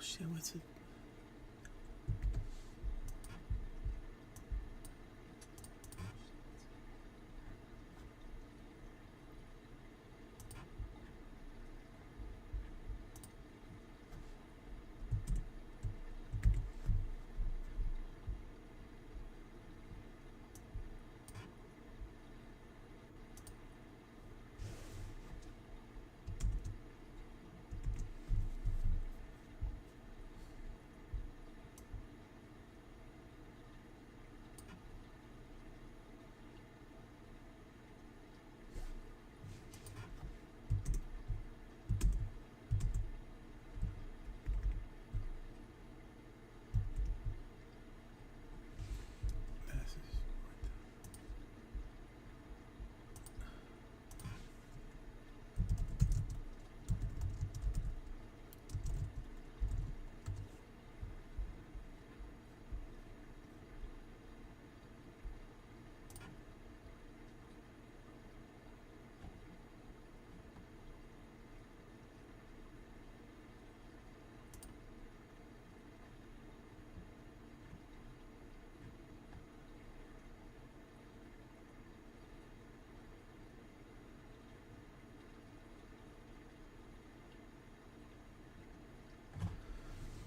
shit, what's it?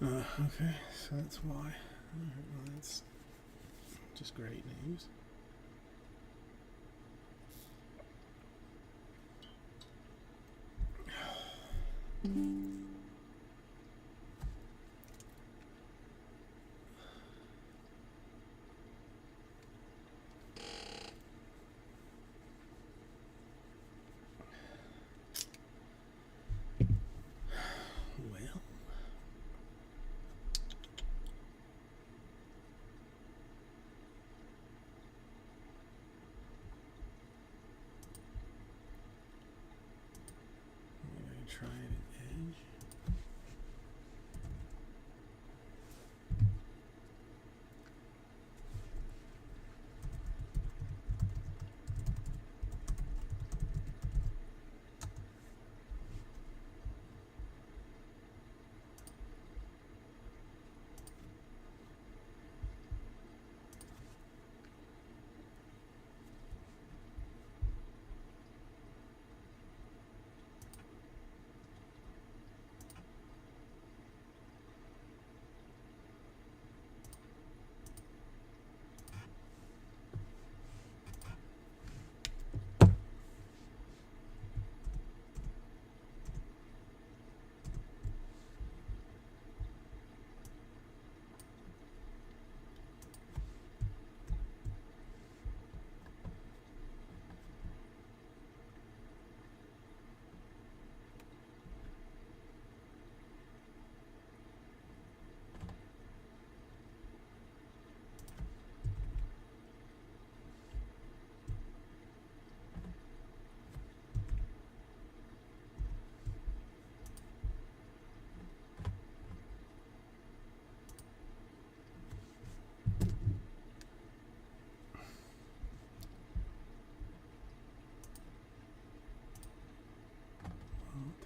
Okay, so that's why. Alright, well, that's just great news. Well, we're gonna try it at edge.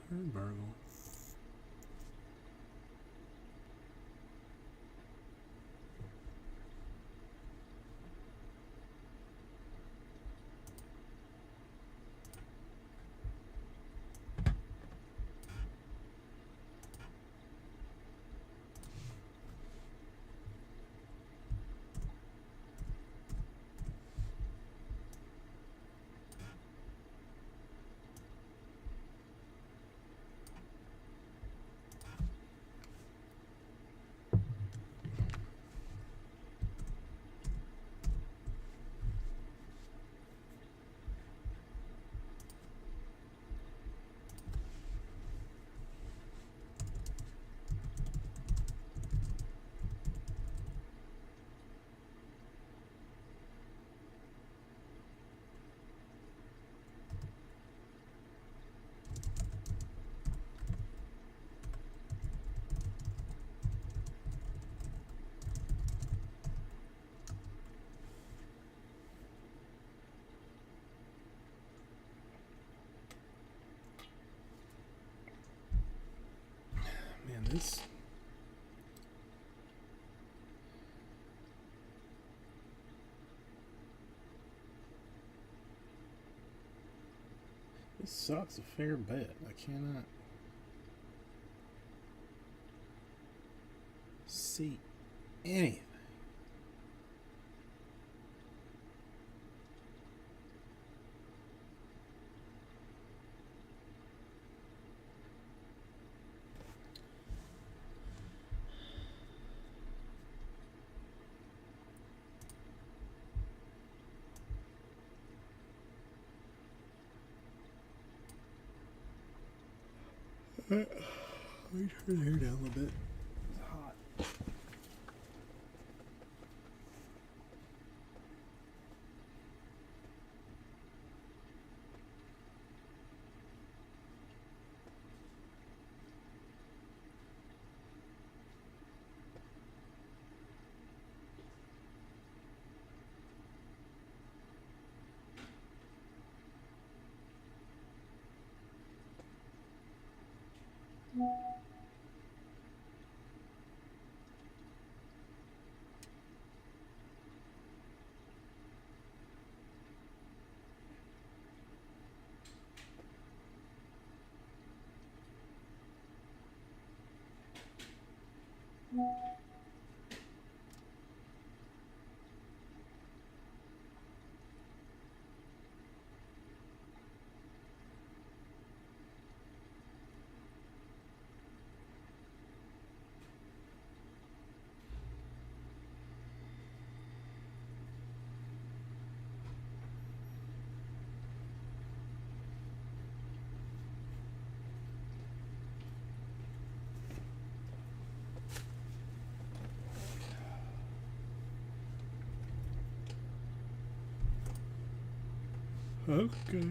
Third burgle. Man, this This sucks a fair bit. I cannot see anything. Let me turn the hair down a little bit. It's hot. Okay.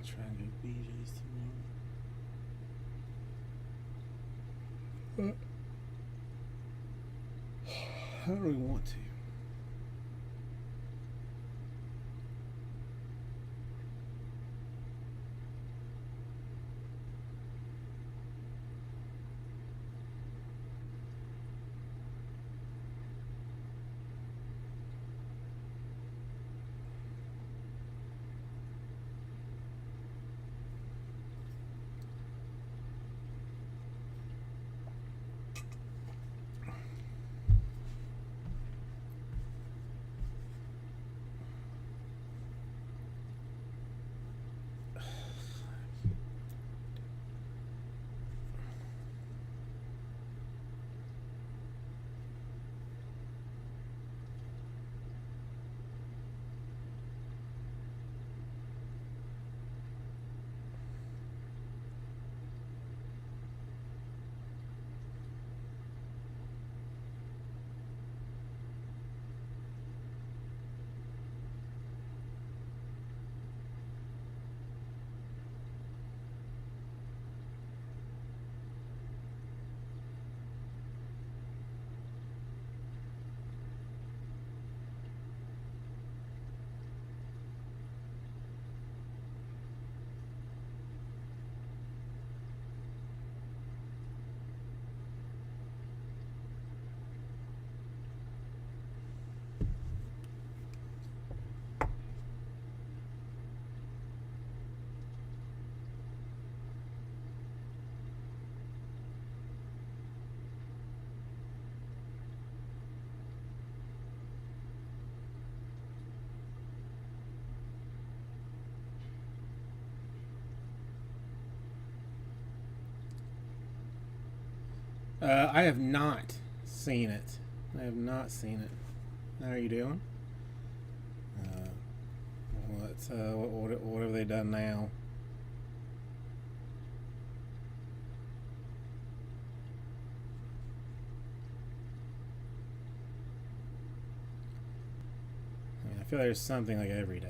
Trying to go BJ's tomorrow. How do we want to? I have not seen it. I have not seen it. How are you doing? What have they done now? I mean, I feel like there's something like every day.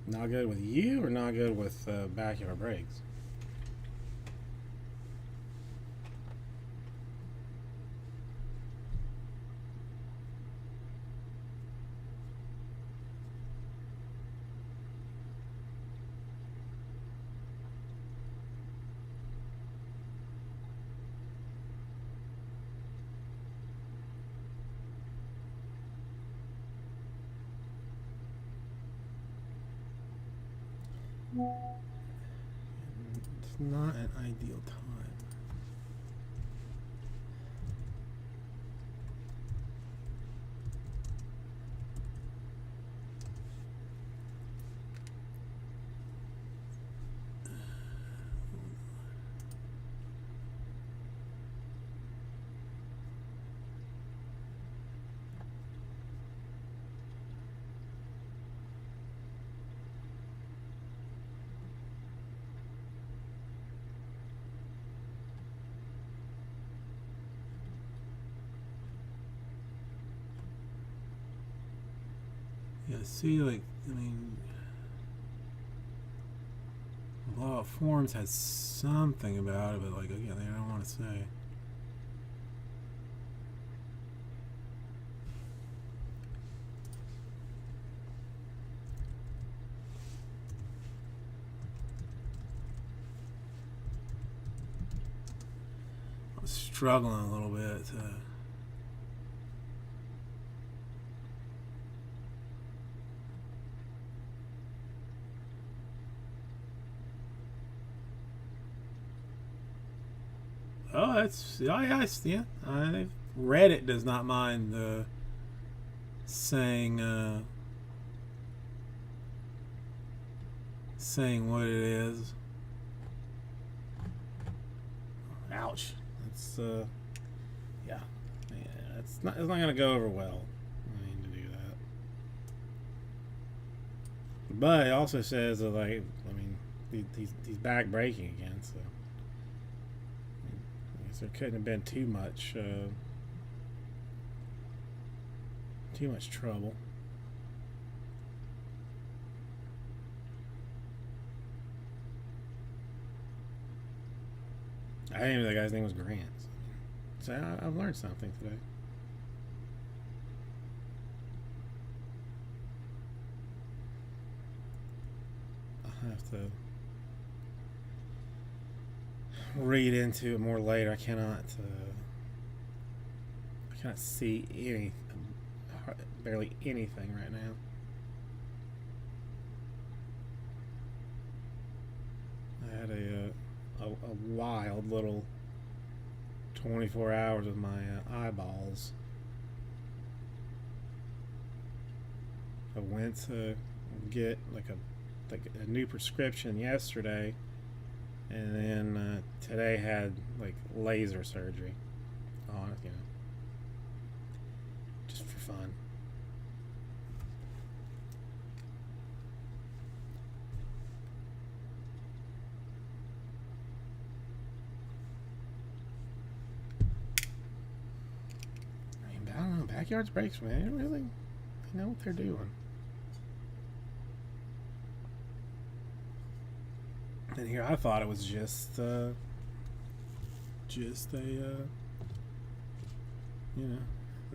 Not good with you, or not good with backyard breaks? It's not an ideal time. Yeah, see, like, I mean, Blowout Forms has something about it, but, like, again, I don't want to say. I'm struggling a little bit to. Oh, that's yeah. Reddit does not mind saying saying what it is. Ouch. That's yeah. It's not gonna go over well. I need to do that. But it also says that, like, I mean, he's back breaking again, so I guess there couldn't have been too much too much trouble. I didn't even know the guy's name was Grant. So I've learned something today. I'll have to read into it more later. I cannot see barely anything right now. I had a wild little 24 hours of my eyeballs. I went to get like a new prescription yesterday, and then today had like laser surgery on it, just for fun. I don't know, backyards breaks, man. They don't really know what they're doing. And here I thought it was just a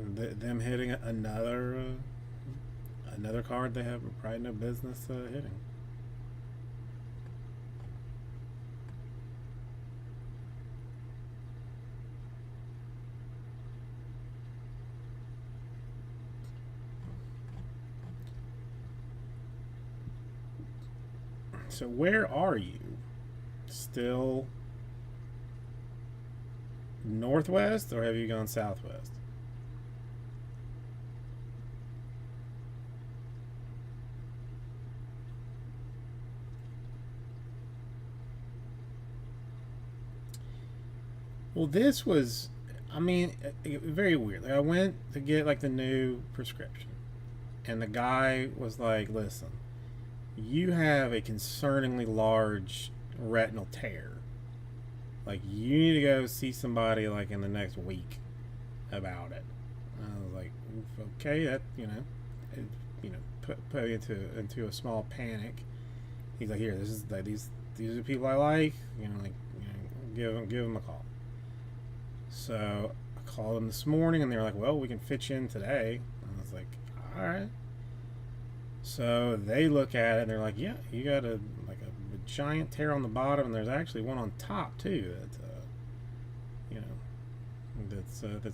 them hitting another card they have probably no business hitting. So where are you? Still northwest, or have you gone southwest? Well, this was, very weird. Like, I went to get like the new prescription, and the guy was like, "Listen, you have a concerningly large retinal tear. Like, you need to go see somebody like in the next week about it." And I was like, "Okay, that put me into a small panic." He's like, "Here, this is like these are the people I like. Give them a call." So I called them this morning, and they were like, "Well, we can fit you in today." And I was like, "All right." So they look at it and they're like, "Yeah, you got a giant tear on the bottom, and there's actually one on top too. That's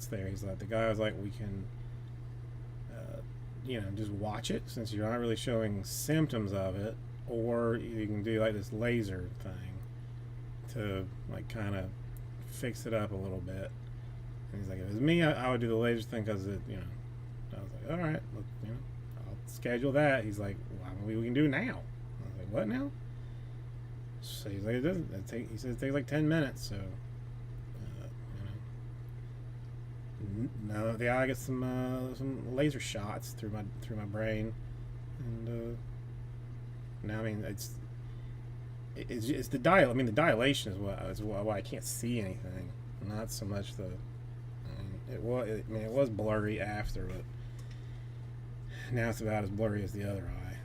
there." He's like, the guy was like, "We can, just watch it since you're not really showing symptoms of it, or you can do like this laser thing to like kind of fix it up a little bit." And he's like, "If it was me, I would do the laser thing because it, I was like, all right, look, I'll schedule that." He's like, "Well, we can do it now." I was like, "What now?" So he's like, he says it takes like 10 minutes. So, now the eye gets some laser shots through my brain, and now it's the dial. The dilation is why I can't see anything. Not so much it was blurry after, but now it's about as blurry as the other eye.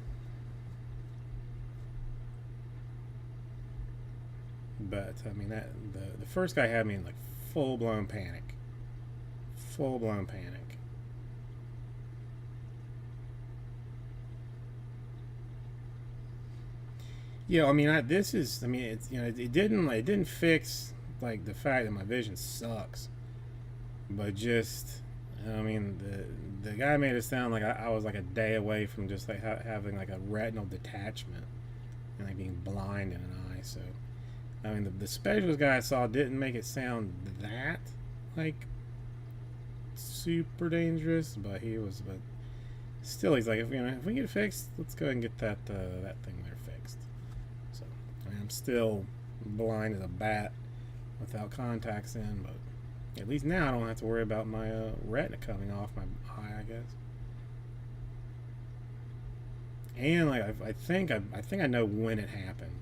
But the first guy had me in like full blown panic. Yeah, it didn't fix like the fact that my vision sucks, but just, the guy made it sound like I was like a day away from just like having like a retinal detachment and like being blind in an eye. So, the specialist guy I saw didn't make it sound that like super dangerous, but still, he's like, if we get it fixed, let's go ahead and get that thing there fixed. So I'm still blind as a bat without contacts in, but at least now I don't have to worry about my retina coming off my eye, I guess. And like I think I know when it happened,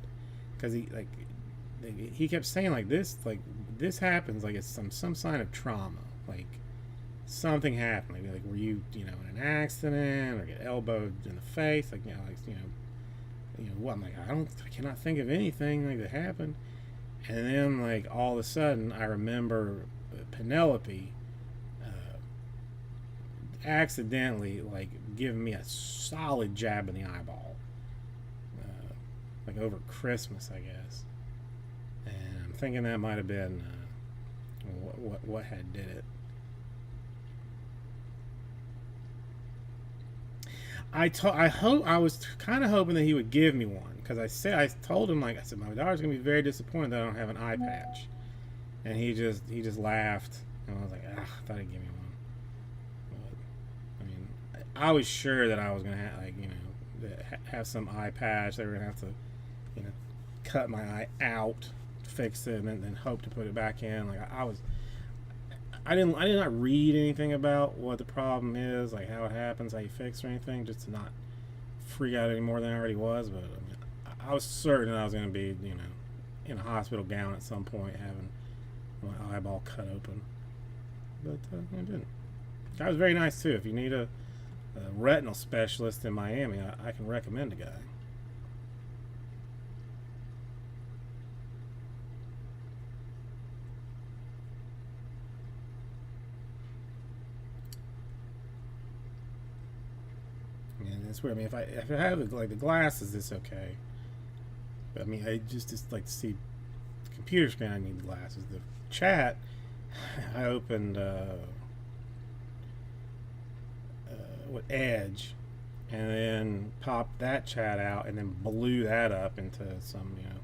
because he kept saying like this happens like it's some sign of trauma, like something happened. Like were you, you know, in an accident or get elbowed in the face? Like, what? I'm like, I cannot think of anything like that happened. And then, like, all of a sudden, I remember Penelope accidentally, like, giving me a solid jab in the eyeball, like over Christmas, I guess. And I'm thinking that might have been what had did it. I was kind of hoping that he would give me one because I told him, like, I said, my daughter's gonna be very disappointed that I don't have an eye patch, and he just laughed, and I was like, ah, I thought he'd give me one. But, I mean, I was sure that I was gonna have, like, you know, have some eye patch. They were gonna have to, you know, cut my eye out, fix it, and then hope to put it back in. Like, I did not read anything about what the problem is, like how it happens, how you fix or anything, just to not freak out any more than I already was. But I mean, I was certain I was going to be, you know, in a hospital gown at some point, having my eyeball cut open. But I didn't. Guy was very nice too. If you need a retinal specialist in Miami, I can recommend a guy. And it's weird. I mean, if I have like the glasses, it's okay. But I mean, I just like to see the computer screen. I need the glasses. The chat, I opened with Edge, and then popped that chat out, and then blew that up into some, you know,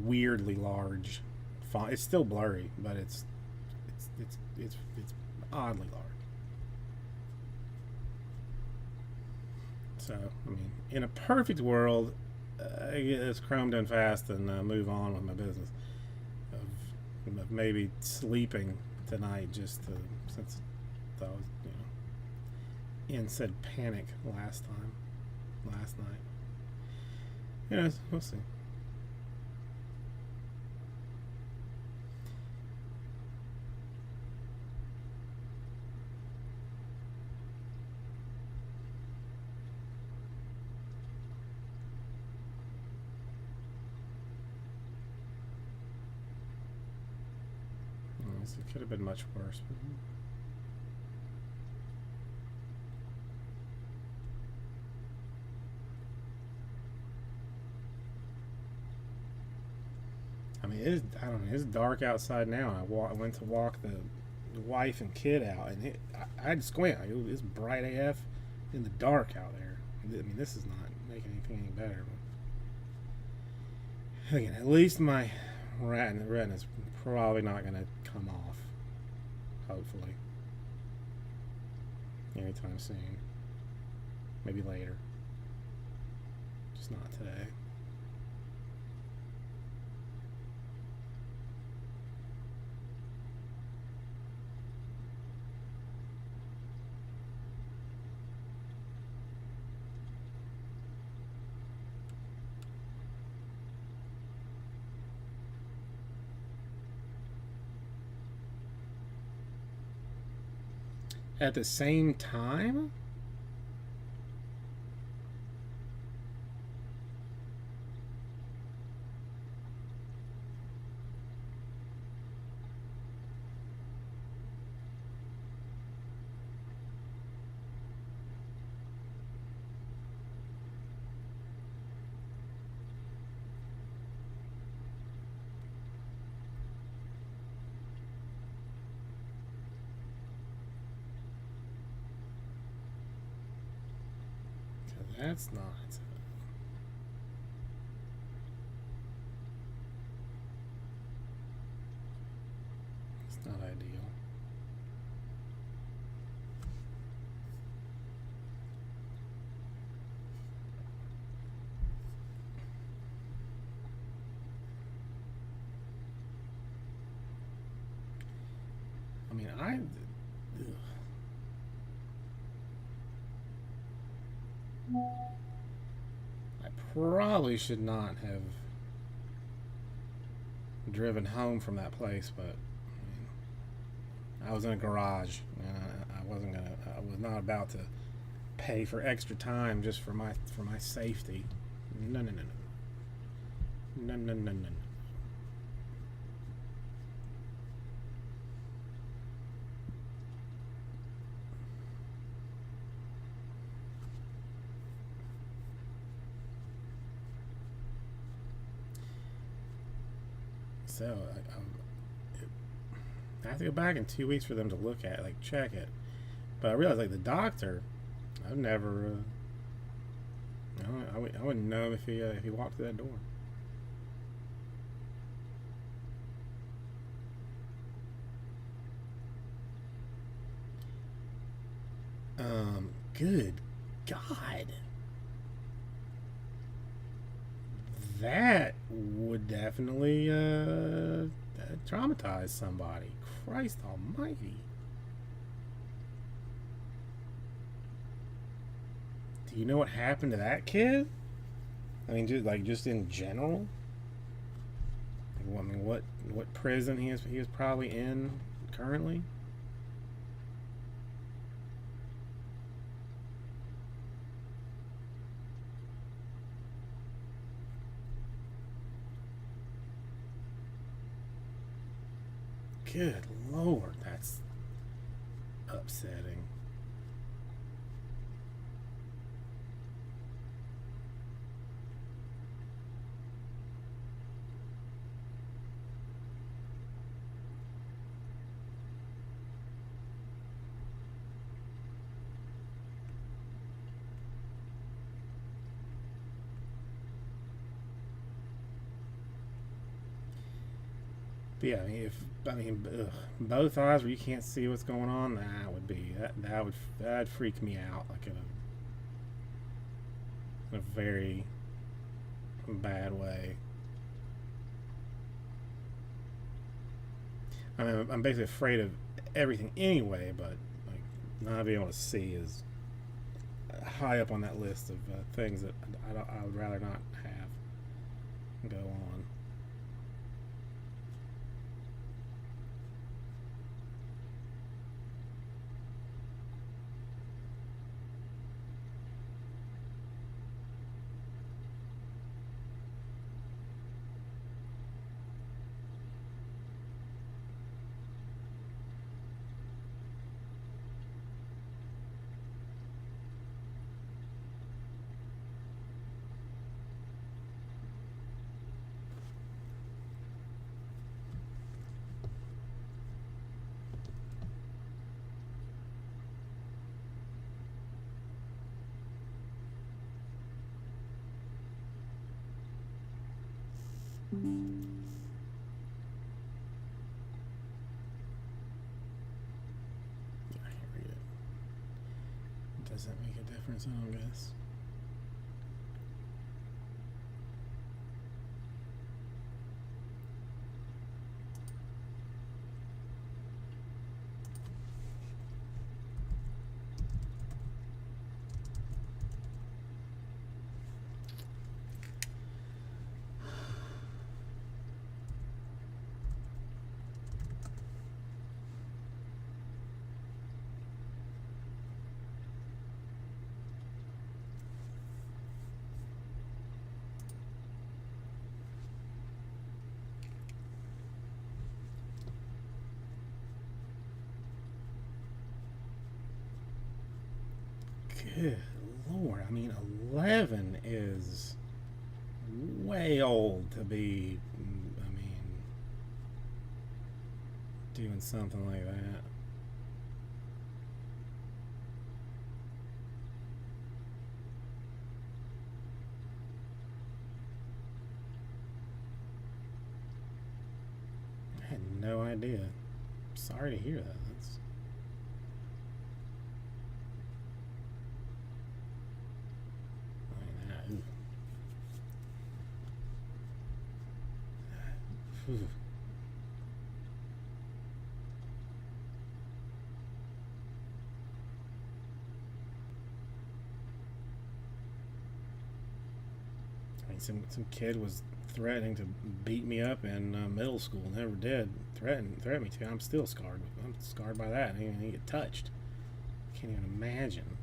weirdly large font. It's still blurry, but it's oddly large. So, I mean, in a perfect world, I get this Chrome done fast and move on with my business. Of maybe sleeping tonight just to, since I was, you know, in said panic last night. You know, we'll see. It could have been much worse. I mean, I don't know. It's dark outside now. I went to walk the wife and kid out, and I had to squint. It's bright AF in the dark out there. I mean, this is not making anything any better. But again, at least my retina's probably not going to come off. Hopefully. Anytime soon. Maybe later. Just not today. At the same time? That's not. It's not ideal. I mean, I probably should not have driven home from that place, but I mean, I was in a garage. I wasn't gonna. I was not about to pay for extra time just for my safety. No, no, no, no, no, no, no, no. So I have to go back in 2 weeks for them to look at it, like check it. But I realized, like the doctor, I've never. I wouldn't know if he walked through that door. Good God. That would definitely traumatize somebody. Christ almighty. Do you know what happened to that kid? I mean, just in general. I mean, what prison he is probably in currently? Good Lord, that's upsetting. But yeah, both eyes where you can't see what's going on, that'd freak me out like in a very bad way. I mean, I'm basically afraid of everything anyway, but like not being able to see is high up on that list of things that I would rather not have go on. I can't read it. Does that make a difference? I don't guess. Good Lord. I mean, 11 is way old to be, I mean, doing something like that. I had no idea. Sorry to hear that. That's I mean, ooh. I mean, some kid was threatening to beat me up in middle school. Never did. Threatened me to. I'm still scarred. I'm scarred by that. I didn't even get touched. Can't even imagine.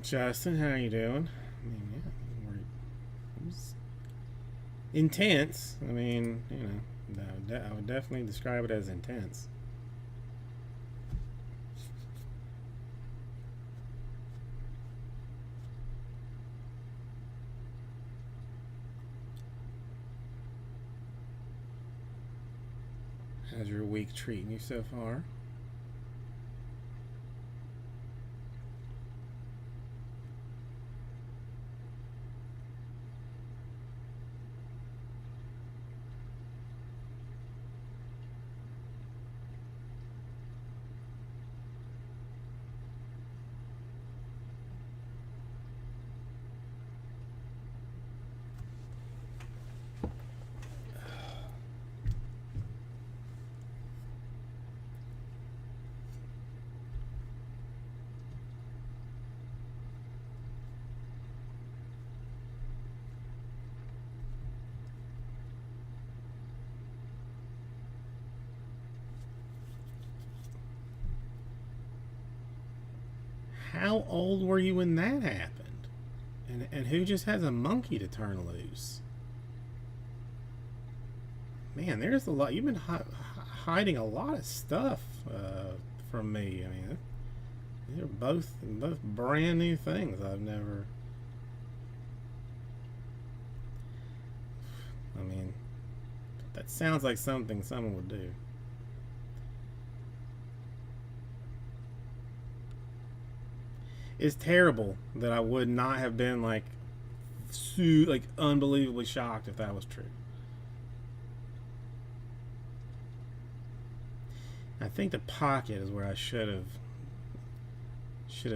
Justin, how you doing? I mean, yeah, it was intense. I mean, I would definitely describe it as intense. How's your week treating you so far? How old were you when that happened? And who just has a monkey to turn loose? Man, there's a lot. You've been hiding a lot of stuff from me. I mean, these are both brand new things. I've never. I mean, that sounds like something someone would do. It's terrible that I would not have been like unbelievably shocked if that was true. I think the pocket is where I should have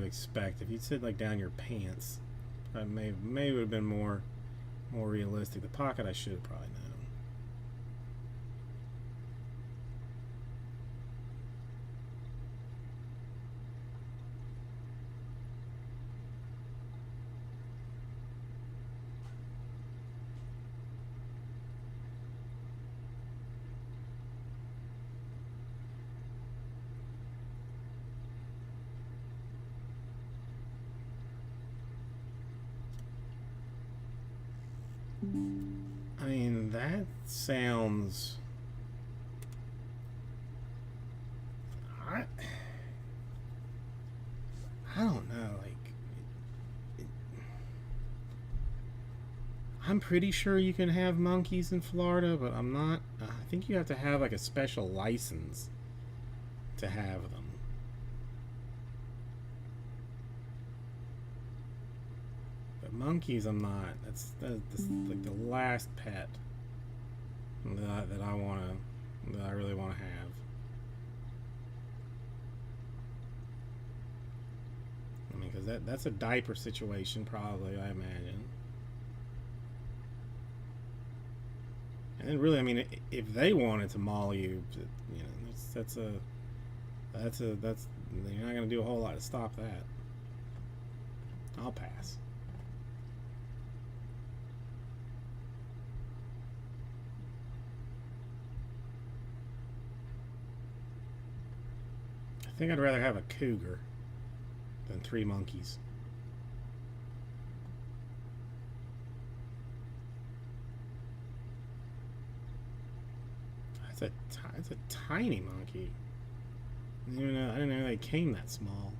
expected. If you'd said like down your pants, I may would have been more realistic. The pocket I should have probably known. I mean, that sounds. I, I don't know. It, I'm pretty sure you can have monkeys in Florida, but I'm not. I think you have to have like a special license to have them. But monkeys, I'm not. That's like the last pet that I really want to have. I mean, because that's a diaper situation, probably, I imagine. And then, really, I mean, if they wanted to maul you, that's you're not gonna do a whole lot to stop that. I'll pass. I think I'd rather have a cougar than 3 monkeys. That's a tiny monkey. I didn't know they came that small.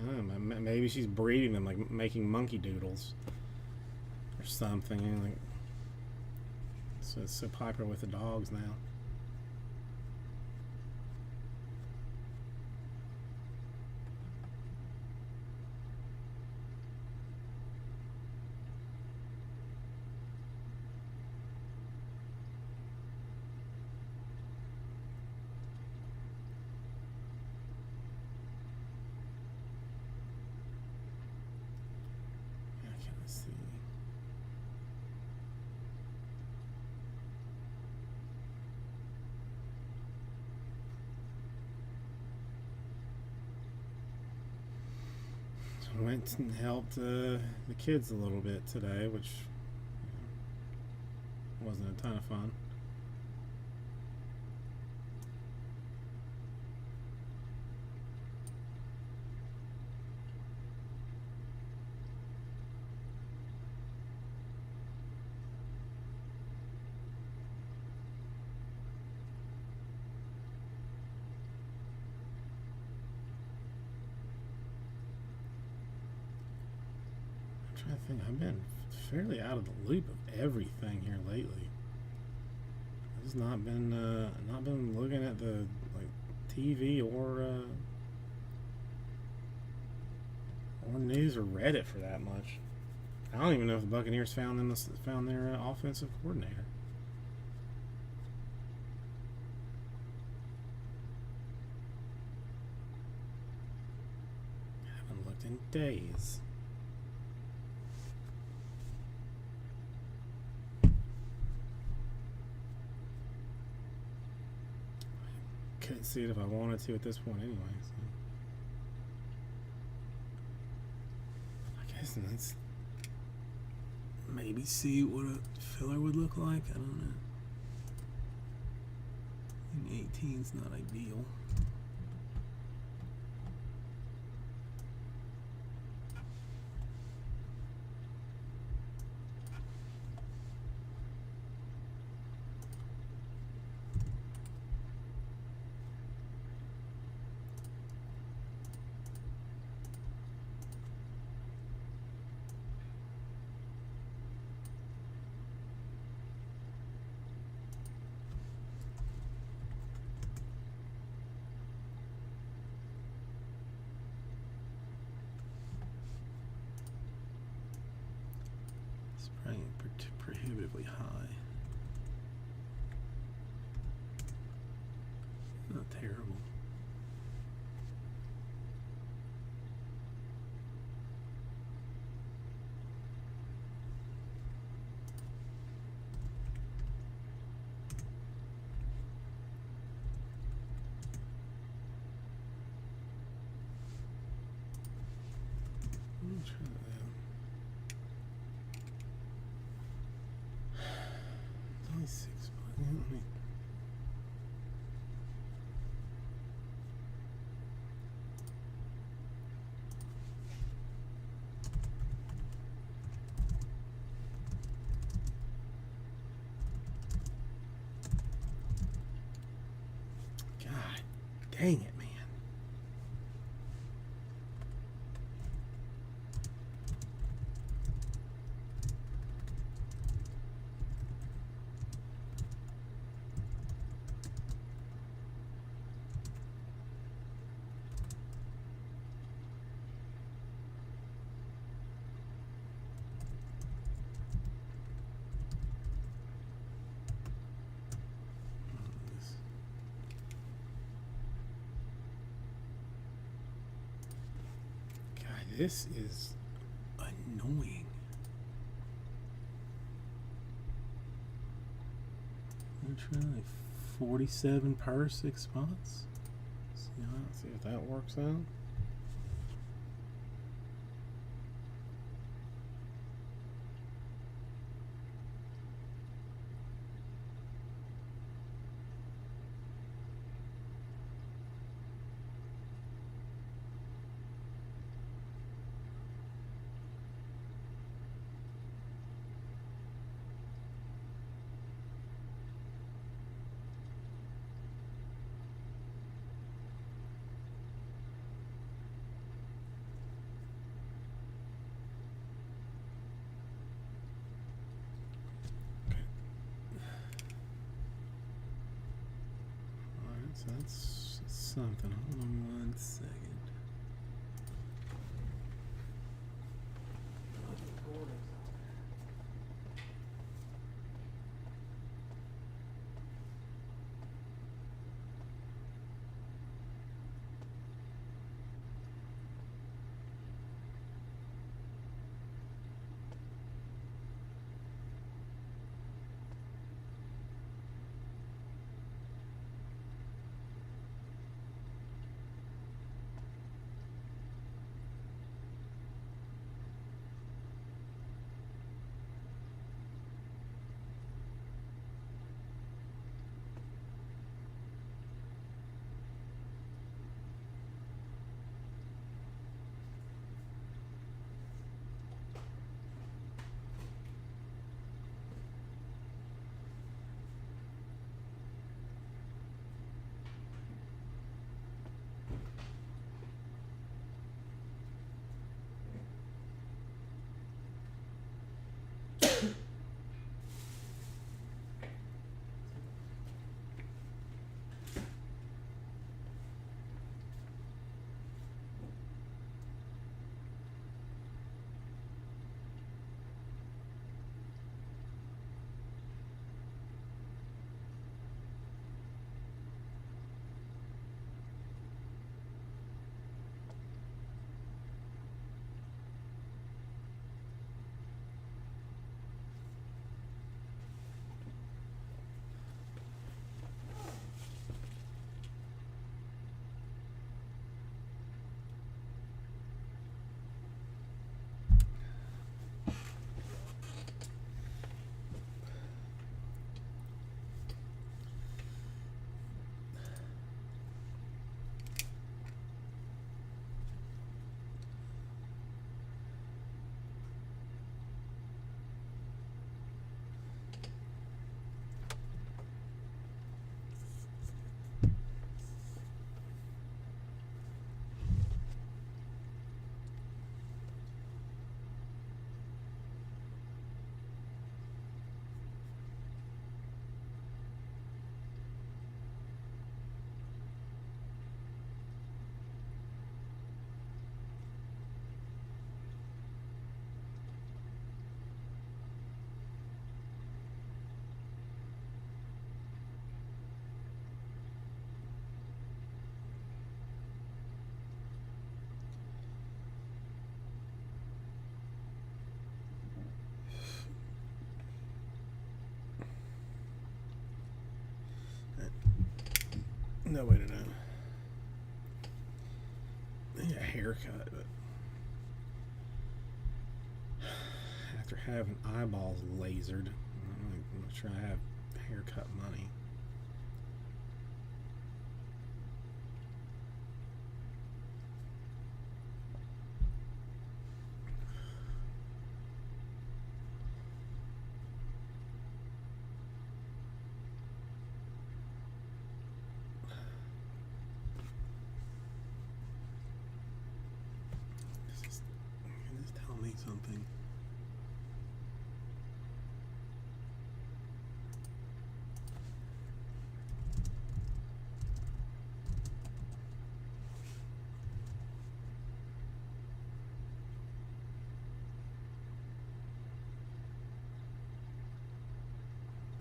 I don't know, maybe she's breeding them, like making monkey doodles or something. You know, like, so it's so popular with the dogs now. See. So I went and helped the kids a little bit today, which wasn't a ton of fun. I think I've been fairly out of the loop of everything here lately. I've just not been looking at the TV or news or Reddit for that much. I don't even know if the Buccaneers found their offensive coordinator. I haven't looked in days. Couldn't see it if I wanted to at this point anyway. So. I guess let's maybe see what a filler would look like. I don't know. I think 18's not ideal. Prohibitively high. Not terrible. I'm trying to. Only 6 months. God dang it, man. This is annoying. I'm trying like 47 per 6 spots. See if that works out. So that's something. Hold on 1 second. No way to know. I need a haircut, but after having eyeballs lasered, I'm not sure I have haircut money. Just tell me something.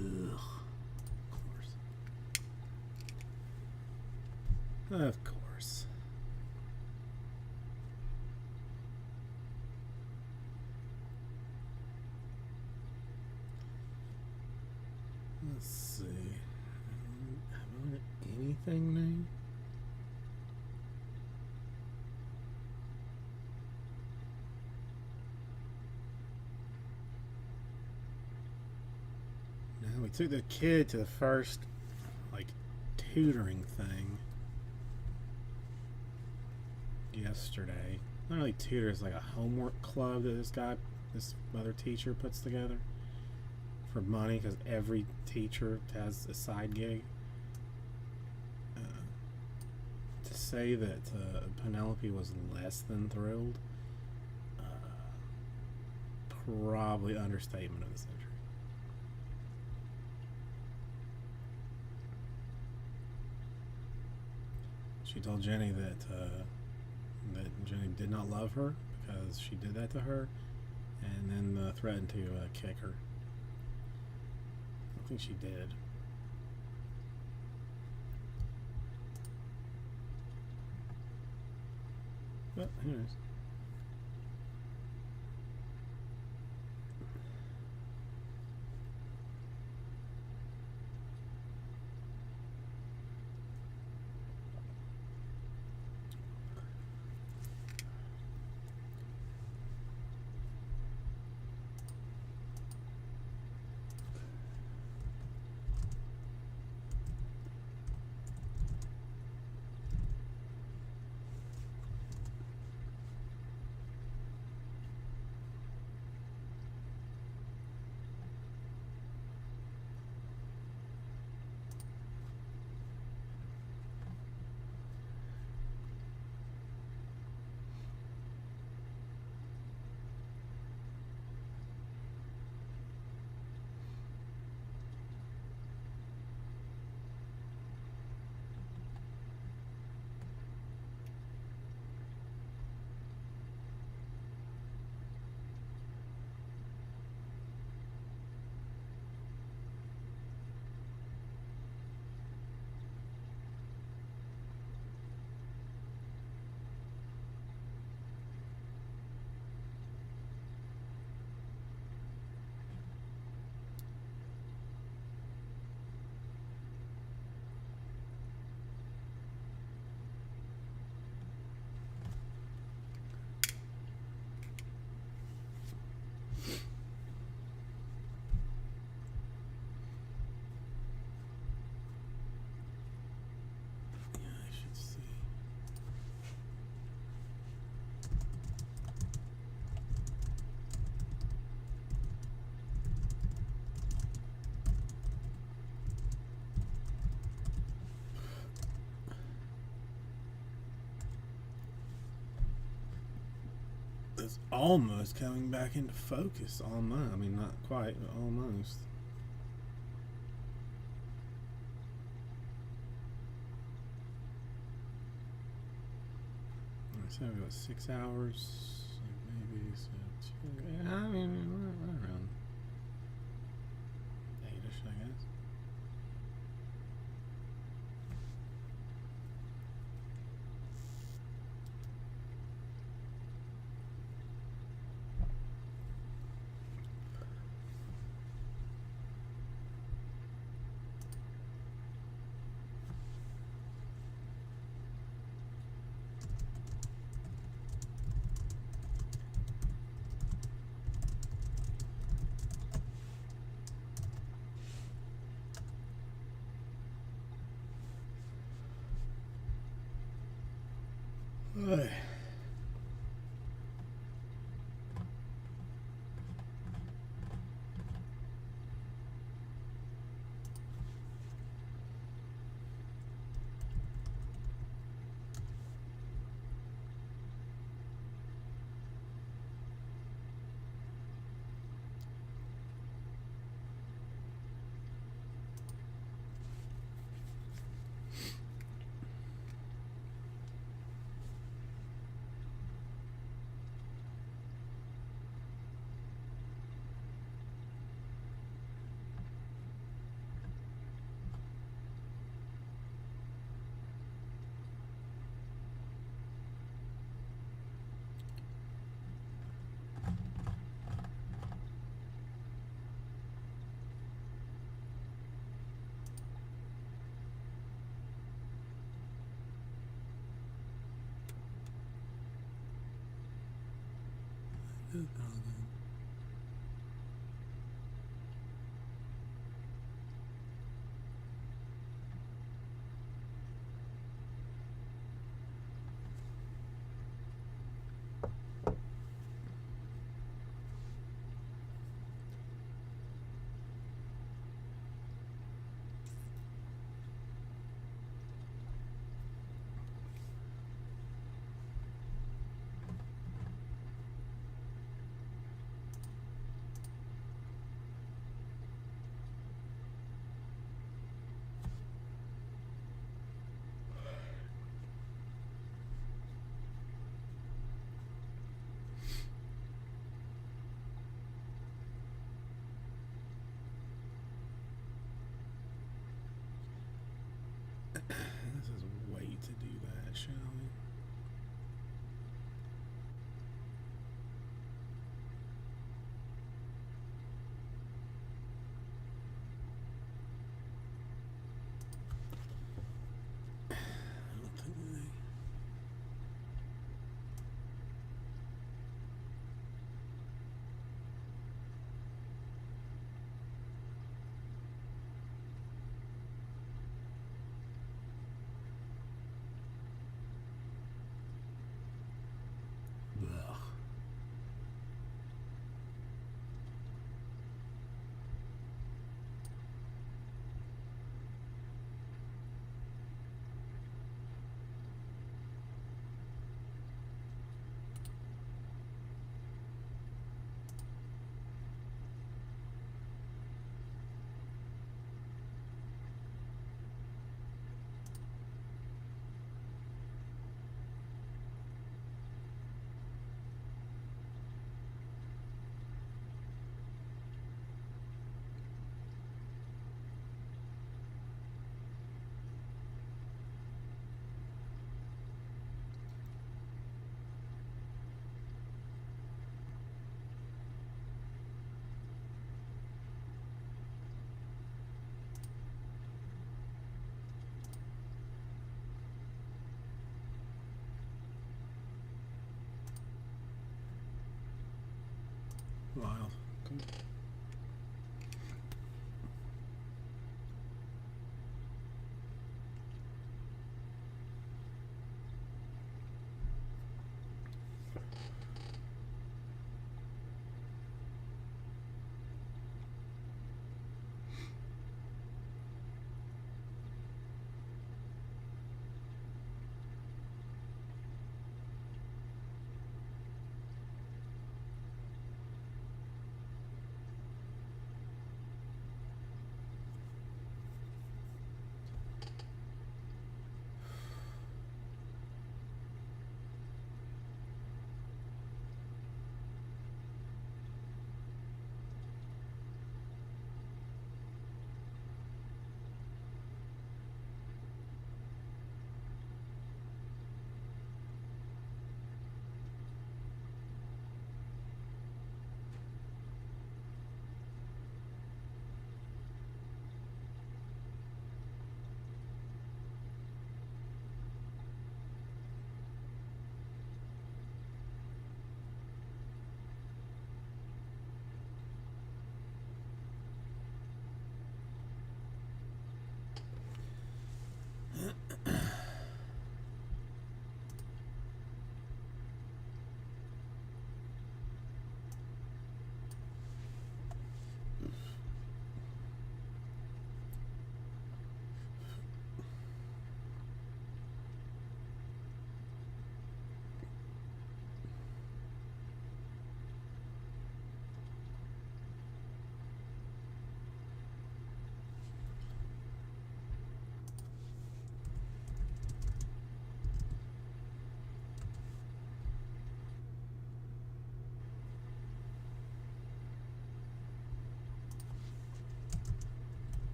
Ugh. Of course. Let's see. Have I got anything new? No, we took the kid to the first, like, tutoring thing yesterday. Not really tutor, it's like a homework club that this other teacher puts together for money because every teacher has a side gig. To say that Penelope was less than thrilled, probably understatement of the century. She told Jenny that Jenny did not love her because she did that to her, and then threatened to kick her. I think she did. But who knows? It's almost coming back into focus. Almost. I mean, not quite, but almost. So we've got 6 hours, maybe. So I mean, right around 8ish, I guess. Ay. to do that, shall we? I don't think they... Ugh. Wild. Cool.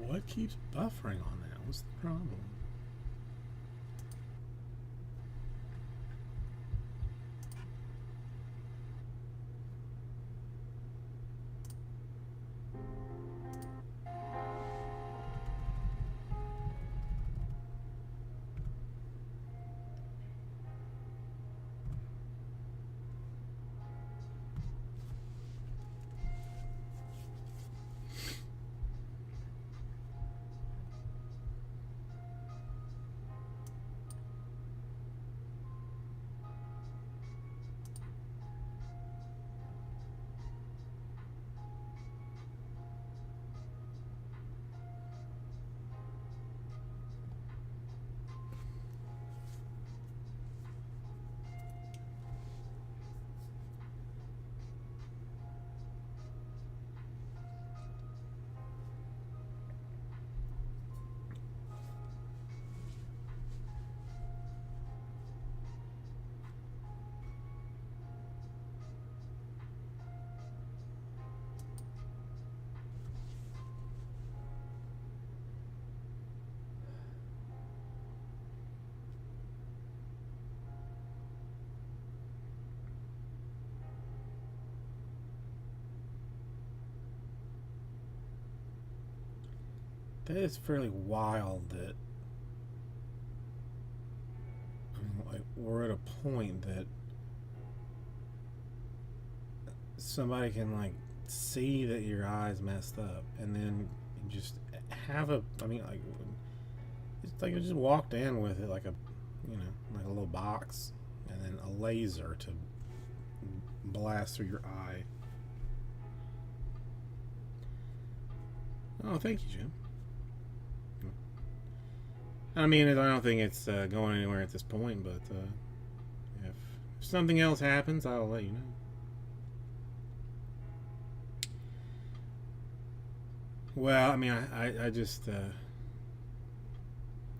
What keeps buffering on that? What's the problem? that is fairly wild that, I mean, like, we're at a point that somebody can like see that your eye's messed up and then just have a, I mean, like, it's like you just walked in with it like a, you know, like a little box and then a laser to blast through your eye. Oh, thank you, Jim. I mean, I don't think it's going anywhere at this point, but if something else happens, I'll let you know. Well, I mean, I just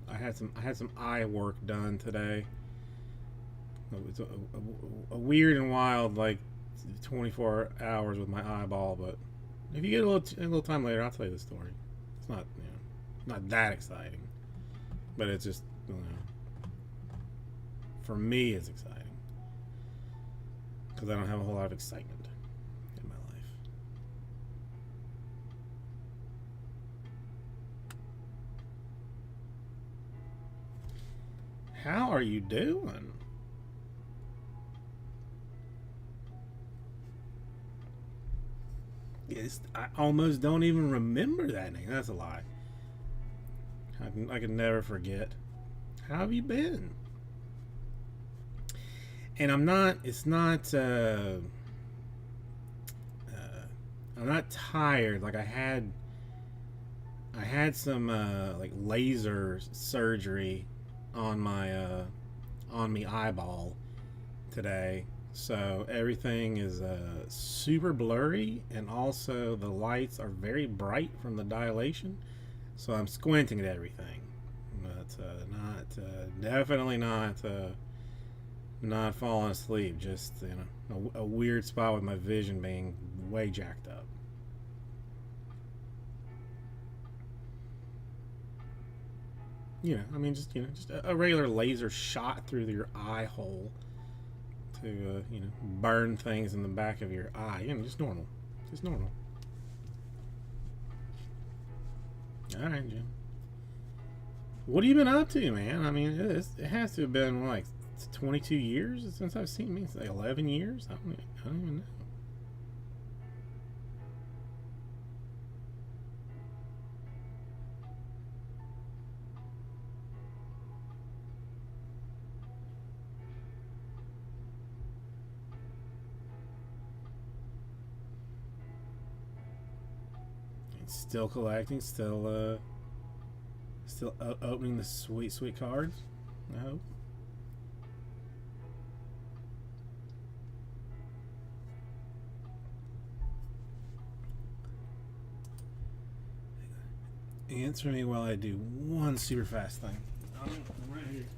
I had some eye work done today. It was a weird and wild like 24 hours with my eyeball, but if you get a little time later, I'll tell you the story. It's not, you know, not that exciting, but it's just, you know, for me it's exciting because I don't have a whole lot of excitement in my life. How are you doing? I almost don't even remember that name. That's a lie. I can never forget. How have you been? And I'm not. It's not. I'm not tired. Like I had some like laser surgery on me eyeball today. So everything is super blurry, and also the lights are very bright from the dilation. So I'm squinting at everything, but definitely not falling asleep. Just, you know, a weird spot with my vision being way jacked up. You know, I mean, just, you know, just a regular laser shot through your eye hole to you know, burn things in the back of your eye. You know, just normal, just normal. All right, Jim. What have you been up to, man? I mean, it has to have been like 22 years since I've seen me. It's like 11 years. I don't even know. Still collecting, still opening the sweet cards. I hope. Answer me while I do one super fast thing. I'm right here.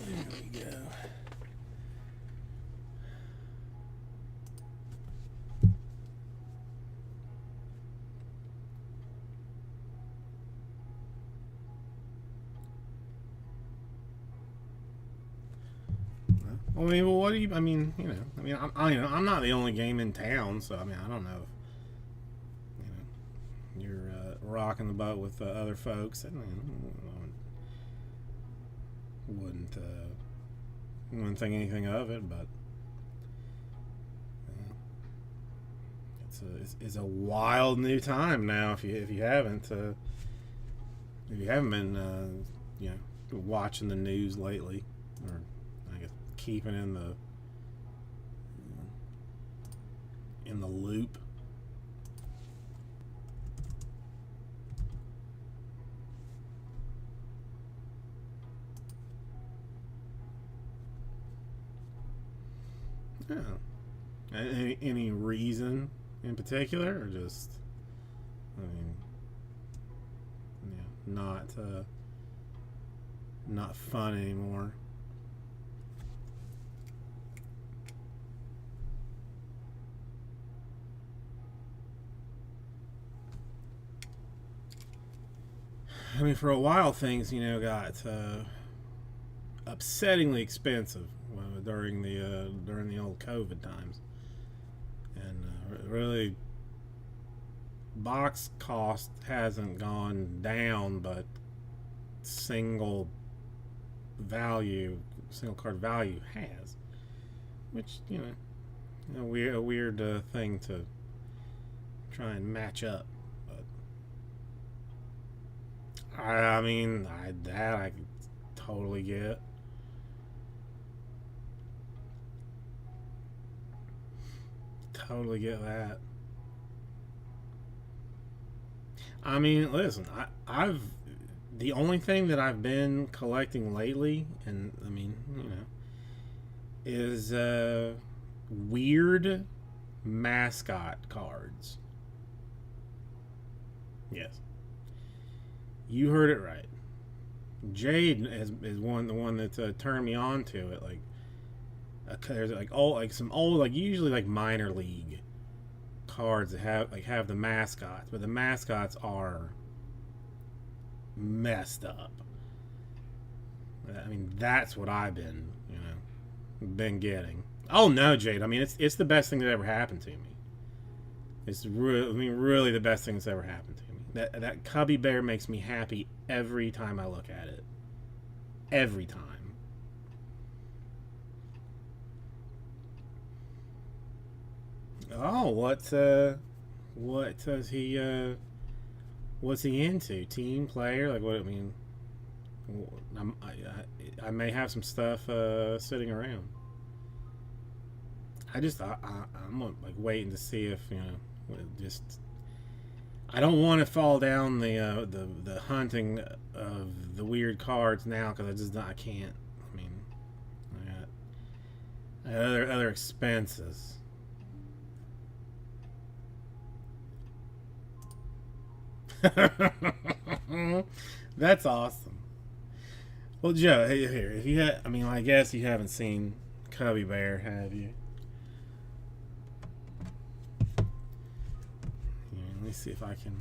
There we go. I mean, well, what do you? I mean, you know, you know, I'm not the only game in town, so I mean, I don't know if, you know, you're rocking the boat with other folks. I mean, wouldn't think anything of it, but it's a wild new time now. If you haven't been you know, watching the news lately, or I guess keeping in the loop. Yeah. Any reason in particular, or just, I mean, yeah, not not fun anymore. I mean, for a while, things, you know, got upsettingly expensive during the old COVID times, and really, box cost hasn't gone down, but single card value has, which, you know, a weird thing to try and match up. I mean, that I could totally get. Totally get that. I mean, listen, I've the only thing that I've been collecting lately, and I mean, you know, is weird mascot cards. Yes. You heard it right. Jade is the one that turned me on to it. Like, there's some old, like, usually like minor league cards that have the mascots, but the mascots are messed up. I mean, that's what I've been getting. Oh no, Jade. I mean, it's the best thing that ever happened to me. It's really the best thing that's ever happened to me. That Cubby Bear makes me happy every time I look at it. Every time. Oh, what does he what's he into? Team player? Like, what? I mean, I may have some stuff sitting around. I'm like waiting to see if, you know, just, I don't want to fall down the hunting of the weird cards now, because I can't. I mean, I got other expenses. That's awesome. Well, Joe, here, if you I mean, I guess you haven't seen Cubby Bear, have you? Here, let me see if I can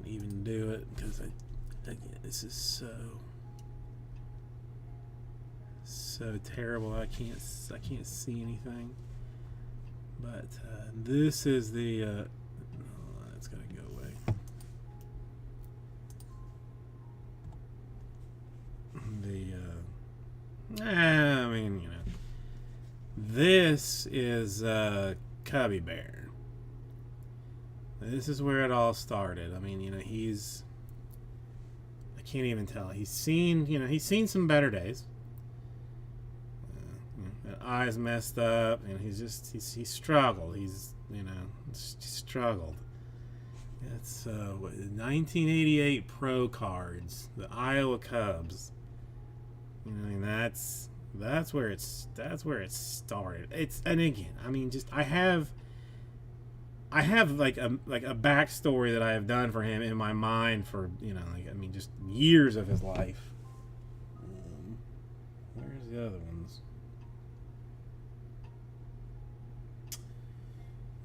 even do it, because this is so terrible. I can't see anything. But this is the oh, that's gonna go away. I mean, you know, this is Cubby Bear. This is where it all started. I mean, you know, I can't even tell. He's seen some better days. Eyes messed up, and he struggled. He's struggled. It's 1988 Pro Cards, the Iowa Cubs. You know, and that's where it started. And again, I mean, just I have like a backstory that I have done for him in my mind for, you know, like, I mean, just years of his life. Where's the other ones?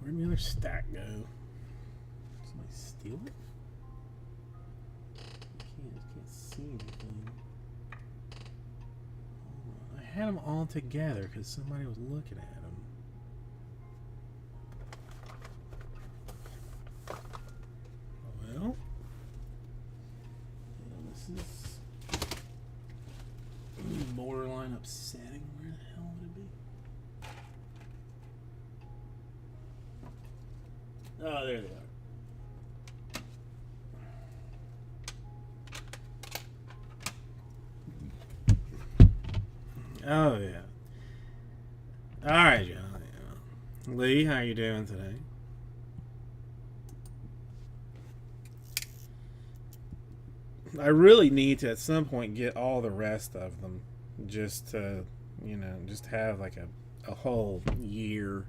Where'd the other stack go? Somebody steal it? I can't see anything. I had them all together because somebody was looking at them. Well, this is borderline upsetting. Where the hell would it be? Oh, there they are. Oh, yeah. All right, John. Lee, how you doing today? I really need to, at some point, get all the rest of them, just to, you know, just have like a whole year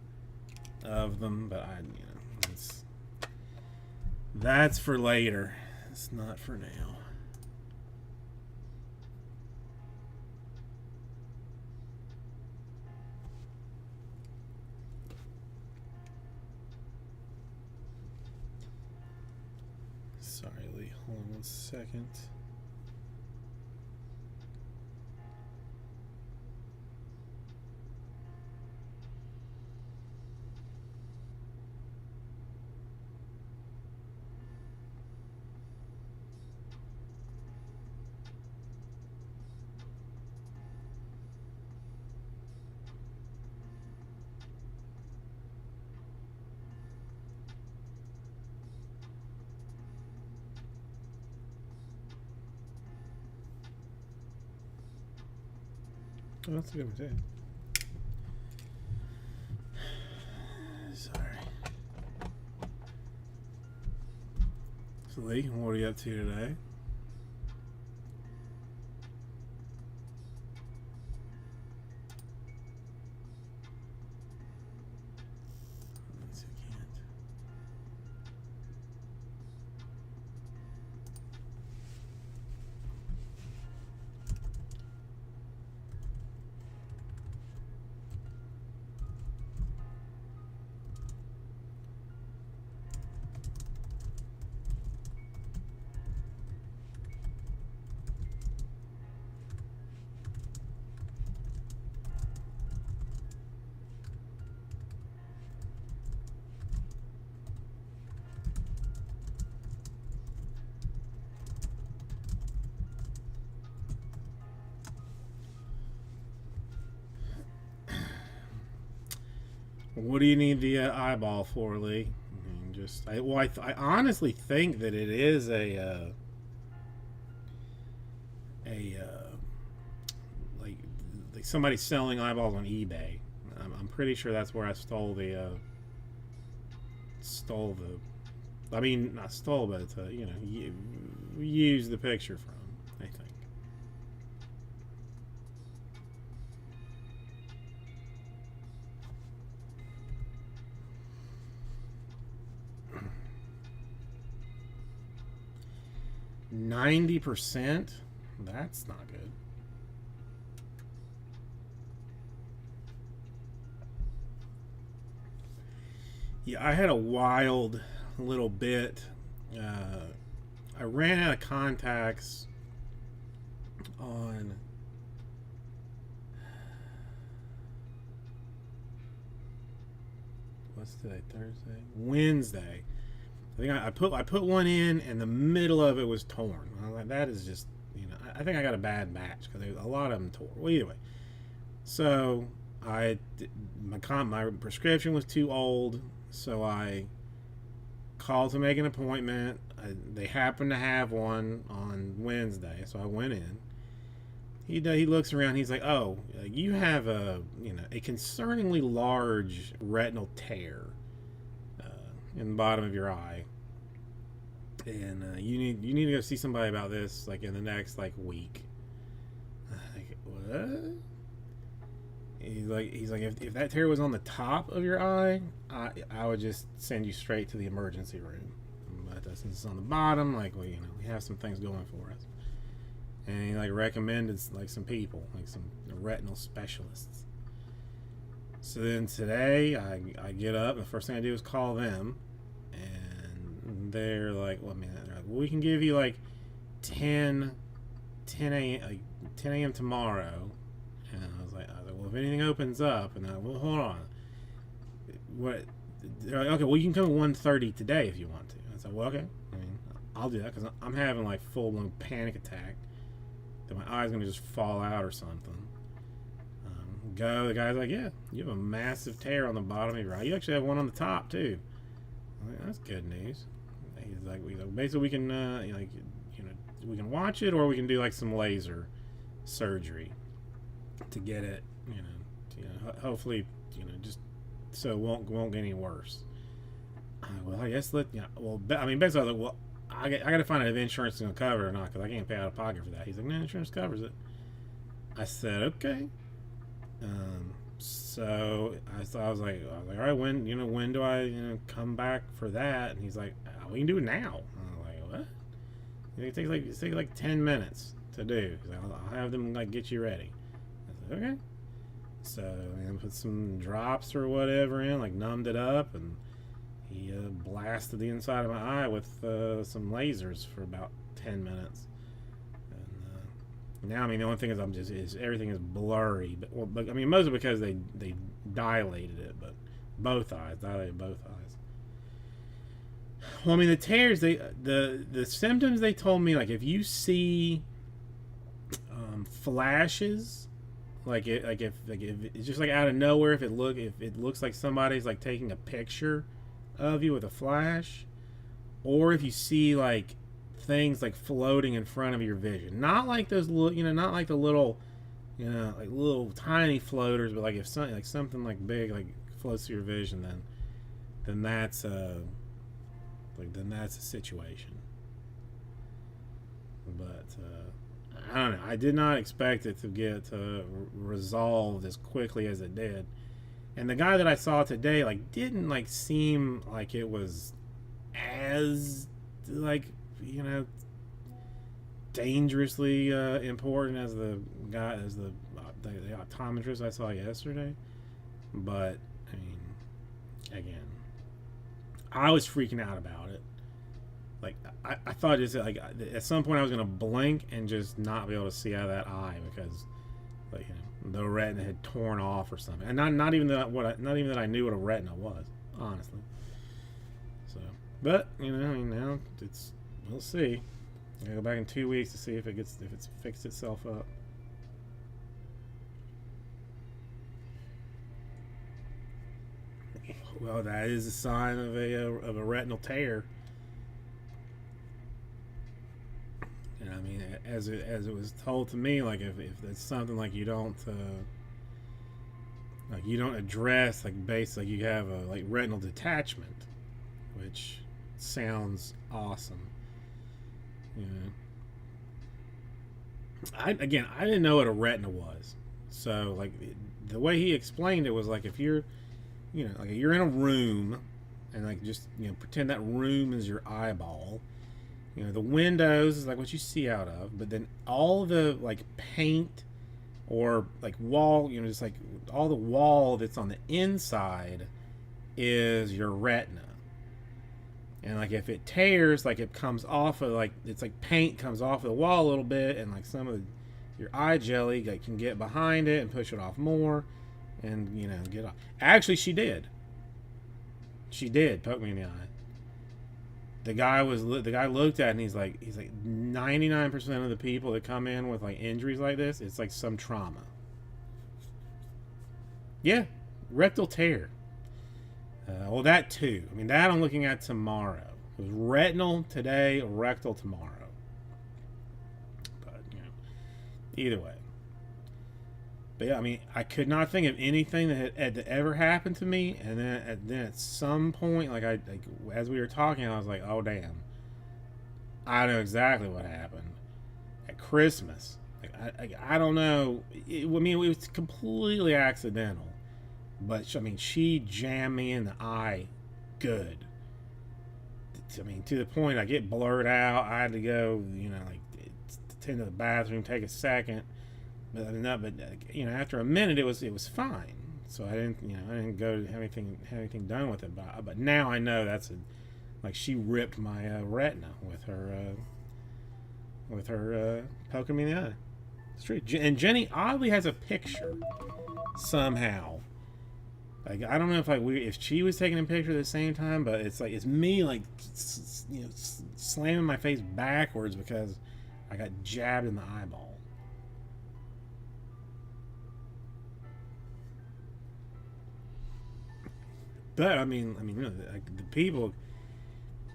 of them. But that's for later. It's not for now. Sorry, Lee. Hold on 1 second. Oh, that's a good one too. Sorry. So Lee, what are you up to today? What do you need the eyeball for, Lee? I mean, I honestly think that it is like somebody selling eyeballs on eBay. I'm pretty sure that's where I stole the. I mean, not stole, but used the picture from. I think. 90%? That's not good. Yeah, I had a wild little bit. I ran out of contacts on what's today? Thursday? Wednesday. I think I put one in the middle of it was torn. I was like, that is just, I think I got a bad batch because a lot of them tore. Well, either way. So my prescription was too old, so I called to make an appointment. They happened to have one on Wednesday, so I went in. He looks around. He's like, "Oh, you have a concerningly large retinal tear in the bottom of your eye, and you need to go see somebody about this like in the next week." Like, what? He's like if that tear was on the top of your eye, I would just send you straight to the emergency room. But since it's on the bottom, we have some things going for us. And he recommended some people, some retinal specialists. So then today I get up, and the first thing I do is call them, and they're like, well, we can give you 10 a.m. tomorrow. And I was like, well, if anything opens up, and well, hold on. What? They're like, okay, well, you can come at 1:30 today if you want to. I said, well, okay. I'll do that because I'm having full-blown panic attack that my eye's gonna just fall out or something. The guy's like, yeah, you have a massive tear on the bottom of your eye. You actually have one on the top too. I'm like, that's good news. He's like, basically we can we can watch it, or we can do some laser surgery to get it, hopefully, just so it won't get any worse. Well, I guess basically I was like, well, I got to find out if insurance is going to cover it or not, because I can't pay out of pocket for that. He's like, no, insurance covers it. I said, okay. So I was like, all right, when do I come back for that? And he's like, we can do it now. I was like, what? It takes 10 minutes to do. He's like, I'll have them get you ready. I said, okay. So put some drops or whatever in, numbed it up, and he blasted the inside of my eye with some lasers for about 10 minutes. And now, I mean, the only thing is everything is blurry. But I mean, mostly because they dilated it, but dilated both eyes. Well, I mean, the tears, the symptoms they told me, like if you see flashes, if it's just like out of nowhere, if it looks like somebody's like taking a picture of you with a flash, or if you see like things like floating in front of your vision, not like those little, not like the little, like little tiny floaters, but like if something like big like floats through your vision, then that's then that's a situation. But I don't know. I did not expect it to get resolved as quickly as it did. And the guy that I saw today, like, didn't like seem like it was as like dangerously important as the optometrist I saw yesterday. But I mean, again, I was freaking out about it. Like I thought just like at some point I was gonna blink and just not be able to see out of that eye because like the retina had torn off or something, and not even that I knew what a retina was, honestly. So, but I mean, now we'll see. I gotta go back in 2 weeks to see if it's fixed itself up. Well, that is a sign of a retinal tear. And I mean, as it was told to me, like if it's something like you don't address, like basically you have a like retinal detachment, which sounds awesome. I didn't know what a retina was, so like the way he explained it was like if you're like you're in a room and like just pretend that room is your eyeball. The windows is like what you see out of, but then all the like paint or like wall, just like all the wall that's on the inside is your retina. And like if it tears, like it comes off of like it's like paint comes off of the wall a little bit, and like some of your eye jelly like can get behind it and push it off more, and get off. Actually, she did. She did poke me in the eye. The guy looked at it and he's like 99% of the people that come in with like injuries like this, it's like some trauma. Yeah, rectal tear. Well, that too. I mean, that I'm looking at tomorrow. It was retinal today, rectal tomorrow. But either way. But yeah, I mean, I could not think of anything that had ever happened to me, and then at some point, as we were talking, I was like, oh damn, I know exactly what happened at Christmas. I don't know. It was completely accidental, but I mean, she jammed me in the eye, good. I mean, to the point I get blurred out. I had to go, tend to the bathroom, take a second. But after a minute, it was fine. So I didn't go to have anything done with it. But now I know like she ripped my retina with her poking me in the eye. It's true. And Jenny oddly has a picture somehow. Like I don't know if she was taking a picture at the same time, but it's me like slamming my face backwards because I got jabbed in the eyeball. But I mean, like the people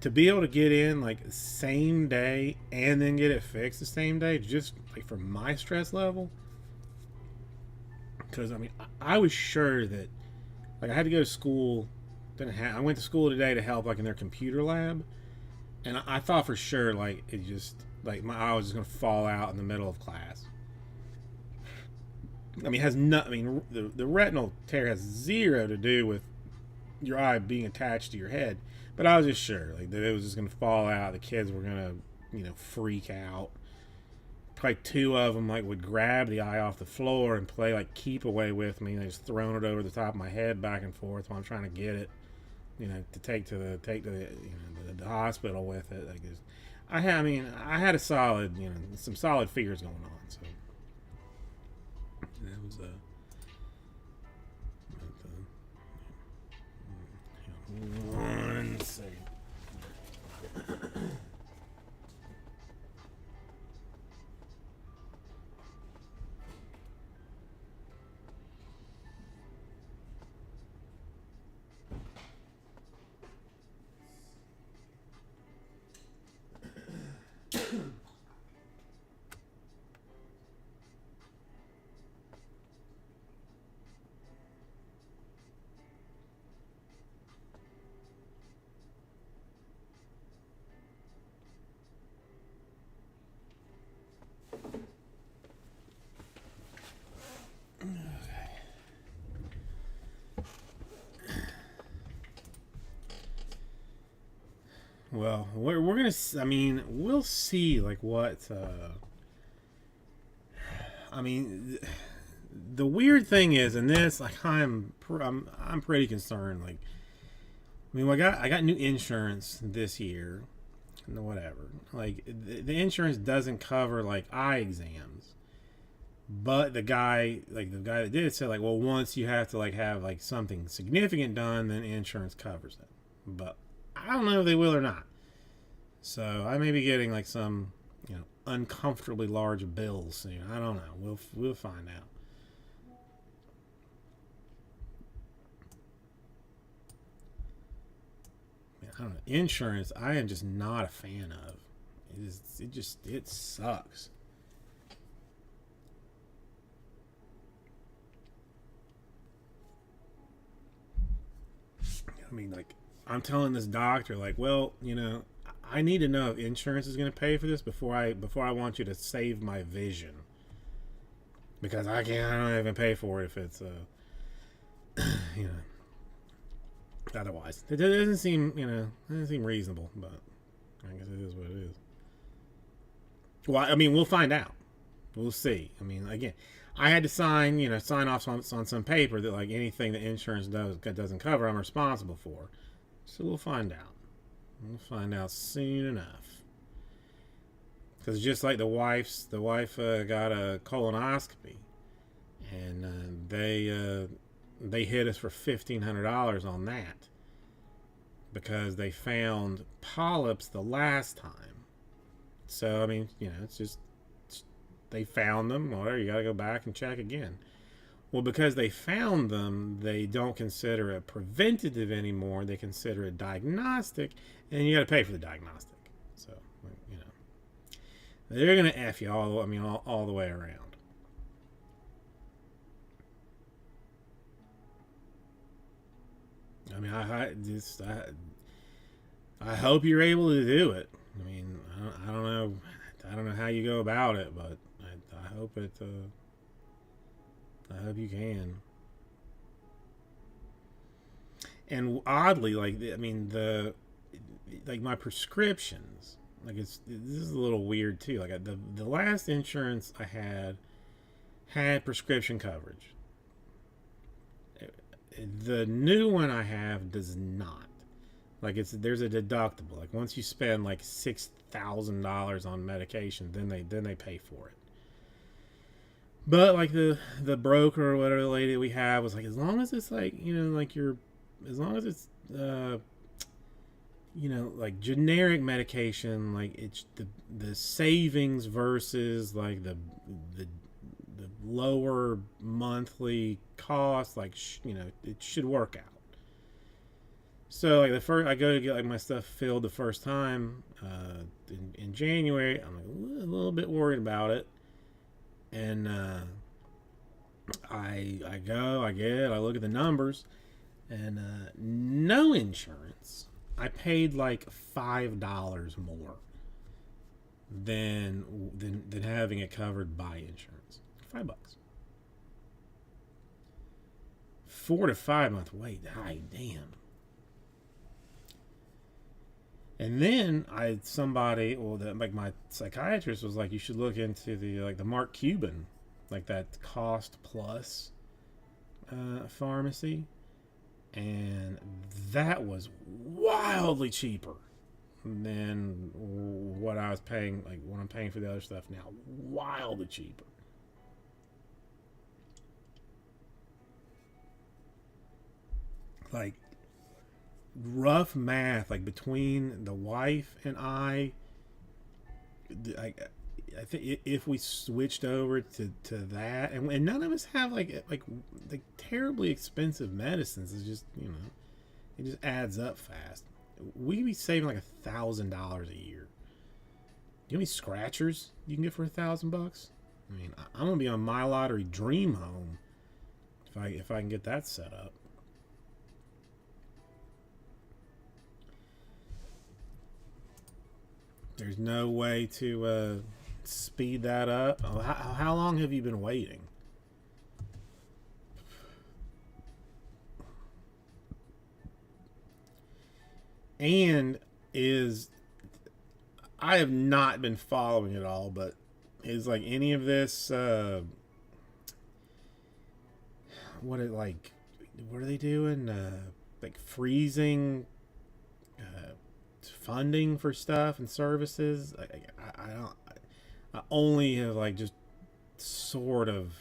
to be able to get in like same day and then get it fixed the same day, just like for my stress level. Because I mean, I was sure that like I had to go to school. I went to school today to help like in their computer lab, and I thought for sure like it just like my eye was just gonna fall out in the middle of class. I mean, the retinal tear has zero to do with your eye being attached to your head, but I was just sure like that it was just gonna fall out. The kids were gonna freak out. Probably two of them like would grab the eye off the floor and play like keep away with me. They just throwing it over the top of my head back and forth while I'm trying to get it. to the hospital with it. I mean, I had a solid, some solid figures going on. So that was one second. Well, we're gonna. I mean, we'll see. Like what? I mean, the weird thing is, in this, like I'm pretty concerned. Like, I mean, I got new insurance this year, whatever. Like, the insurance doesn't cover like eye exams, but the guy that did it said like, well, once you have to like have like something significant done, then insurance covers it. But I don't know if they will or not. So I may be getting like some, uncomfortably large bills soon. I don't know. We'll find out. I don't know. Insurance, I am just not a fan of. It sucks. I mean, like, I'm telling this doctor, like, well, I need to know if insurance is going to pay for this before I want you to save my vision, because I don't even pay for it if it's otherwise it doesn't seem reasonable, but I guess it is what it is. Well, I mean, we'll find out. We'll see. I mean, again, I had to sign off on some paper that like anything that insurance doesn't cover, I'm responsible for. So we'll find out. We'll find out soon enough. Because just like the wife got a colonoscopy, and they hit us for $1,500 on that because they found polyps the last time. So I mean, it's just they found them. Whatever, you got to go back and check again. Well, because they found them, they don't consider it preventative anymore. They consider it diagnostic, and you got to pay for the diagnostic. So, they're gonna F you all the way around. I mean, I hope you're able to do it. I mean, I don't know how you go about it, but I hope it. I hope you can. And oddly, my prescriptions, this is a little weird too. Like the last insurance I had prescription coverage. The new one I have does not. There's a deductible. Like once you spend like $6,000 on medication, then they pay for it. But like the broker or whatever the lady we have was like, as long as it's like as long as it's like generic medication, like it's the savings versus like the lower monthly cost, like it should work out. So like the first, I go to get like my stuff filled the first time in January. I'm like a little bit worried about it. And I look at the numbers, and no insurance. I paid like $5 more than having it covered by insurance. $5. 4 to 5 month wait. Hi, damn. And then my psychiatrist was like, you should look into the Mark Cuban, like that Cost Plus pharmacy. and that was wildly cheaper than what I was paying, like what I'm paying for the other stuff now. Wildly cheaper. Like rough math, like between the wife and I think if we switched over to that, and none of us have like terribly expensive medicines, it's just it just adds up fast. We'd be saving like $1,000 a year. You know how many scratchers you can get for $1,000? I mean, I'm gonna be on My Lottery Dream Home if I can get that set up. There's no way to speed that up. Oh, how long have you been waiting? And is I have not been following it all, but is like any of this what it like what are they doing? Like freezing funding for stuff and services. I don't. I only have like just sort of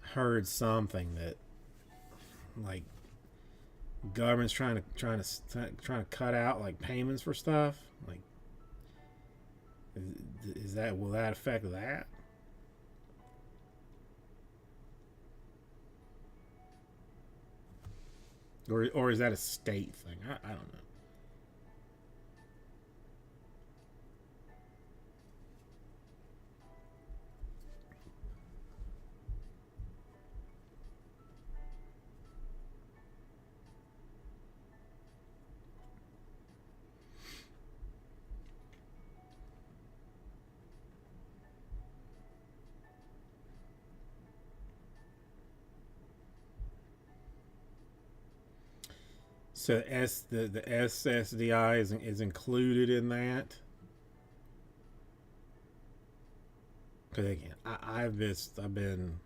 heard something that like government's trying to cut out like payments for stuff. Like, is that will that affect that? Or is that a state thing? I don't know. So the SSDI is included in that. Because again, I've been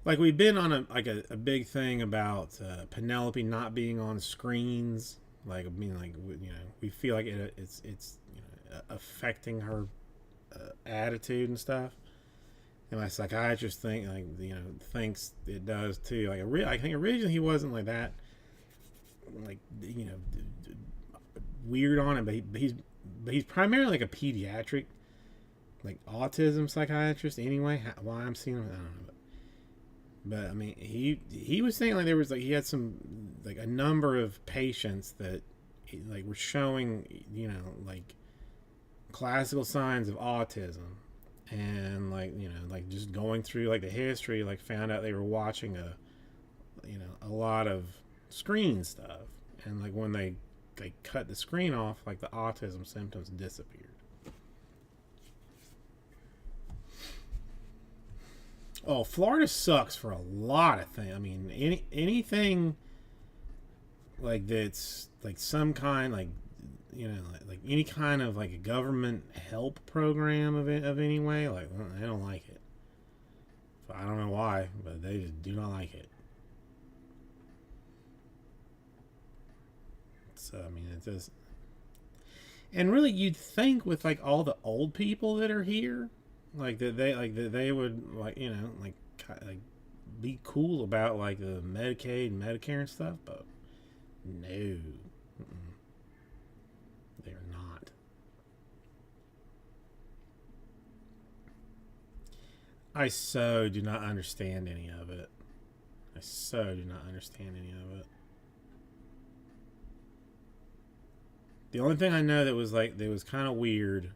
like we've been on a big thing about Penelope not being on screens. Like I mean, like we feel like it's affecting her attitude and stuff. And my psychiatrist thinks it does too. I think originally he wasn't like that, like weird on it, but he's primarily like a pediatric like autism psychiatrist anyway. Why I'm seeing him, I don't know. But I mean, he was saying like there was like he had some like a number of patients that like were showing like classical signs of autism, and like just going through like the history, like found out they were watching a lot of screen stuff, and like when they cut the screen off, like the autism symptoms disappeared. Oh, Florida sucks for a lot of things. I mean, anything like that's like some kind like like any kind of like a government help program of any way, like they don't like it. So I don't know why, but they just do not like it. So I mean, it just and really you'd think with like all the old people that are here, that they would like be cool about like the Medicaid and Medicare and stuff, but no, they're not. I so do not understand any of it. I so do not understand any of it. The only thing I know that was kind of weird,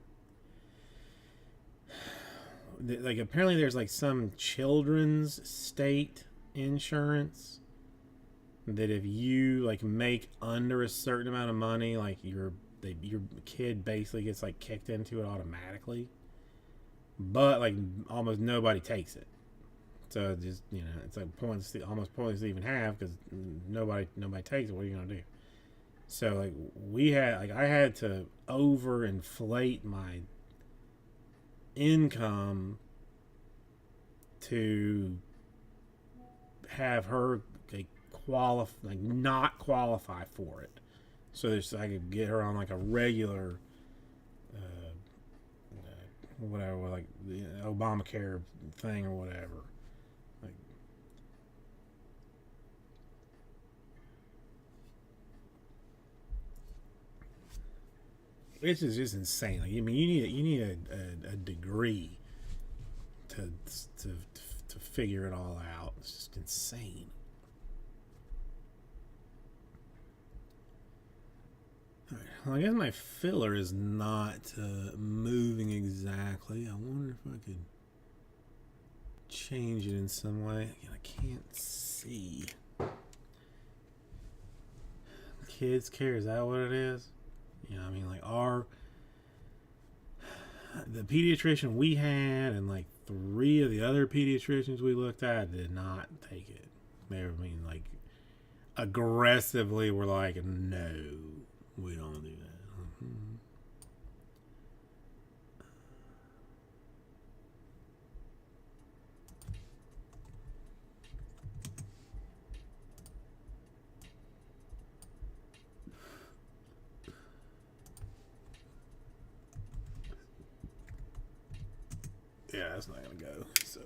like apparently there's like some children's state insurance that if you like make under a certain amount of money, like your kid basically gets like kicked into it automatically, but like almost nobody takes it. So just it's like almost pointless to even have because nobody takes it. What are you gonna do? So like I had to overinflate my income to have her like not qualify for it. So there's, I could get her on like a regular, whatever, like the Obamacare thing or whatever. Like, it's just insane. Like, I mean, you need a degree to to figure it all out. It's just insane. All right. Well, I guess my filler is not moving exactly. I wonder if I could change it in some way. Again, I can't see. Kids care, is that what it is? You know, I mean, like the pediatrician we had and like 3 of the other pediatricians we looked at did not take it. They were, I mean, like, aggressively were like, no, we don't do that. Mm-hmm. Yeah, that's not gonna go. So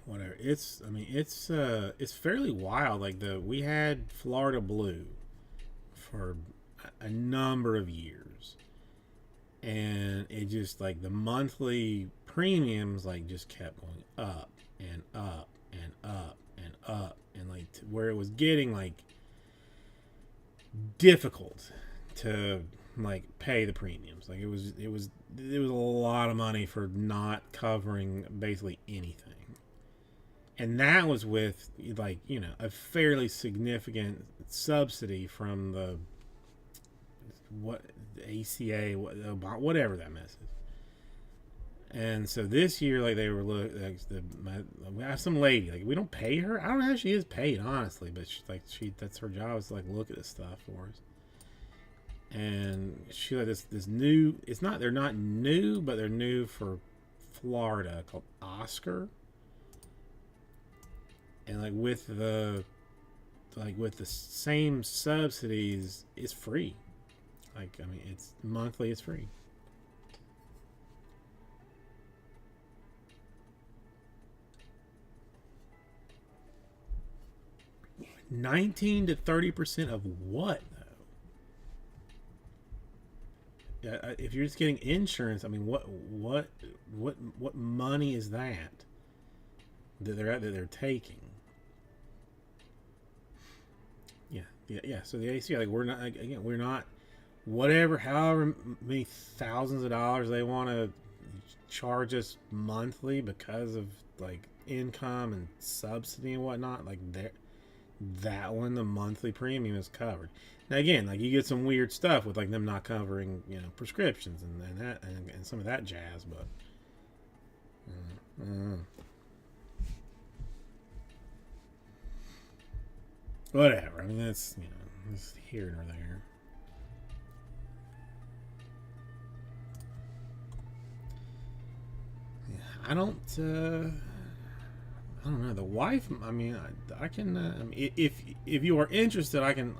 whatever. It's, I mean, it's fairly wild. Like, we had Florida Blue for a number of years, and it just, like, the monthly premiums like just kept going up and up and up and up, and like where it was getting like difficult to like pay the premiums. Like, it was a lot of money for not covering basically anything. And that was with, like, you know, a fairly significant subsidy from the ACA, whatever that mess is. And so this year, like, they were like we have some lady, like, we don't pay her. I don't know how she is paid, honestly, but that's her job, is to like look at this stuff for us. And she like this new, they're not new, but they're new for Florida, called Oscar. And like with the same subsidies, it's free. Like, I mean, it's monthly, it's free. 19 to 30% of what, though? Yeah, if you're just getting insurance, I mean, what money is that they're taking? Yeah. So the ACA, like, we're not, again, we're not, whatever, however many thousands of dollars they want to charge us monthly because of like income and subsidy and whatnot, like that one, the monthly premium is covered. Now again, like, you get some weird stuff with like them not covering, you know, prescriptions and that and some of that jazz, but whatever. I mean, that's, you know, it's here or there. Yeah, I don't know. The wife, I mean, I can. I mean, if you are interested, I can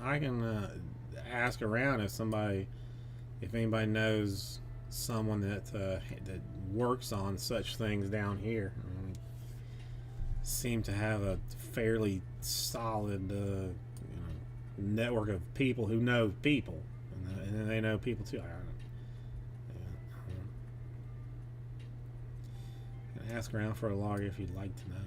ask around if anybody knows someone that works on such things down here. I mean, seem to have a fairly solid network of people who know people, and then they know people too. I don't know. Yeah. Ask around for a lawyer if you'd like to know.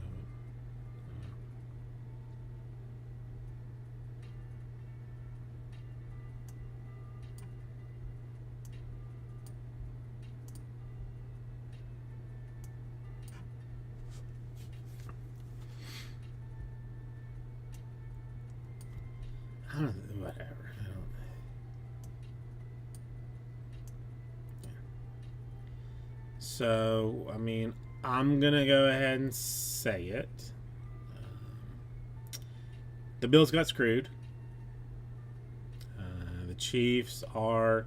I don't know, whatever. I don't. Yeah. So, I mean, I'm gonna go ahead and say it. The Bills got screwed. The Chiefs are,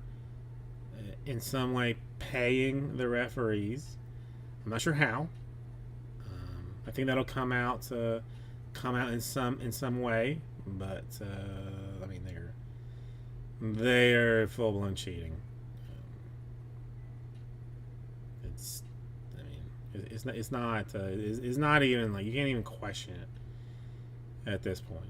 in some way, paying the referees. I'm not sure how. I think that'll come out in some way, but I mean they're full blown cheating. It's I mean it's not even like you can't even question it at this point.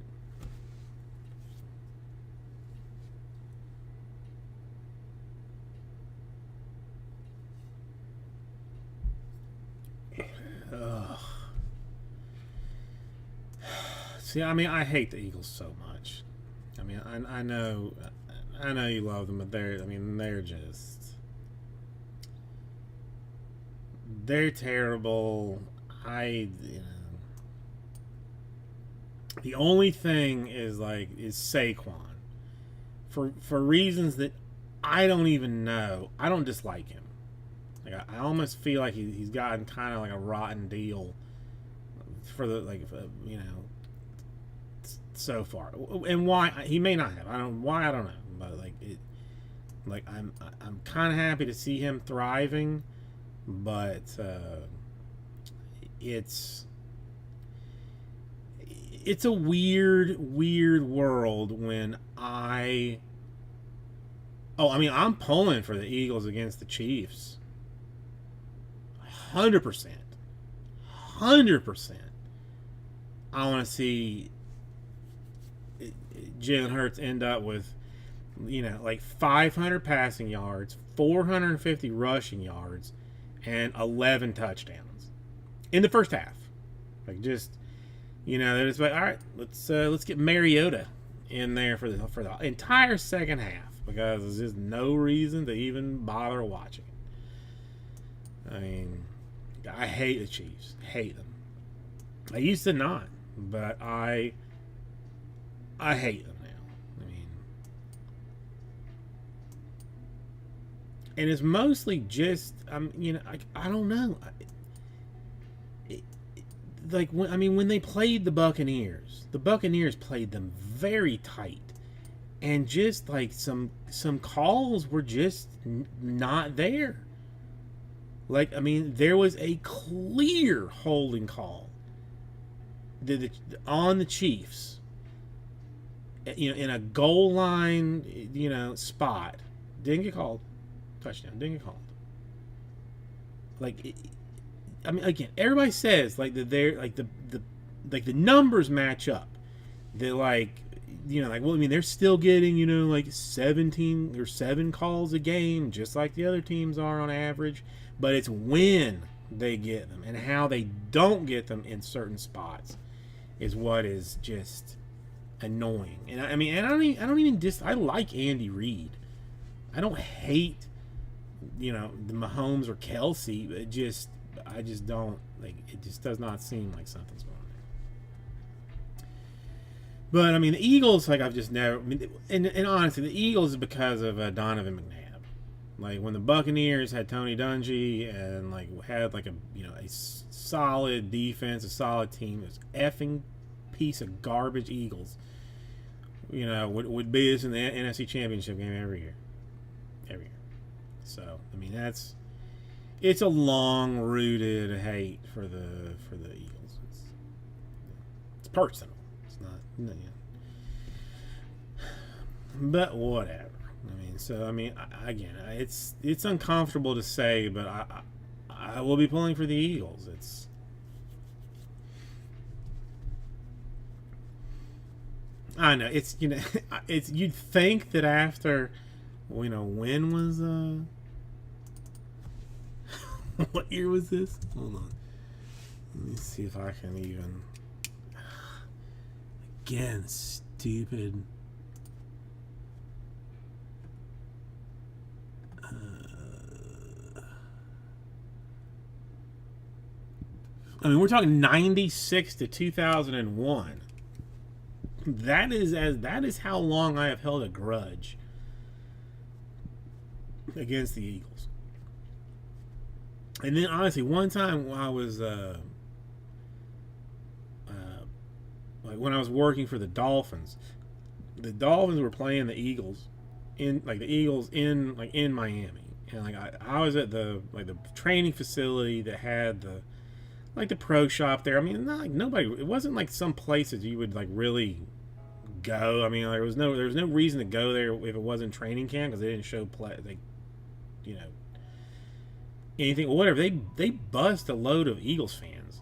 Ugh. See, I mean, I hate the Eagles so much. I mean, I know you love them, but they're terrible. The only thing is Saquon for reasons that I don't even know. I don't dislike him. Like I almost feel like he's gotten kind of like a rotten deal for so far, and why he may not have. I don't know, but I'm kind of happy to see him thriving, but it's a weird world when I'm pulling for the Eagles against the Chiefs. 100%. I want to see Jalen Hurts end up with, 500 passing yards, 450 rushing yards, and 11 touchdowns in the first half. They're just like, all right, let's get Mariota in there for the entire second half because there's just no reason to even bother watching it. I mean, I hate the Chiefs. Hate them. I used to not, but I hate them now. I mean, and it's mostly just I don't know. When they played the Buccaneers played them very tight, and just like some calls were just not there. There was a clear holding call on the Chiefs, in a goal line, spot. Didn't get called. Touchdown. Didn't get called. Again, everybody says that they're the numbers match up. They're they're still getting 17 or 7 calls a game, just like the other teams are on average. But it's when they get them and how they don't get them in certain spots is what is just annoying. And I like Andy Reid. I don't hate the Mahomes or Kelsey. I just don't it. Just does not seem like something's going on there. But the Eagles, I've just never. And honestly, the Eagles is because of Donovan McNabb. When the Buccaneers had Tony Dungy and had a solid defense, a solid team, this effing piece of garbage Eagles, would beat us in the NFC Championship game every year. So it's a long-rooted hate for the Eagles. It's personal. It's not. But whatever. Again, it's uncomfortable to say, but I will be pulling for the Eagles. I know it's it's you'd think that after when was what year was this? Hold on, let me see if I can even again stupid. We're talking 96 to 2001. That is how long I have held a grudge against the Eagles. And then honestly, one time when I was when I was working for the Dolphins were playing the Eagles in Miami, And like I was at the training facility that had the pro shop there. I mean, not like nobody. It wasn't like some places you would like really go. I mean, there was no reason to go there if it wasn't training camp because they didn't show play. They, you know, anything or whatever. They buzzed a load of Eagles fans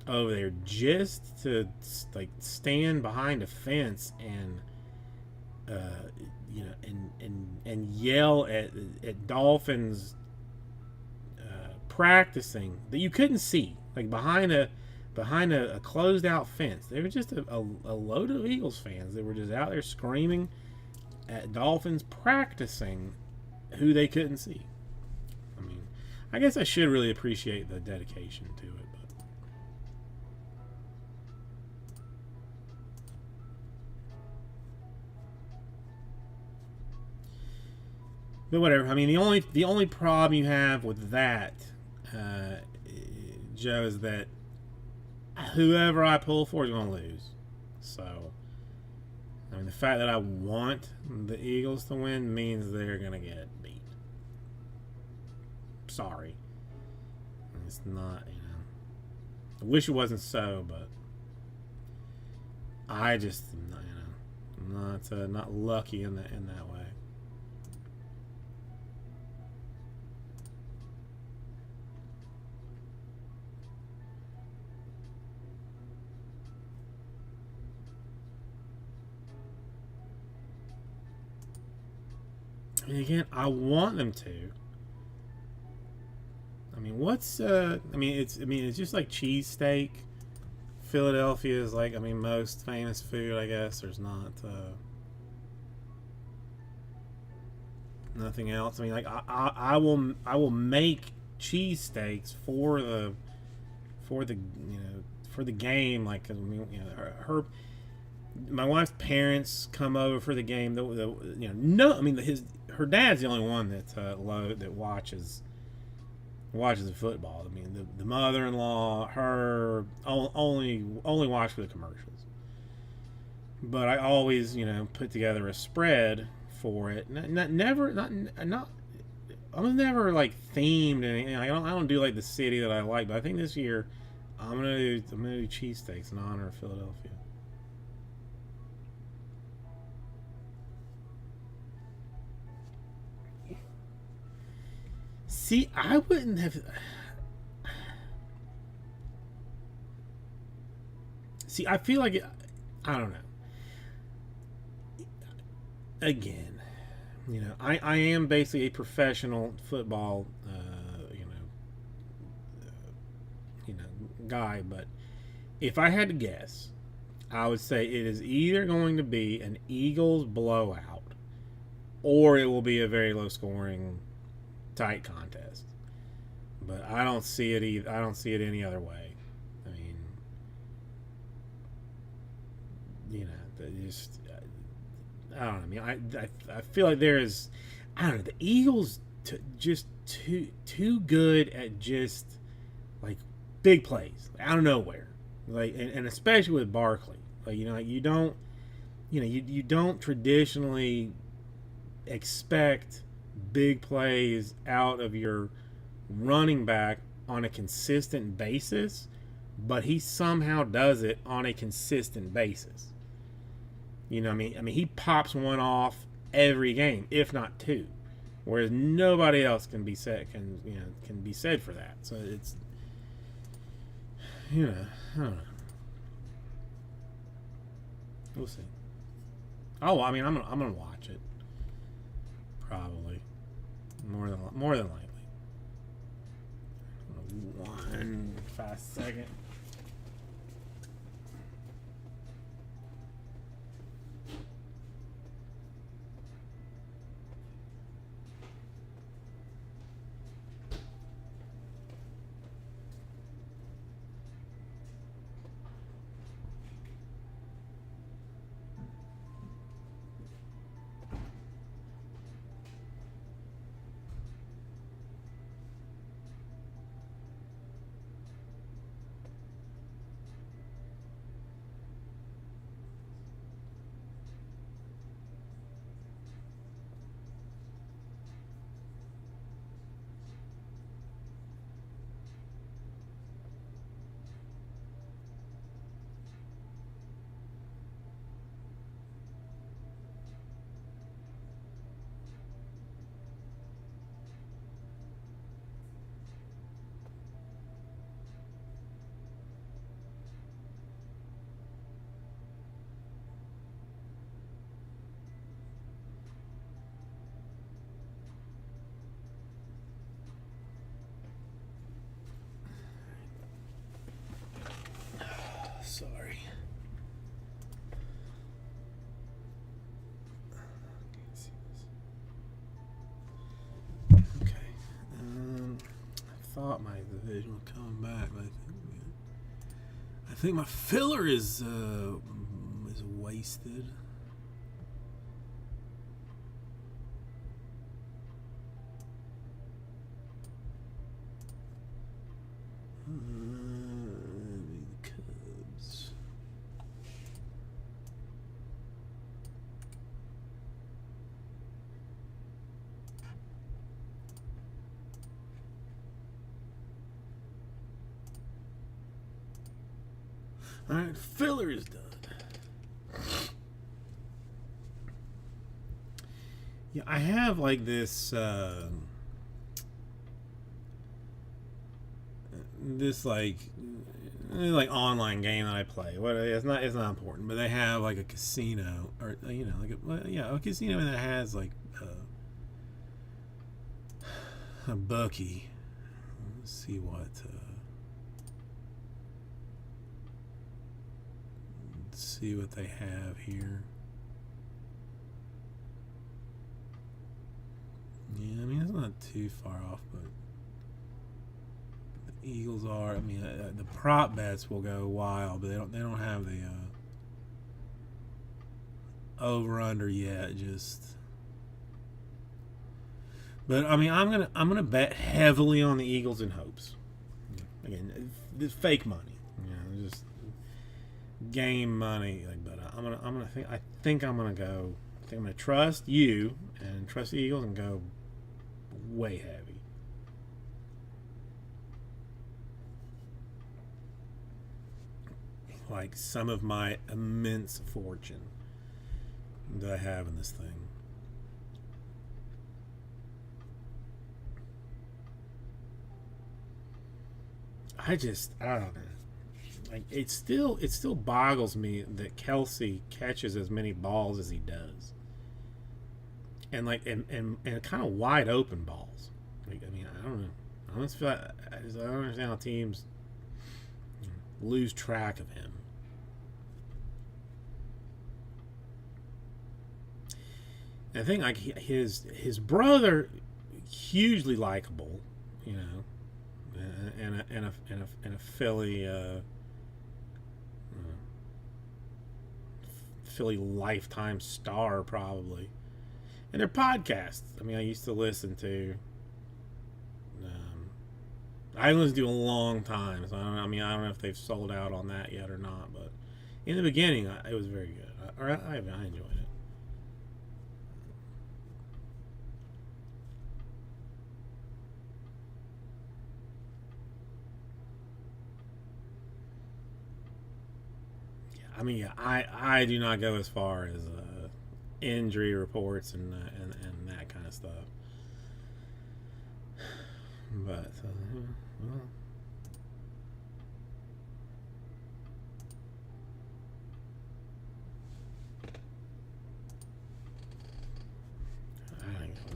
over there just to like stand behind a fence and and yell at Dolphins practicing that you couldn't see, like behind a closed out fence. They were just a load of Eagles fans that were just out there screaming at Dolphins practicing who they couldn't see. I mean, I guess I should really appreciate the dedication to it. But whatever. I mean, the only problem you have with that, Joe, is that whoever I pull for is going to lose. So, I mean, the fact that I want the Eagles to win means they're going to get beat. Sorry, it's not. I wish it wasn't so, but I just, I'm not lucky in that way. I mean, again, I want them to. I mean, it's just like cheesesteak. Philadelphia is like, most famous food, I guess. There's not nothing else. I mean, like I will make cheesesteaks for the game. Like, my wife's parents come over for the game. Her dad's the only one that watches the football. I mean, the mother-in-law, her only watch for the commercials. But I always, put together a spread for it. I was never like themed anything. I don't do like the city that I like. But I think this year I'm gonna do cheesesteaks in honor of Philadelphia. See, I wouldn't have. See, I feel like I don't know. Again, I am basically a professional football, guy. But if I had to guess, I would say it is either going to be an Eagles blowout, or it will be a very low scoring, tight contest. But I don't see it either. I don't see it any other way. I mean, just I don't know. I mean, I feel like there is, I don't know, the Eagles just too good at just like big plays out of nowhere, like and especially with Barkley. Like, you don't traditionally expect big plays out of your running back on a consistent basis, but he somehow does it on a consistent basis. I mean, he pops one off every game, if not two, whereas nobody else can be said for that. So it's, I don't know. We'll see. Oh, I mean, I'm gonna watch it, probably more than likely. 1 fast second. thought my division was coming back, but I think my filler is wasted. The Cubs. All right, filler is done. Yeah, I have like this this like online game that I play. What it's not important, but they have like a casino, or a casino that has like a bookie. Let's see what. Let's see what they have here. Yeah, I mean it's not too far off, but the Eagles are. I mean, the prop bets will go wild, but they don't have the over under yet. But I mean, I'm gonna bet heavily on the Eagles in hopes. Again, it's fake money. Just game money. But I think I'm gonna trust you and trust the Eagles and go way heavy. Like some of my immense fortune that I have in this thing. I don't know. Like it still boggles me that Kelsey catches as many balls as he does. And kind of wide open balls. Like, I mean, I don't know. I just feel like I don't understand how teams lose track of him. And I think like his brother, hugely likable, and a Philly Philly lifetime star probably. And their podcasts. I mean, I used to listen to. I listened to a long time, so I don't know if they've sold out on that yet or not. But in the beginning, it was very good. I enjoyed it. Yeah, I mean, I do not go as far as injury reports and that kind of stuff. But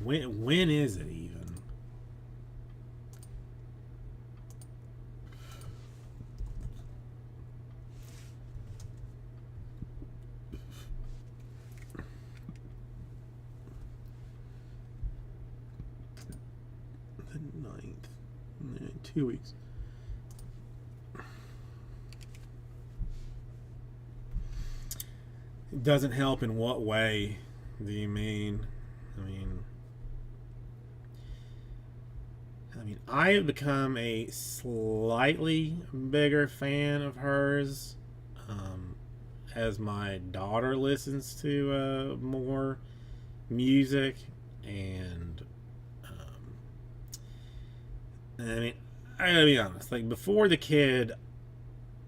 well, when is it even? The 9th. 2 weeks. It doesn't help in what way do you mean? I mean, I have become a slightly bigger fan of hers as my daughter listens to more music, and I mean, I gotta be honest. Like before the kid,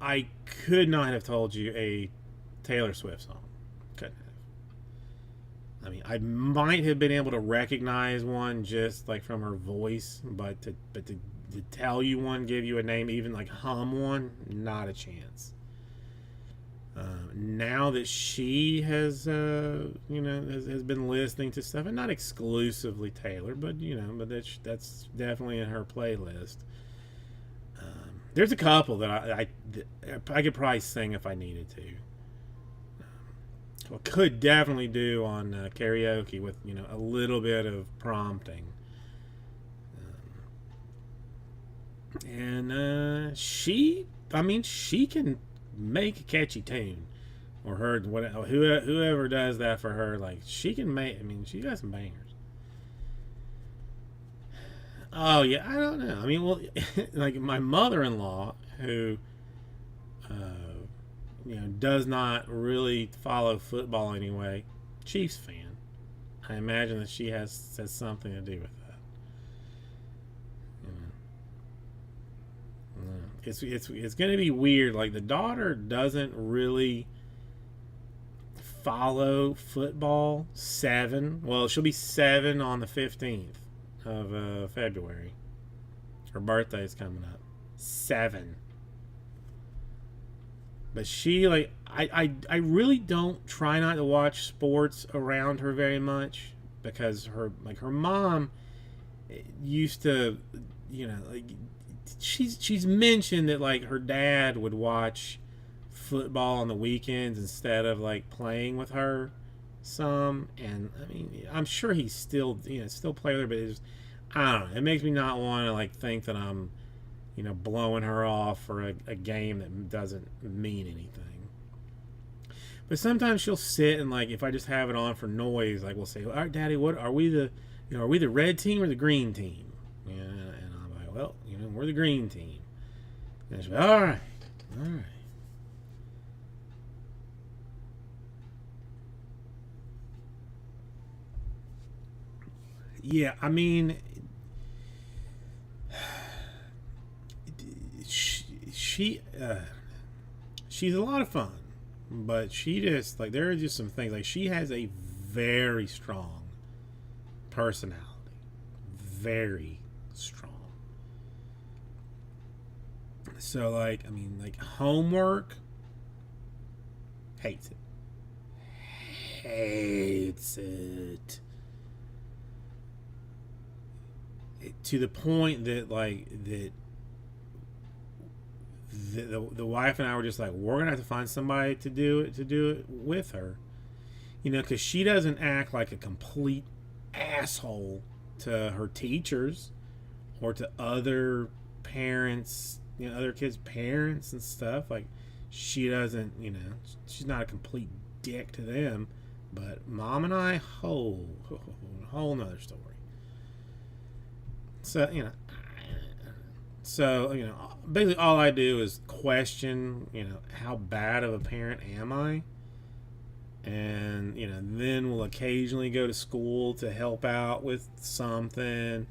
I could not have told you a Taylor Swift song. Couldn't have. I mean, I might have been able to recognize one just like from her voice, but to tell you one, give you a name, even like hum one, not a chance. Now that she has, has been listening to stuff, and not exclusively Taylor, but that's definitely in her playlist. There's a couple that I could probably sing if I needed to. I could definitely do on karaoke with a little bit of prompting. And she can make a catchy tune, or her whoever does that for her, like she can make. I mean, she got some bangers. Oh yeah, I don't know. I mean, well, like my mother-in-law, who does not really follow football anyway, Chiefs fan. I imagine that she has something to do with that. It's going to be weird. Like the daughter doesn't really follow football. 7. Well, she'll be 7 on the 15th of February. Her birthday is coming up. 7. But she I really don't try not to watch sports around her very much, because her mom used to, like she's mentioned that like her dad would watch football on the weekends instead of like playing with her some. And I mean, I'm sure he's still still play with her, but I don't know, it makes me not want to like think that I'm blowing her off for a game that doesn't mean anything. But sometimes she'll sit and like, if I just have it on for noise, like we'll say, all right, Daddy, what are we are we the red team or the green team? And I'm like, well, we're the green team. And she'll be, all right. Yeah, I mean, she's a lot of fun, but she just like, there are just some things, like she has a very strong personality, very strong. So like, I mean, like homework, hates it, hates it, to the point that like that the wife and I were just like, we're gonna have to find somebody to do it with her, because she doesn't act like a complete asshole to her teachers or to other parents, other kids' parents and stuff. Like she doesn't, she's not a complete dick to them. But Mom and I, whole nother story. So basically all I do is question, how bad of a parent am I, and then we'll occasionally go to school to help out with something,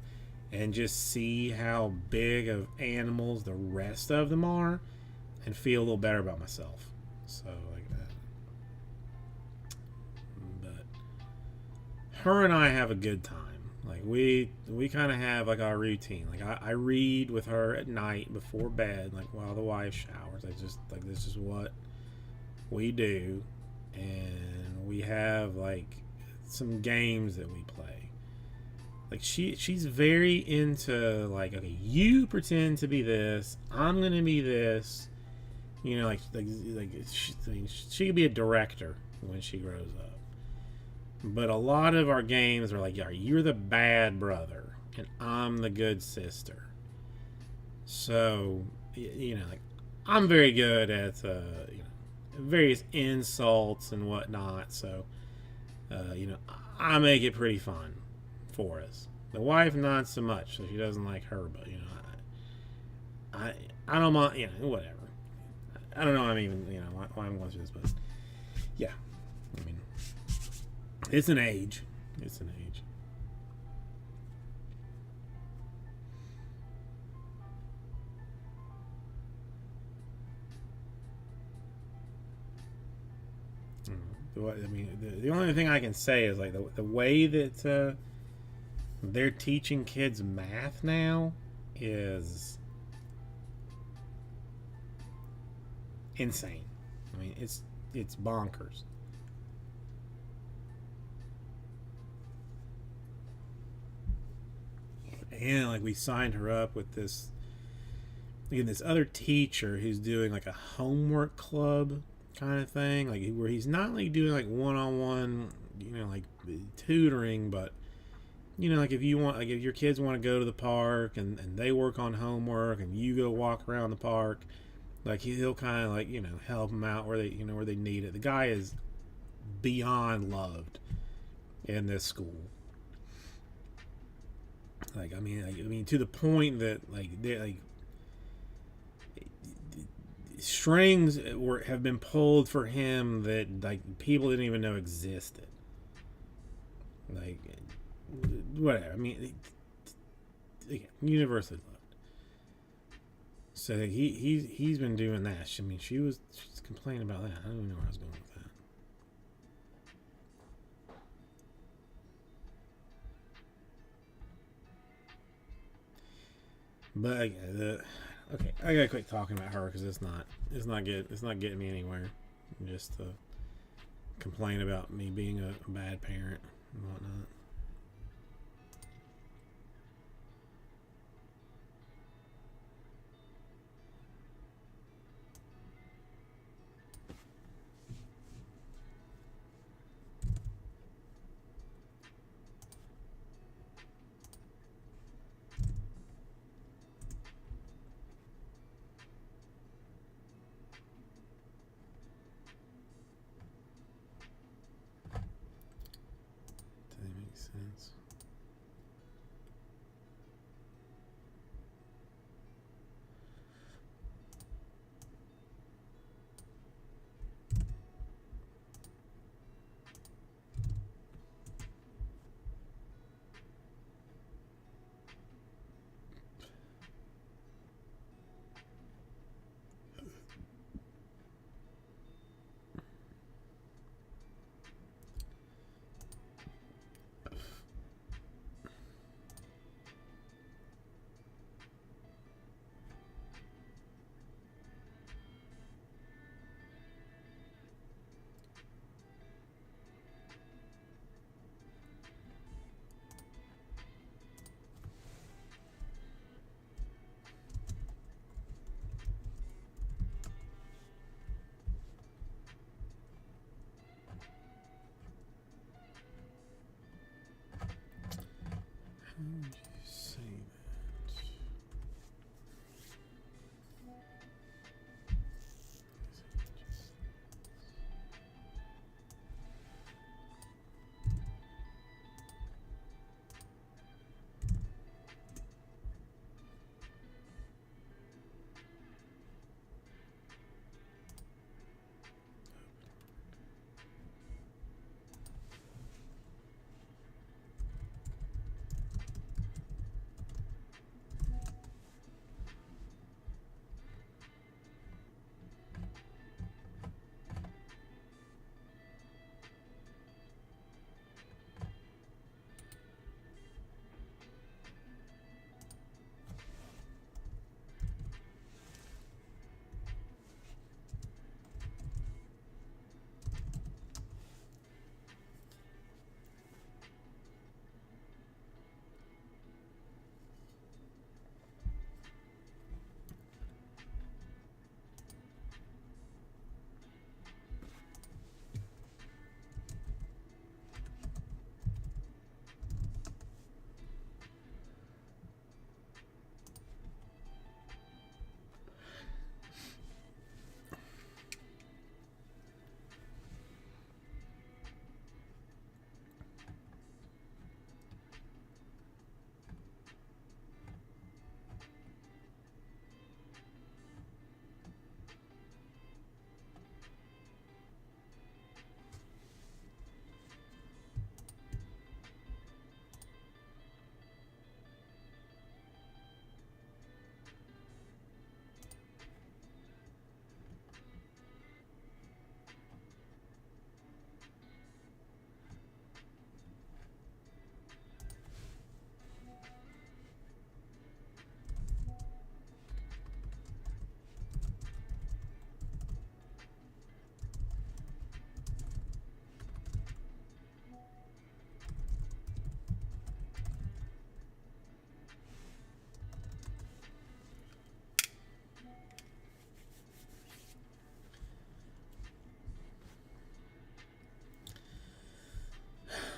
and just see how big of animals the rest of them are, and feel a little better about myself. So like that. But her and I have a good time. Like we kind of have like our routine. Like I read with her at night before bed, like while the wife showers. I just like, this is what we do. And we have like some games that we play. Like she's very into like, okay, you pretend to be this, I'm gonna be this. She could be a director when she grows up. But a lot of our games are like, yeah, you're the bad brother and I'm the good sister. So, like I'm very good at, various insults and whatnot. So, I make it pretty fun for us. The wife, not so much. So she doesn't like her, but, I don't mind, whatever. I don't know. I'm even, why I'm going through this, but yeah, I mean, it's an age. It's an age. I mean, the only thing I can say is like the way that they're teaching kids math now is insane. I mean, it's bonkers. And like we signed her up with this, again, this other teacher who's doing like a homework club kind of thing, like where he's not like doing like one-on-one, like tutoring, but like if you want, like if your kids want to go to the park and they work on homework and you go walk around the park, like he'll kind of like help them out where they need it. The guy is beyond loved in this school. Like I mean to the point that strings have been pulled for him that like people didn't even know existed. Like whatever. I mean, again, universally loved. So he's been doing that. I mean, she's complaining about that. I don't even know where I was going with that. But okay, I gotta quit talking about her because it's not getting me anywhere. Just to complain about me being a bad parent and whatnot. Does that make sense? How would you say that?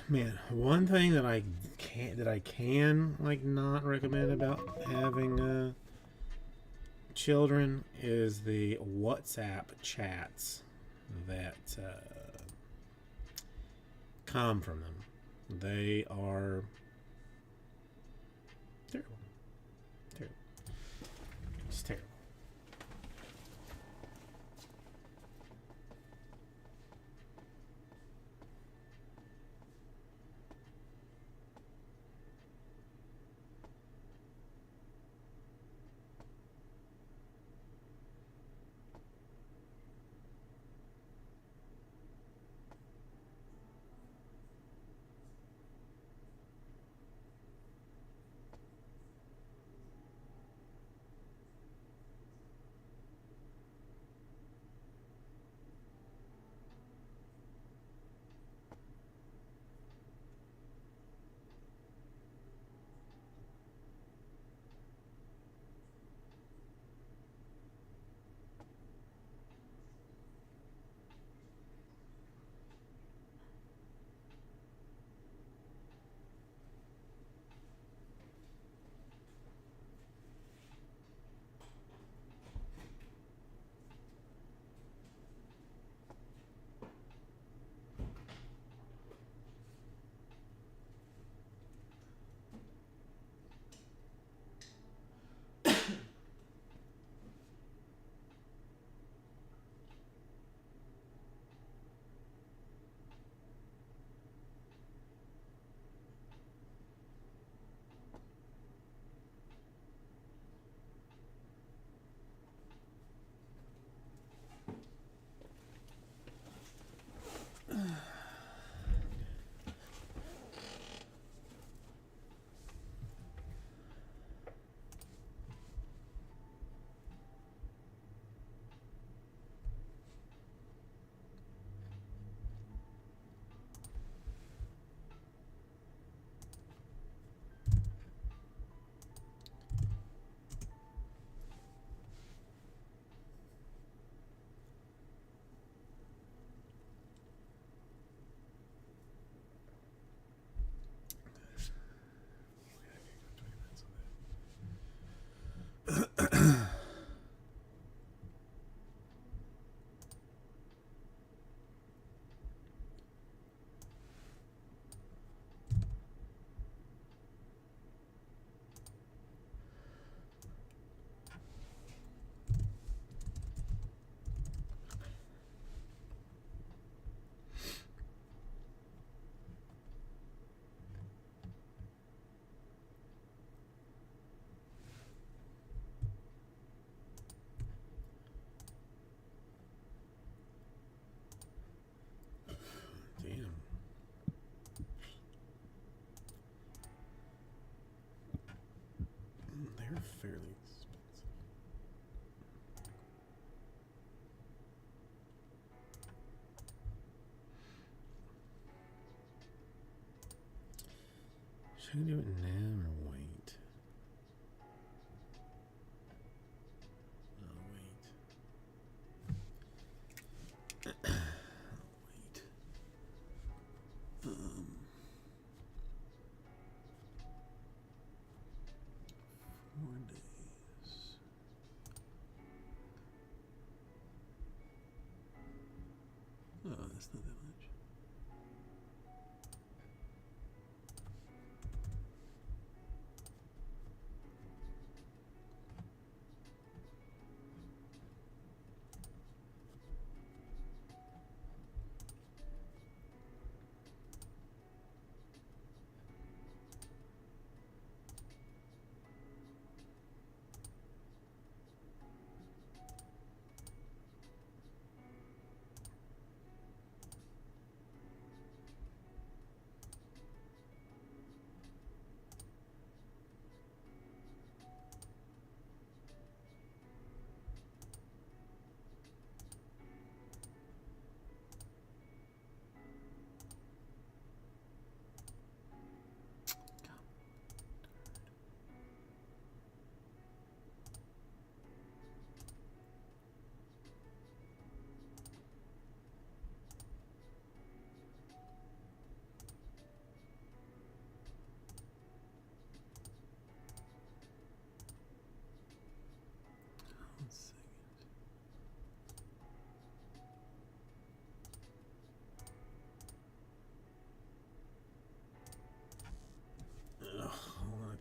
Man, one thing that I can like not recommend about having children is the WhatsApp chats that come from them. They are terrible. Terrible. It's terrible. Damn. They're fairly expensive. Should I do it now or wait? Oh, wait. Wait. 4 days. Oh, that's not that much.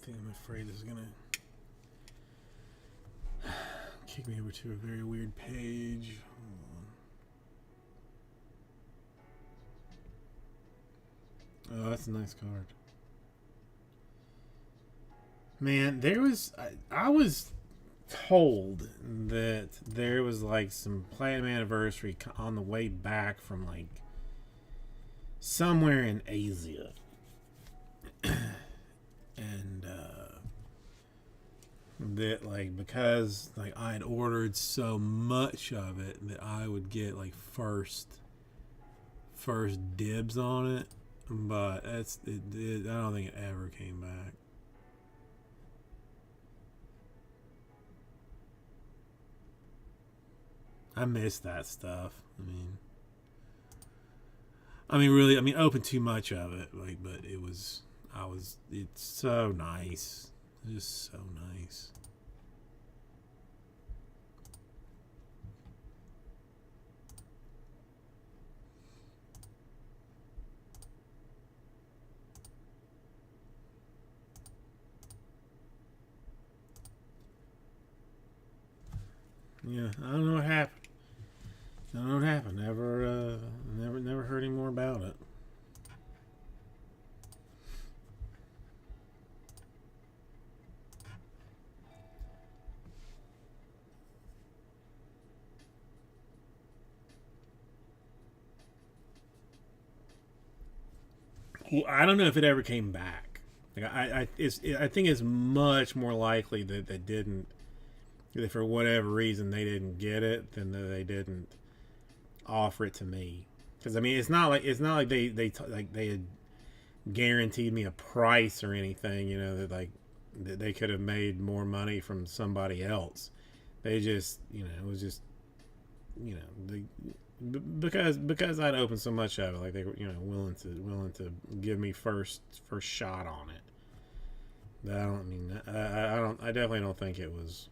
think I'm afraid this is gonna kick me over to a very weird page. Oh, that's a nice card. Man, I was told that there was like some Platinum Anniversary on the way back from like somewhere in Asia. And that like because like I had ordered so much of it that I would get like first dibs on it, but I don't think it ever came back. I miss that stuff. Really, open too much of it, like, but it's so nice. Just so nice. Yeah, I don't know what happened. I don't know what happened. Never heard any more about it. Well, I don't know if it ever came back. Like I think it's much more likely that they didn't. That for whatever reason they didn't get it, than that they didn't offer it to me. Because it's not like they had guaranteed me a price or anything. You know that they could have made more money from somebody else. They just it was just because I'd opened so much of it, like they were willing to give me first shot on it. But I definitely don't think it was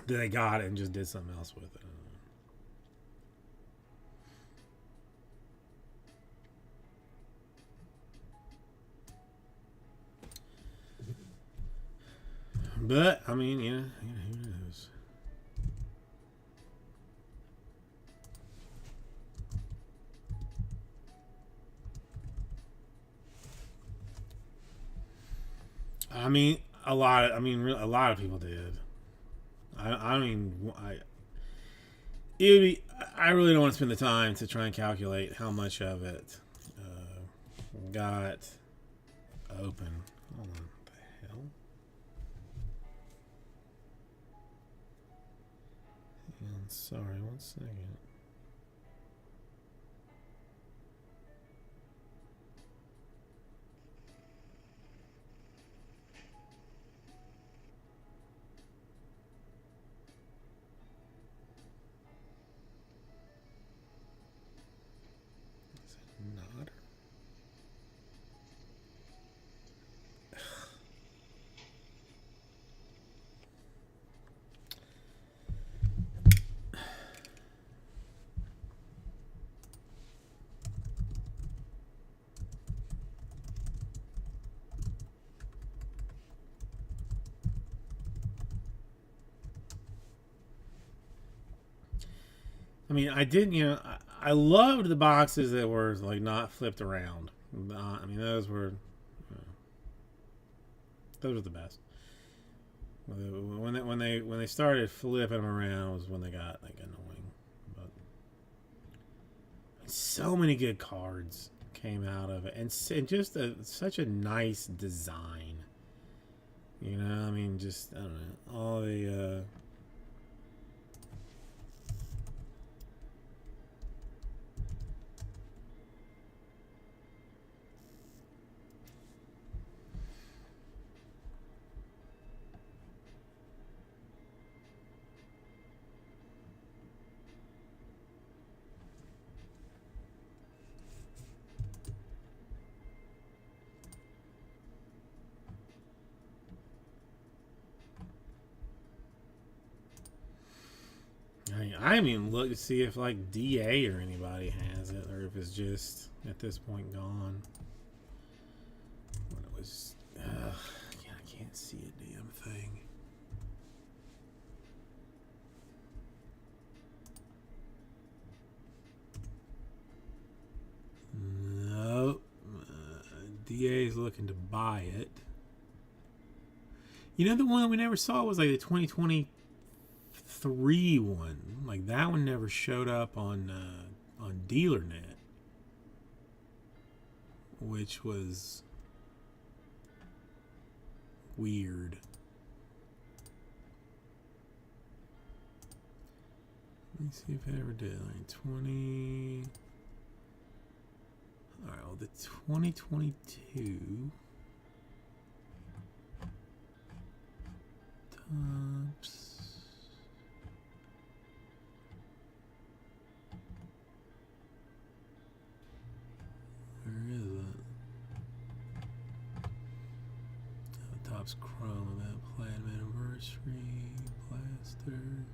that they got it and just did something else with it. But who knows? A lot of people did. I really don't want to spend the time to try and calculate how much of it got open. Hold on, what the hell? Sorry, 1 second. Not. I didn't. I loved the boxes that were like not flipped around. Those were the best. When they started flipping them around was when they got like annoying. But so many good cards came out of it, and just such a nice design. Just I don't know all the. I even look to see if like DA or anybody has it, or if it's just at this point gone. When it was, can't see a damn thing. No. DA is looking to buy it. You know, the one we never saw was like the 2023 one. Like that one never showed up on DealerNet, which was weird. Let me see if I ever did. Like 20. All right, well, the 2022 tops. Where is it? Tops Chrome event, Platinum Anniversary, Blaster.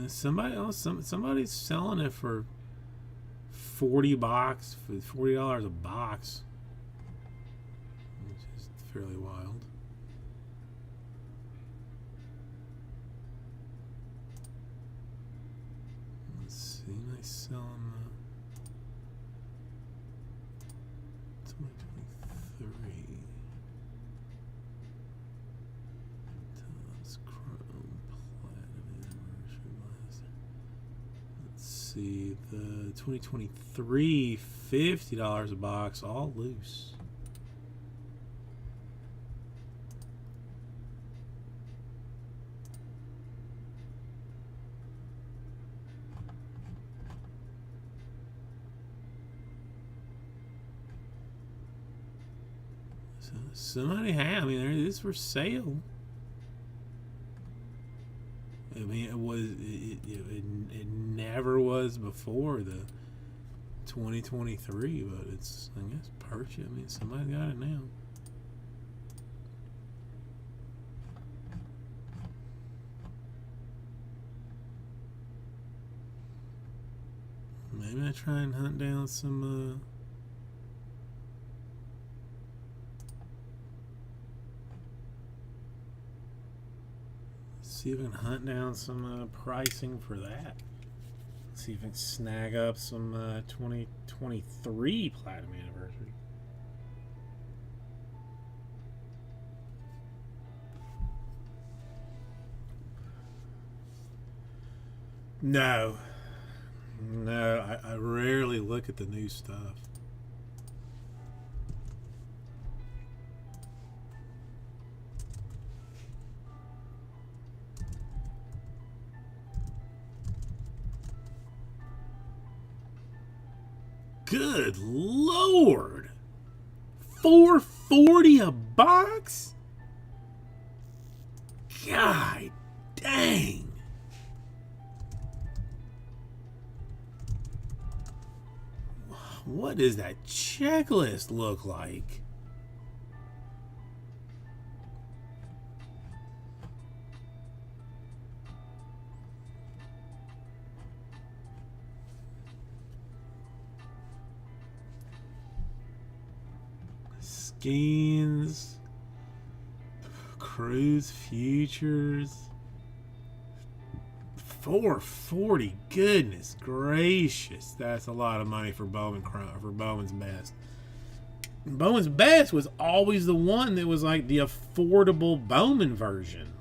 Somebody else, somebody's selling it for $40 a box, which is fairly wild. Let's see, I sell them 2023. Topps Chrome Platinum Anniversary Blaster. Let's see, the 2023 $50 a box, all loose. So somebody had, I mean, it is for sale. I mean, it never was before the 2023, but it's, I guess, purchase. I mean, somebody got it now. Maybe I try and hunt down some see if I can hunt down some pricing for that. See if I can snag up some 2023 Platinum Anniversary. No. I rarely look at the new stuff. Good Lord! $4.40 a box? God dang! What does that checklist look like? Skins, Cruise Futures, $4.40. Goodness gracious, that's a lot of money for Bowman's Best. Bowman's Best was always the one that was like the affordable Bowman version.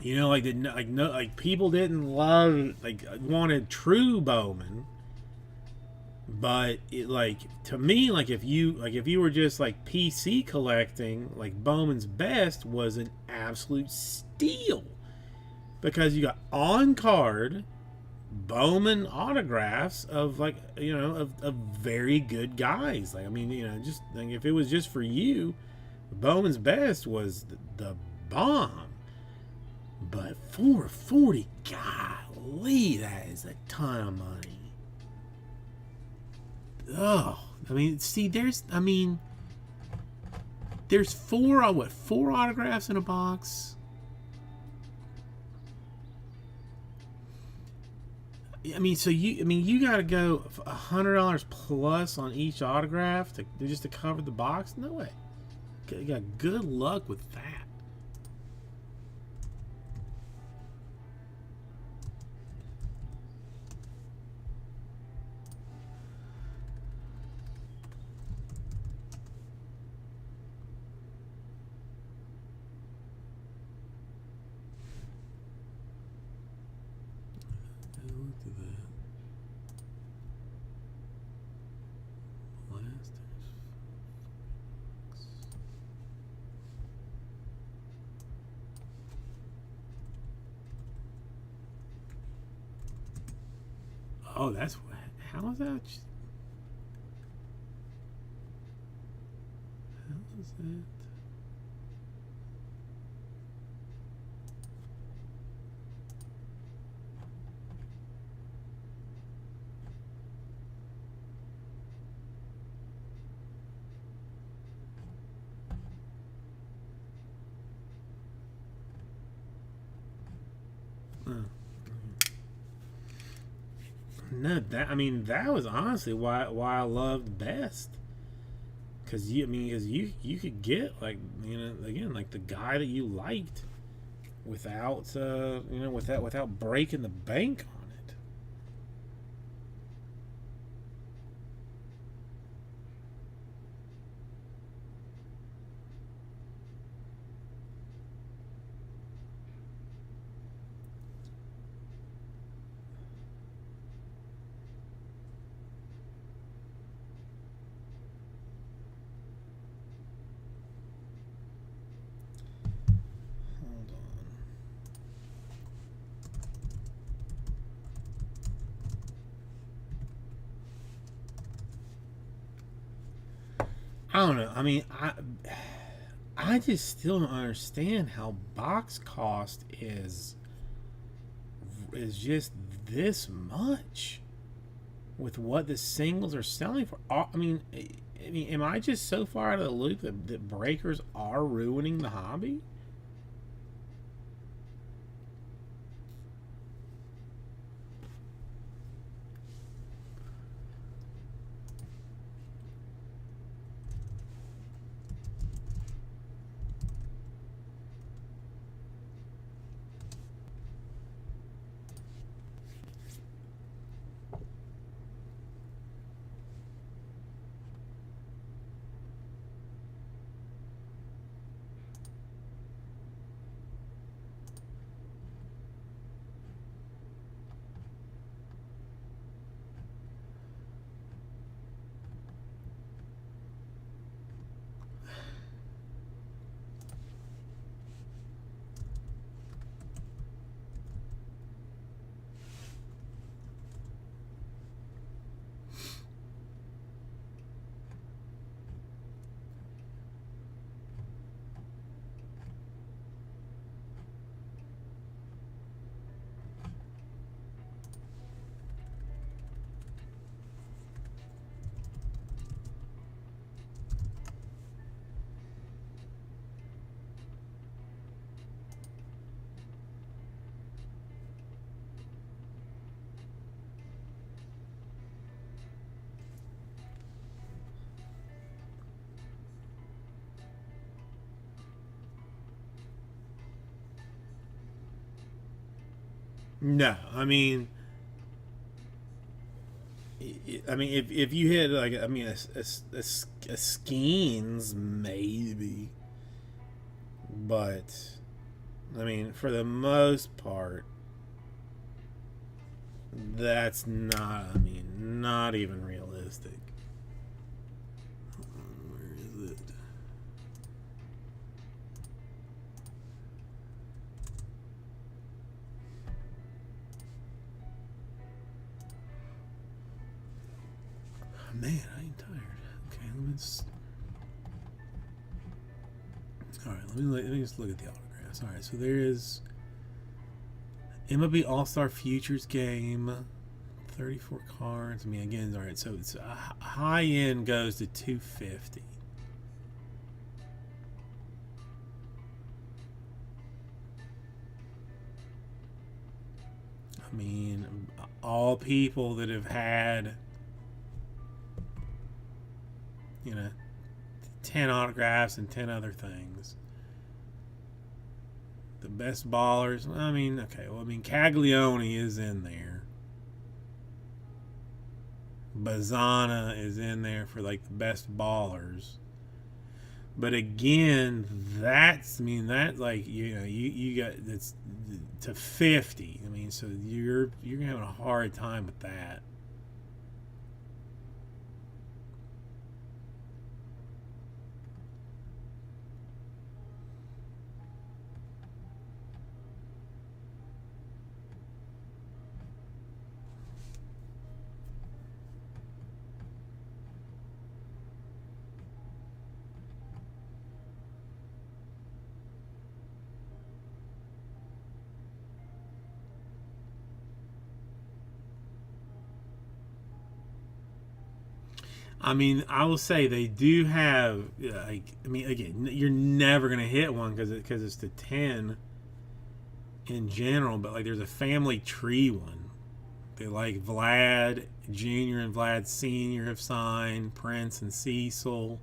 You know, like people didn't wanted true Bowman. But it, like, to me, like if you were just like PC collecting, like Bowman's Best was an absolute steal, because you got on card Bowman autographs of, like, you know, of very good guys. Like, I mean, you know, just like if it was just for you, Bowman's Best was the bomb. But $4.40, golly, that is a ton of money. Oh, I mean, see, there's four autographs in a box? I mean, so you got to go $100 plus on each autograph to just to cover the box. No way. You got good luck with that. Oh, that's how is that? How is that? No, that was honestly why I loved Best, because you could get, like, again, like the guy that you liked without without breaking the bank on it. Hold on. I don't know. I just still don't understand how box cost is just this much with what the singles are selling for. Am I just so far out of the loop that breakers are ruining the hobby? No, if you hit, like, a Skeens maybe, but for the most part, that's not even realistic. Where is it? Man, I ain't tired. Okay, let me just look at the autographs. All right, so there is MLB All-Star Futures game, 34 cards. Again, all right. So it's high end goes to 250. all people that have had, you know, 10 autographs and 10 other things. The best ballers. I mean, okay. Well, I mean, Caglione is in there. Bazzana is in there for like the best ballers. But again, that's, I mean, that, like, you know, you got, that's to 50. I mean, so you're having a hard time with that. I mean, I will say they do have, like, I mean, again, you're never gonna hit one because it's the 10 in general, but like there's a family tree one. They like Vlad Jr. and Vlad Sr. have signed, Prince and Cecil.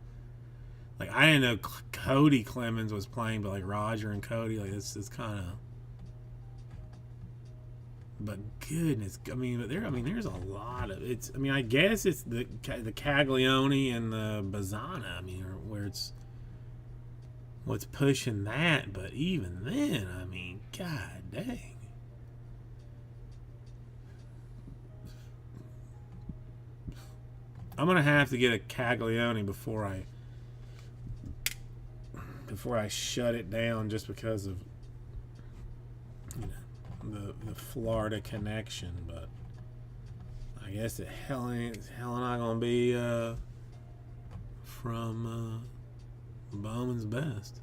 Like, I didn't know Cody Clemens was playing, but like Roger and Cody, like this is kind of. But goodness, I mean, there's a lot of it's. I mean, I guess it's the Caglione and the Bazzana. I mean, where it's what's pushing that. But even then, I mean, god dang. I'm gonna have to get a Caglione before I shut it down, just because of, you know, the Florida connection. But I guess the hell not gonna be from Bowman's Best.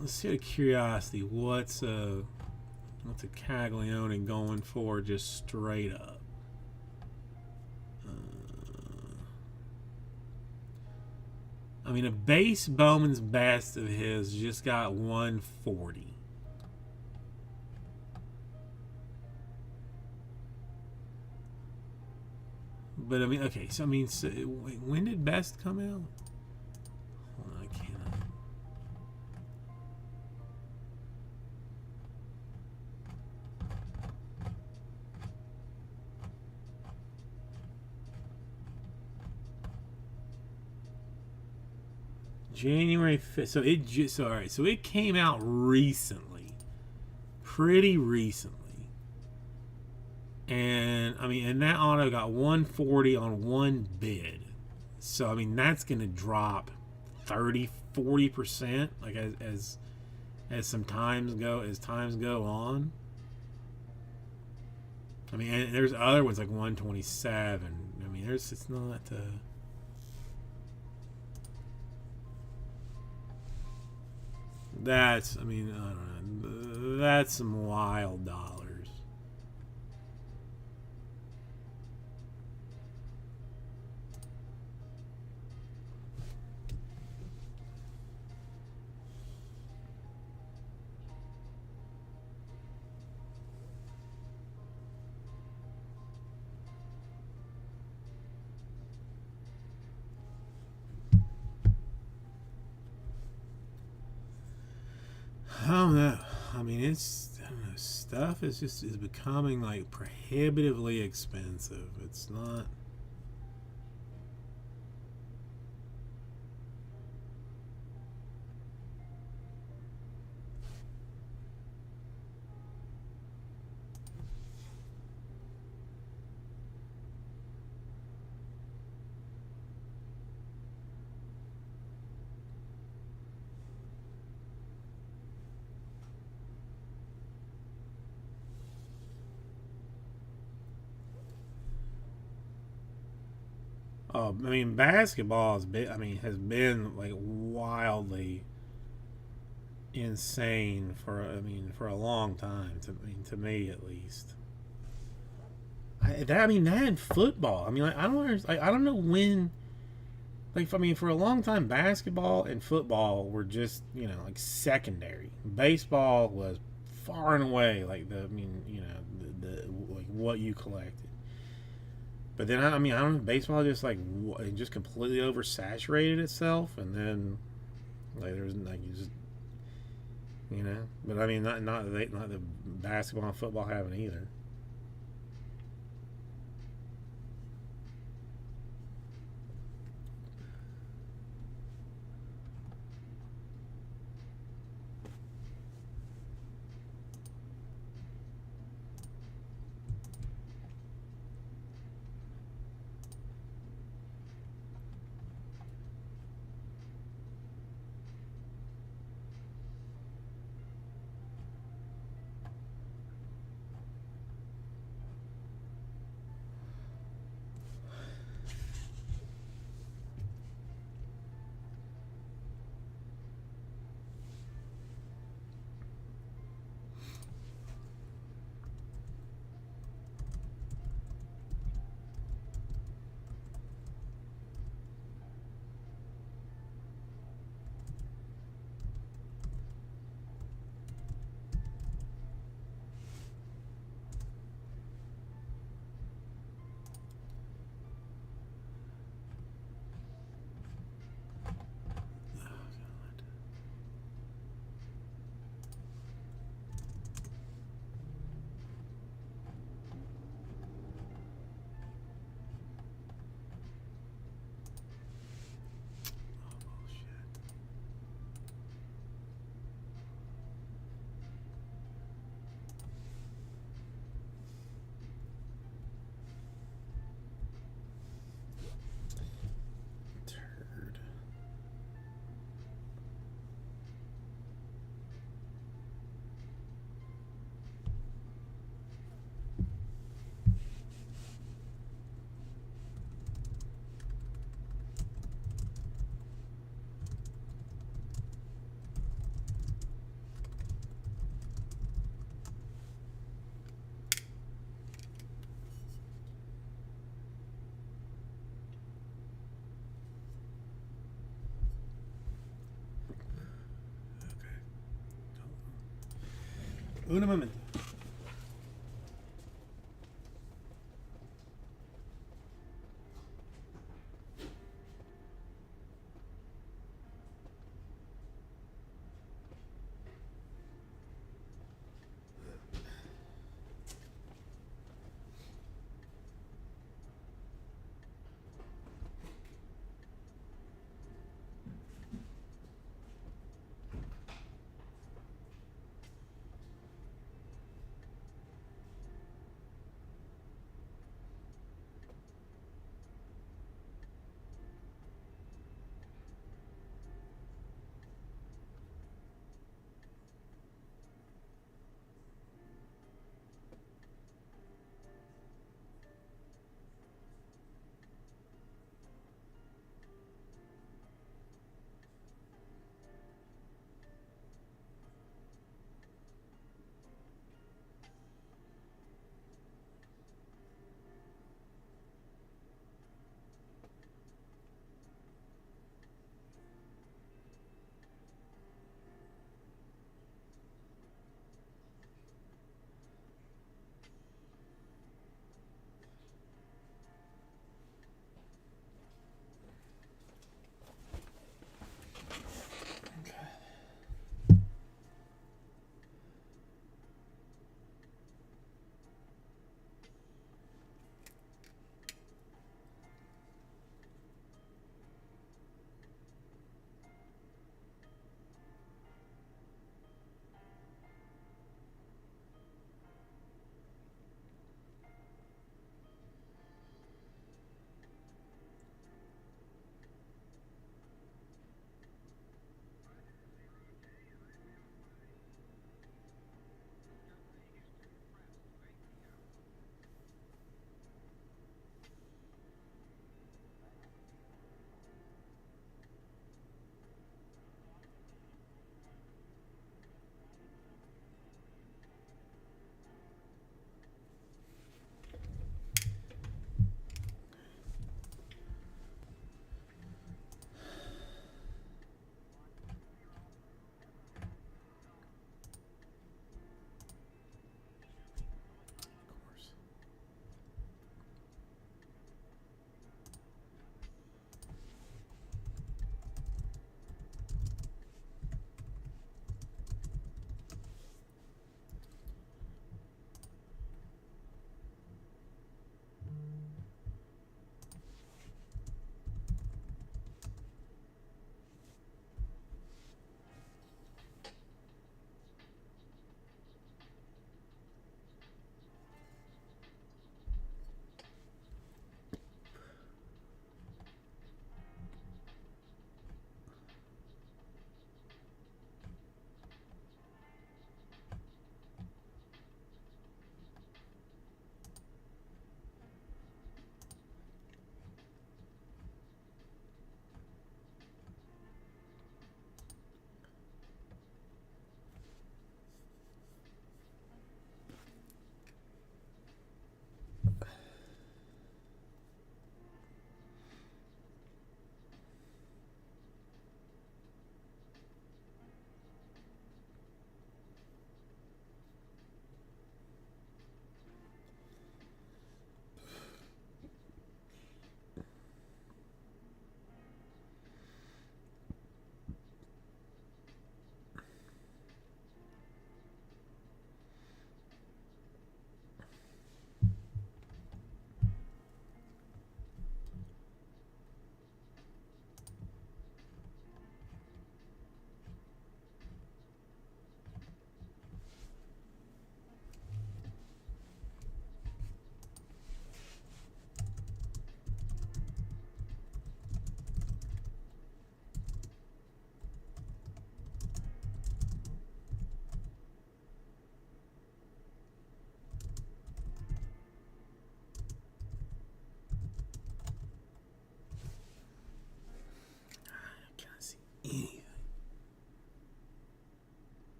Let's see, out of curiosity, what's a Caglione going for just straight up? I mean, a base Bowman's Best of his just got 140. But I mean, okay, so I mean, so when did Best come out? Hold on, I can't. January 5th. So it just, all right. So it came out recently, pretty recently. And I mean, and that auto got 140 on one bid. So I mean, that's going to drop 30-40%, like as times go on. I mean, and there's other ones like 127. I mean, it's not that's, I mean, I don't know. That's some wild dollars. I don't know. I mean, I don't know, stuff is becoming like prohibitively expensive. It's not. I mean, basketball has been like wildly insane for a long time. To me at least. That and football. I mean, like, I don't know when. Like, I mean, for a long time, basketball and football were just, like secondary. Baseball was far and away like the like what you collected. But then I don't know. Baseball just like it just completely oversaturated itself, and then like there was like you just But I mean, not the basketball and football haven't either. Turd. Una momento.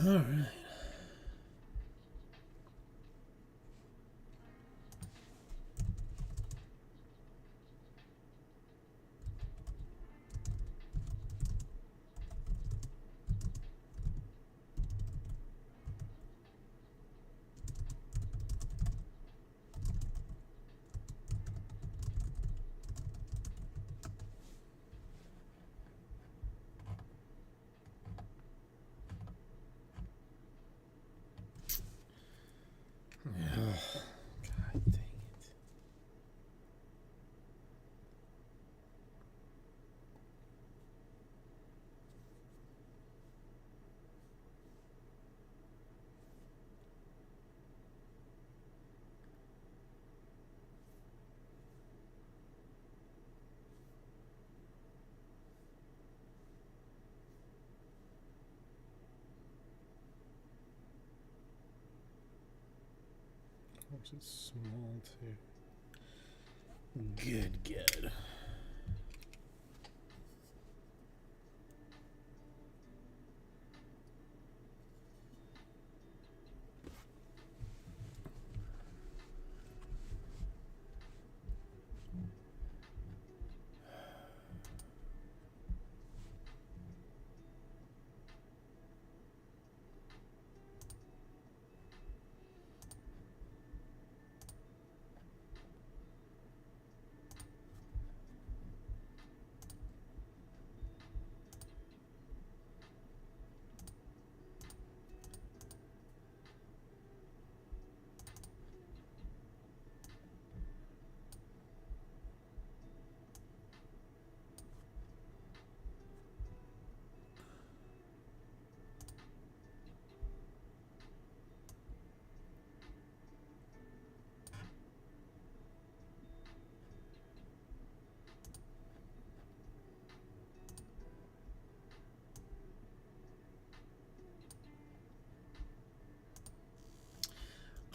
All right. God dang it. Which is small too. Good, good.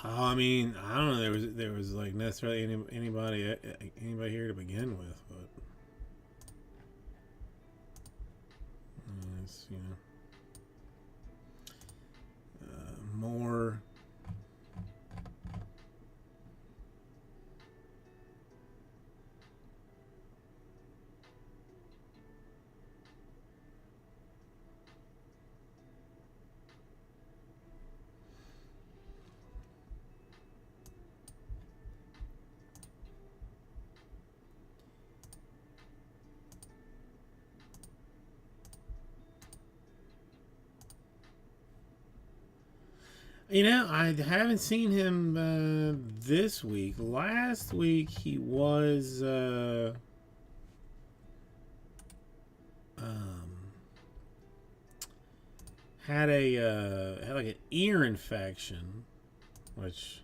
I mean, I don't know. There was like necessarily anybody here to begin with, but it's more. I haven't seen him this week. Last week he was had like an ear infection, which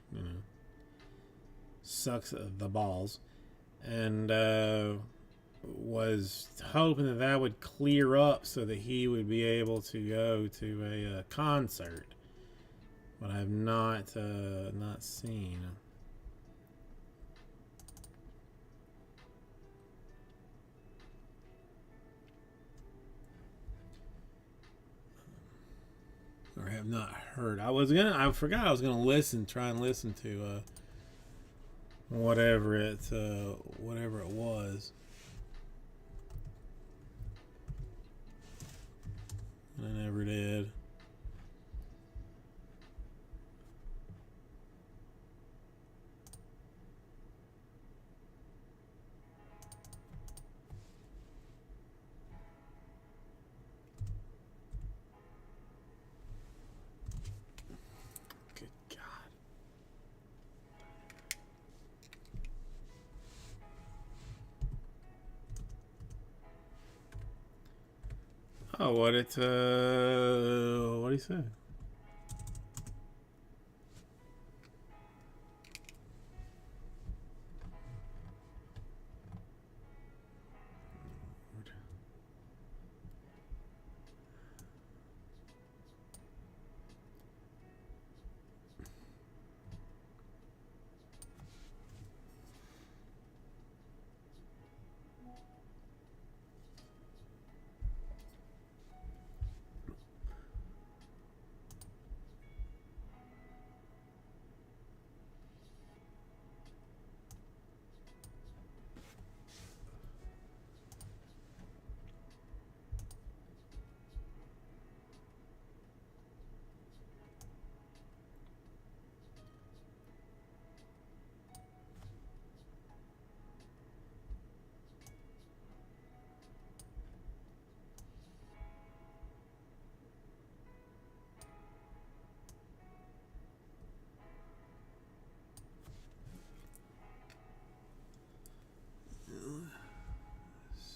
sucks the balls, and was hoping that would clear up so that he would be able to go to a concert. But I have not seen. Or have not heard. I forgot I was gonna try and listen to whatever it was. I never did. Oh, what do you say?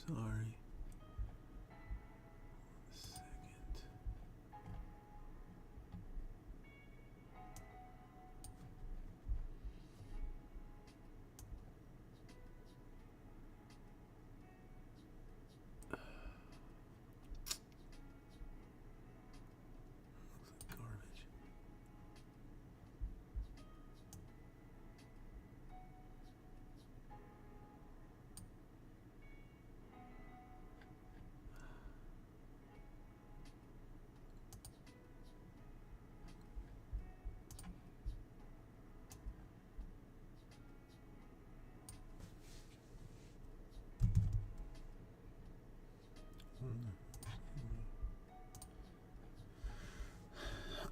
Sorry. Second. Looks like garbage.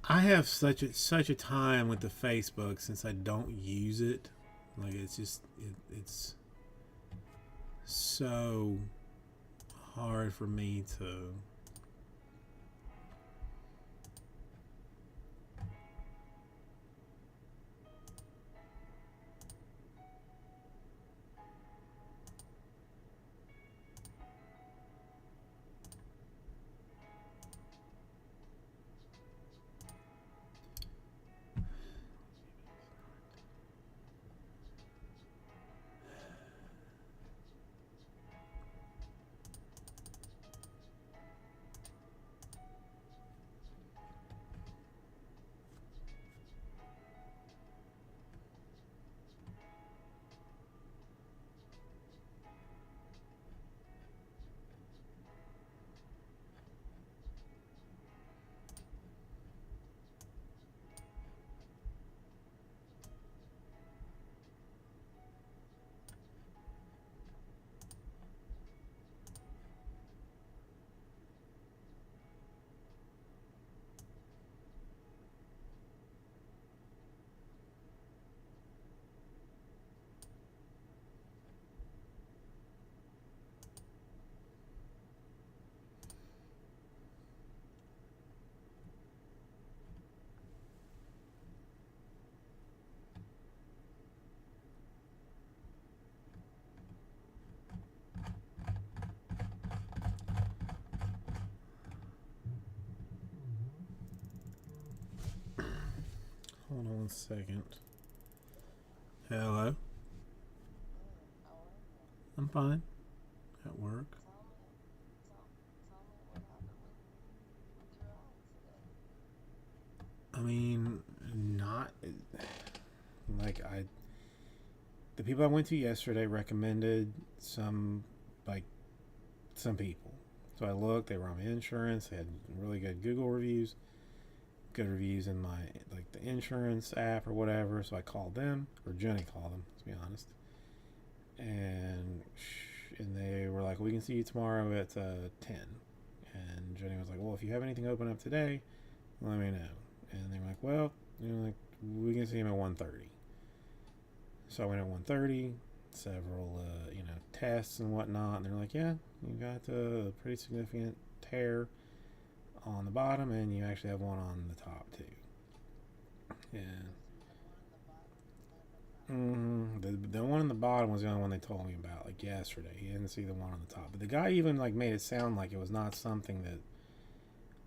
I have such a time with the Facebook since I don't use it. Like it's just it's so hard for me to. Hold on 1 second. Hello. I'm fine. At work. I mean, not like I. The people I went to yesterday recommended like some people. So I looked. They were on my insurance. They had really good Google reviews, good reviews in my like the insurance app or whatever. So I called them, or Jenny called them, to be honest, and they were like, "We can see you tomorrow at 10." And Jenny was like, "Well, if you have anything open up today, let me know." And they were like, "Well, like we can see him at 1:30." So I went at 1:30, several tests and whatnot, and they're like, "Yeah, you got a pretty significant tear on the bottom, and you actually have one on the top too." Yeah. The one on the bottom was the only one they told me about, like yesterday. He didn't see the one on the top, but the guy even like made it sound like it was not something that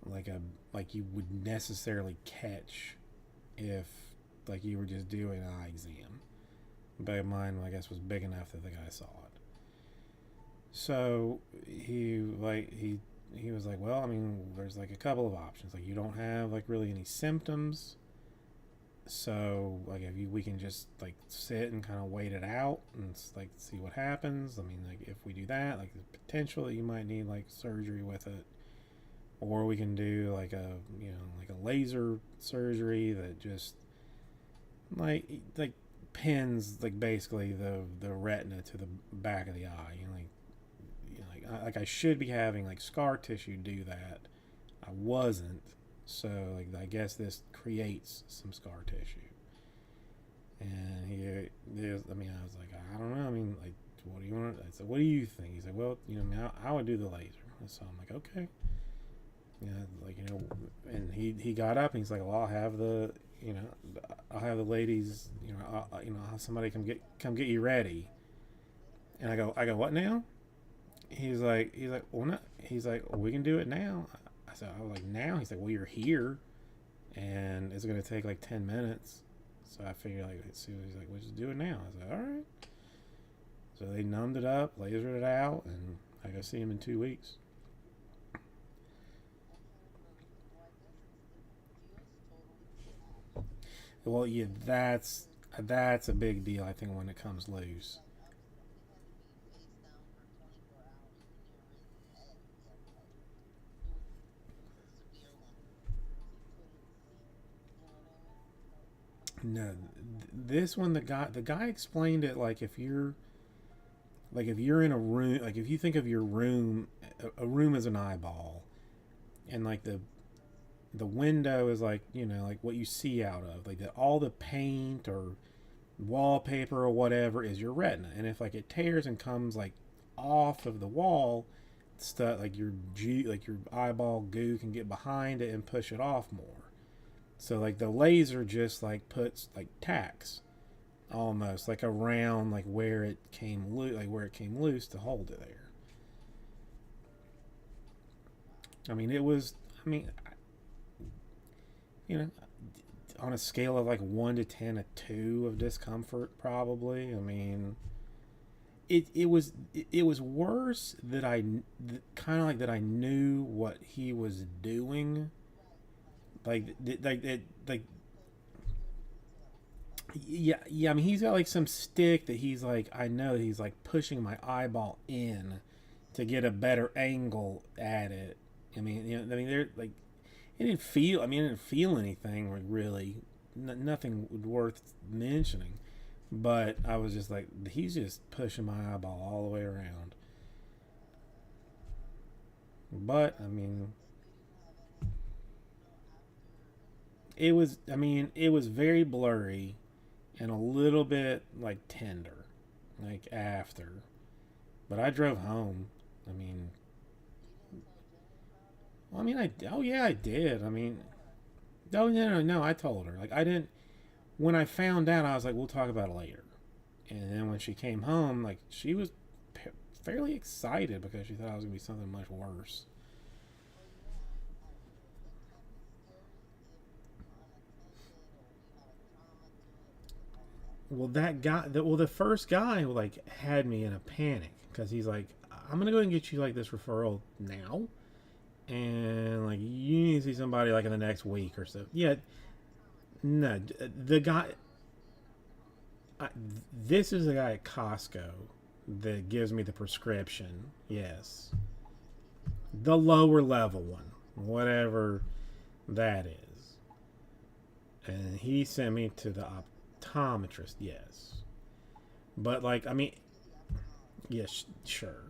like you would necessarily catch if like you were just doing an eye exam. But mine, I guess, was big enough that the guy saw it. So he was like, "Well, I mean, there's like a couple of options. Like you don't have like really any symptoms, so like we can just like sit and kind of wait it out and like see what happens. I mean, like if we do that, like the potential that you might need like surgery with it, or we can do like a laser surgery that just like pins like basically the retina to the back of the eye. Like I should be having like scar tissue do that. I wasn't, so like I guess this creates some scar tissue." And I mean, I was like, "I don't know. I mean, like, what do you want?" I said, "What do you think?" He's like, "Well, I mean, I would do the laser." So I'm like, "Okay." And he got up and he's like, "Well, I'll have the ladies, I'll have somebody come get you ready." And I go, "What now?" well, no. He's like, well, we can do it now. I was like, now? He's like, well, you're here, and it's gonna take like 10 minutes. So I figured like, let's see. He's like, we'll just do it now. I was like, all right. So they numbed it up, lasered it out, and I go see him in 2 weeks. Well, yeah, that's a big deal. I think when it comes loose. No, this one the guy explained it like if you're in a room, like if you think of your room, a room as an eyeball, and like the window is like, like what you see out of, like all the paint or wallpaper or whatever is your retina, and if like it tears and comes like off of the wall, stuff like like your eyeball goo can get behind it and push it off more. So like the laser just like puts like tacks almost like around like where it came loose, like where it came loose to hold it there. I mean, it was. I mean, you know, on a scale of like 1 to 10, a 2 of discomfort, probably. I mean, it was worse that kind of like that I knew what he was doing, like yeah. I mean, he's got like some stick that he's like, I know that he's like pushing my eyeball in to get a better angle at it. I mean, they're like, it didn't feel. I mean, it didn't feel anything like really, nothing worth mentioning. But I was just like, he's just pushing my eyeball all the way around. But I mean, it was. I mean, it was very blurry and a little bit like tender, like after. But I drove home. I mean, well, I mean, oh yeah, I did. I mean, oh no, I told her like I didn't. When I found out, I was like, we'll talk about it later. And then when she came home, like she was fairly excited because she thought it was gonna be something much worse. Well, the first guy like had me in a panic because he's like, I'm gonna go and get you like this referral now, and like you need to see somebody like in the next week or so. Yeah, no, the guy. I, this is the guy at Costco that gives me the prescription. Yes, the lower level one, whatever that is, and he sent me to the optometrist. Yes, but like, I mean, yes, sure.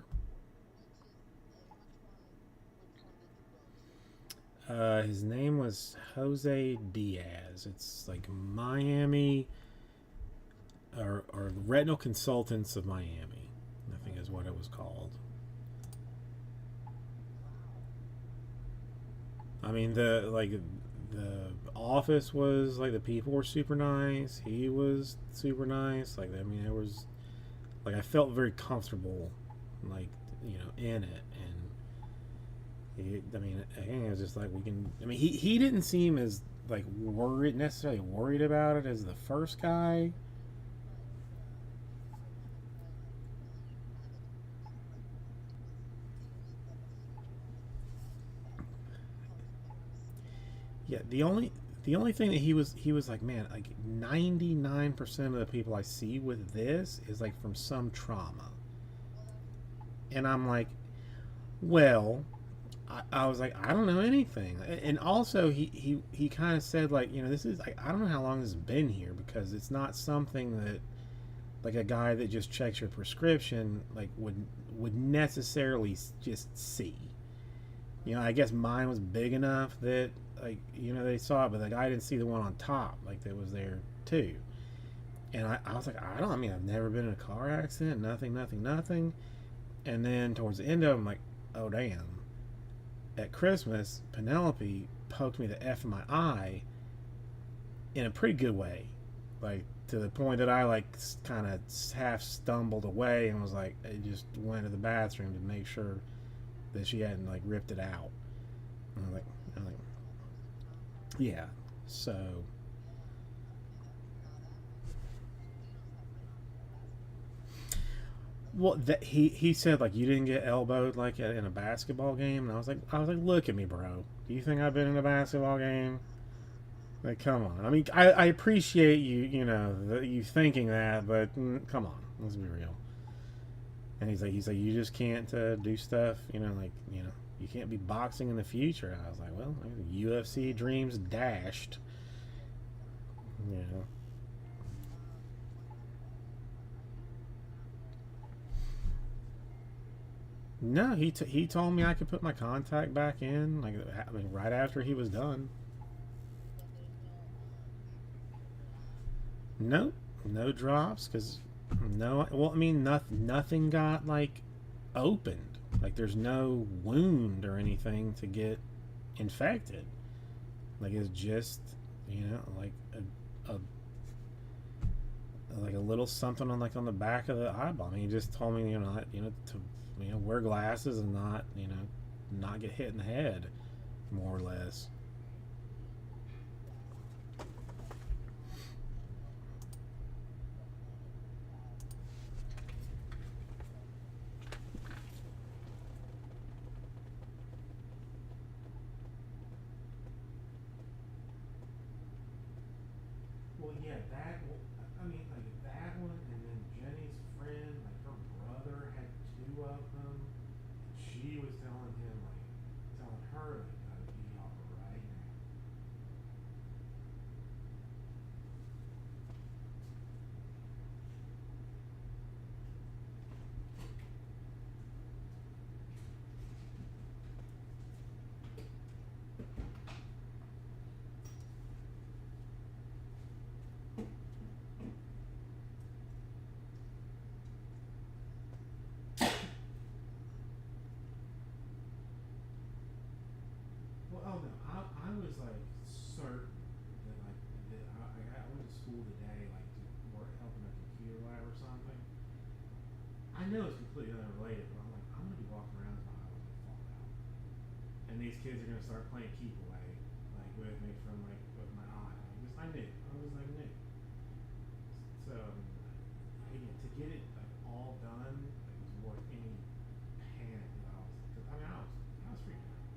His name was Jose Diaz. It's like Miami, or Retinal Consultants of Miami, I think is what it was called. I mean, the office was like, the people were super nice. He was super nice. Like, I mean, it was like I felt very comfortable, like, in it. I mean, again, it was just like, we can. I mean, he didn't seem as like necessarily worried about it as the first guy. Yeah, the only thing that he was like, man, like 99% of the people I see with this is like from some trauma, and I'm like, well, I was like, I don't know anything, and also he kind of said like, this is like, I don't know how long this has been here because it's not something that like a guy that just checks your prescription like would necessarily just see. I guess mine was big enough that like they saw it, but the guy didn't see the one on top like that was there too. And I was like, I don't. I mean, I've never been in a car accident. Nothing, nothing, nothing. And then towards the end of it, I'm like, oh damn. At Christmas, Penelope poked me the F in my eye in a pretty good way. Like to the point that I like kind of half stumbled away and was like, I just went to the bathroom to make sure that she hadn't like ripped it out. And I'm like, yeah. So, well, he said like you didn't get elbowed like in a basketball game, and I was like, look at me, bro. Do you think I've been in a basketball game? Like, come on. I mean, I appreciate you, you know, you thinking that, but come on, let's be real. And he's like, you just can't do stuff, you know, like, you know, you can't be boxing in the future. And I was like, well, UFC dreams dashed, you know. No, he told me I could put my contact back in, like, I mean, right after he was done. Nope, no drops, cause no, well, I mean, nothing got like opened. Like, there's no wound or anything to get infected. Like, it's just, you know, like a little something on like on the back of the eyeball. I mean, he just told me, you know, to wear glasses and not, you know, not get hit in the head, more or less. Well, yeah, that. I mean, like that one, and then Jenny's friend, like her brother had two of them. She was telling him, like, telling her, like, gotta be all right now. Well, oh no, I was like certain that like that I went to school today, like to work helping a computer lab or something. I know it's completely unrelated, but I'm like, I'm gonna be walking around with my eye like fall out, and these kids are gonna start playing keep away, like with me from like with my eye. I knew. I was like knew. So again, to get it like all done, like was worth any panic that I was. Cause, I mean, I was freaking out.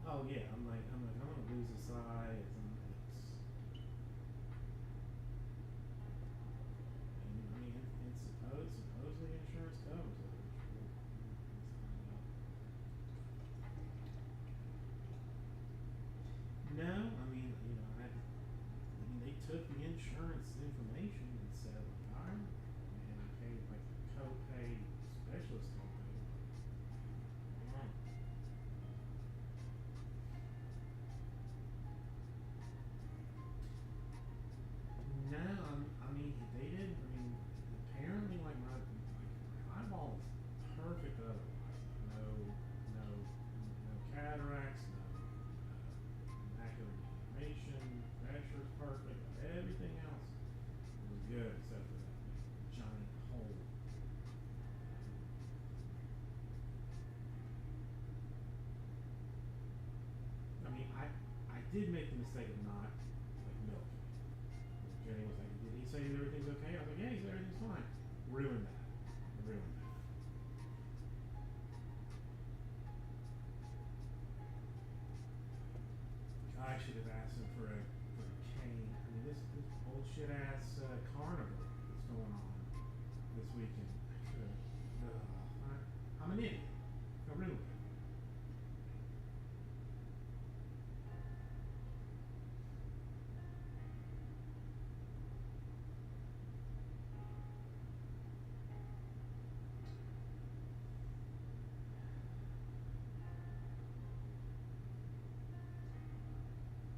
Oh yeah, I'm gonna lose this eye. And, I mean, it's supposedly insurance covers it. No, I mean, you know, I mean, they took the insurance information and said, like, all right, and I paid like the copay specialist copay. Like, no, I mean, they didn't. I mean, apparently, like my eyeball is perfect otherwise. No cataracts, no macular degeneration, pressure's perfect. Everything else was good except for that giant hole. I mean, I did make the mistake of not like milking. Jenny was like, "Did he say that everything's okay?" I was like, "Yeah, he said everything's fine." Ruined that. Ruined that. I should have asked him for a cane. I mean, this bullshit ass carnival that's going on this weekend. I should have. I'm an idiot. I really am.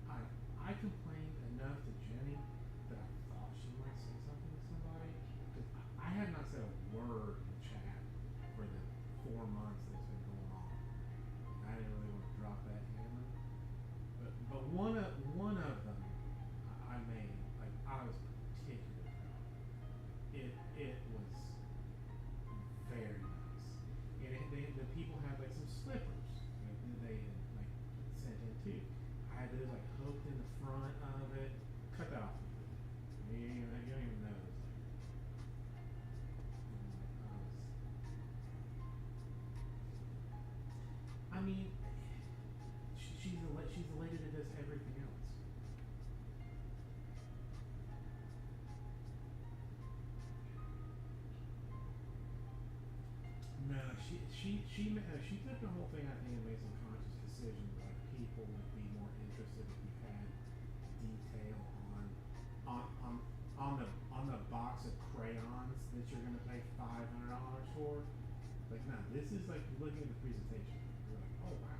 I I complained enough to Jenny that I thought she might say something to somebody because I have not said a word in the chat one of them I made, like I was particularly proud of. It was very nice, and the people had like some slippers that they had like sent in too. I had those like hooked in the front of it. Cut that off. You don't even know those things. I mean, she's a lady that does everything else. No, she took the whole thing, I think, and made some conscious decisions. Like people would be more interested if you had detail on on on the box of crayons that you're gonna pay $500 for. Like, no, this is like looking at the presentation. You're like, oh wow.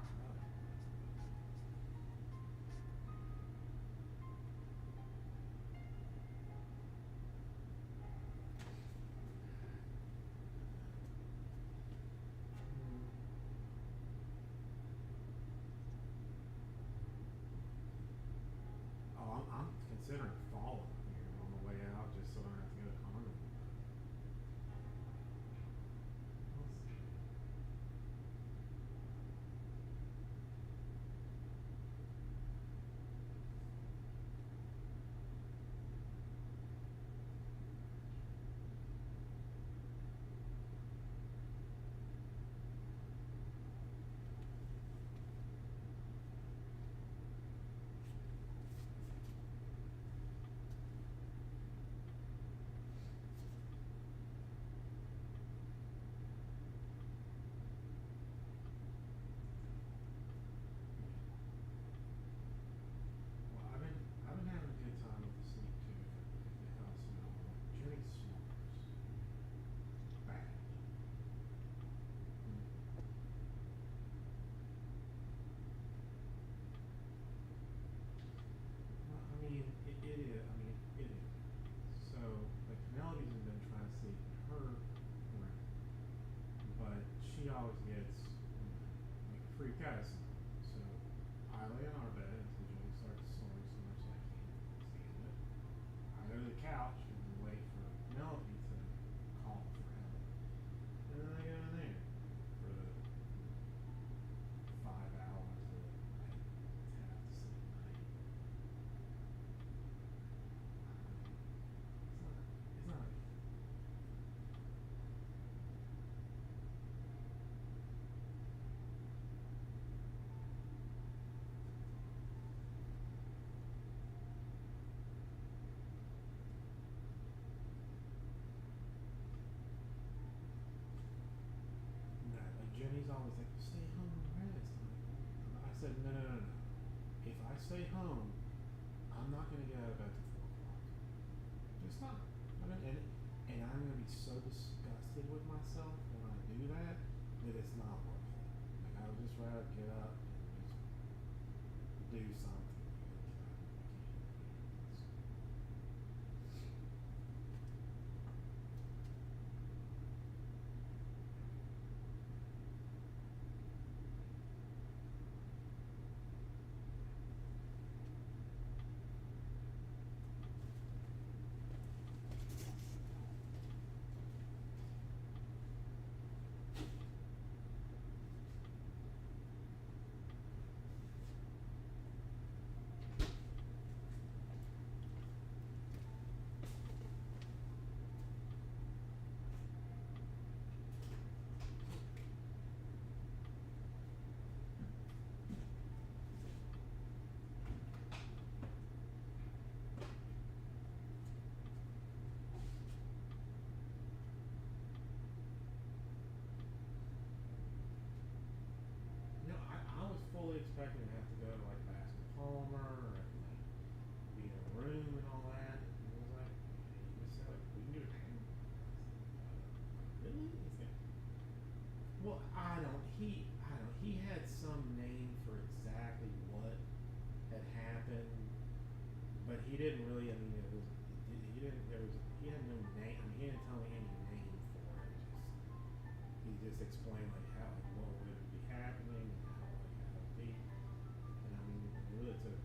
Oh, I'm considering falling here on the way out just so I don't have to go to Carnival. We'll see. Well, I've been having a good time with the sleep too. If it helps, Jenny snores bad. Well, I mean, it is. I mean, it is. So, like, Penelope's been trying to sleep in her room, but she always gets like freaked out or something. So, I lay on our bed until Jenny starts snoring so much that I can't stand it. I go to the couch and wait for Penelope to call for help. And then I go in there for the 5 hours that I have to sleep at night. It's not. No, like Jenny's always like, stay home and rest. I said, no, no, no, no. If I stay home, I'm not gonna get out of bed till 4 o'clock. Just not. I mean, and I'm gonna be so disgusted with myself when I do that that it's not worth it. Like I would just rather get up and just do something. I was fully expecting to have to go to like Baskin Palmer and like be in a room and all that. And he was like, he just said like, we can do it now. Really? He's like, well, I don't. He had some name for exactly what had happened, but he didn't really. I mean, it was. He didn't. There was. He had no name. I mean, he didn't tell me any name for it. He just explained like how like what would be happening and how like how it would be. And I mean, it really took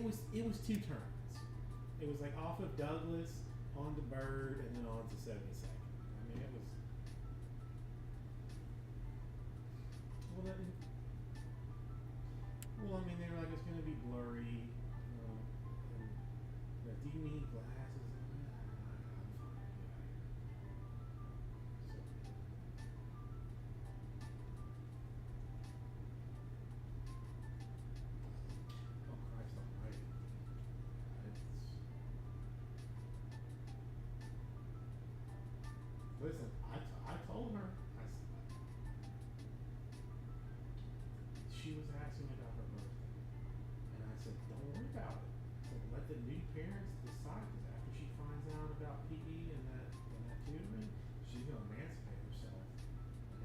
it was 2 turns. It was like off of Douglas onto Bird and then on to 72nd. I mean, it was. Well, I mean, they were like, it's going to be blurry. Do you need glasses? So, oh, Christ almighty. Listen, I told her. She was asking about her birthday. And I said, don't worry about it. I said, let the new parents decide. Because after she finds out about PE and that tutoring, she's going to emancipate herself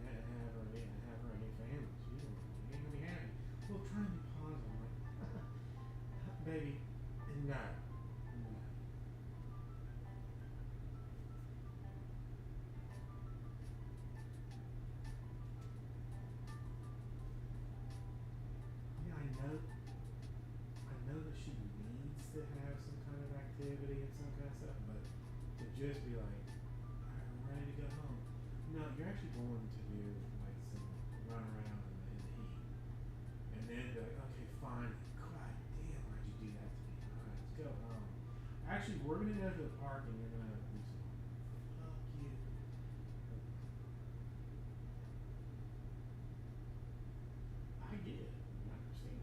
and have her a new family. She ain't going to be happy. Well, try and be positive. I'm like, baby, no. I know that she needs to have some kind of activity and some kind of stuff, but to just be like, all right, I'm ready to go home. No, you're actually going to do like some run around in the heat. And then be like, okay, fine. God damn, why'd you do that to me? All right, let's go home. Actually, we're going to go to the park and you're going to do some. Fuck you. I get it. I understand.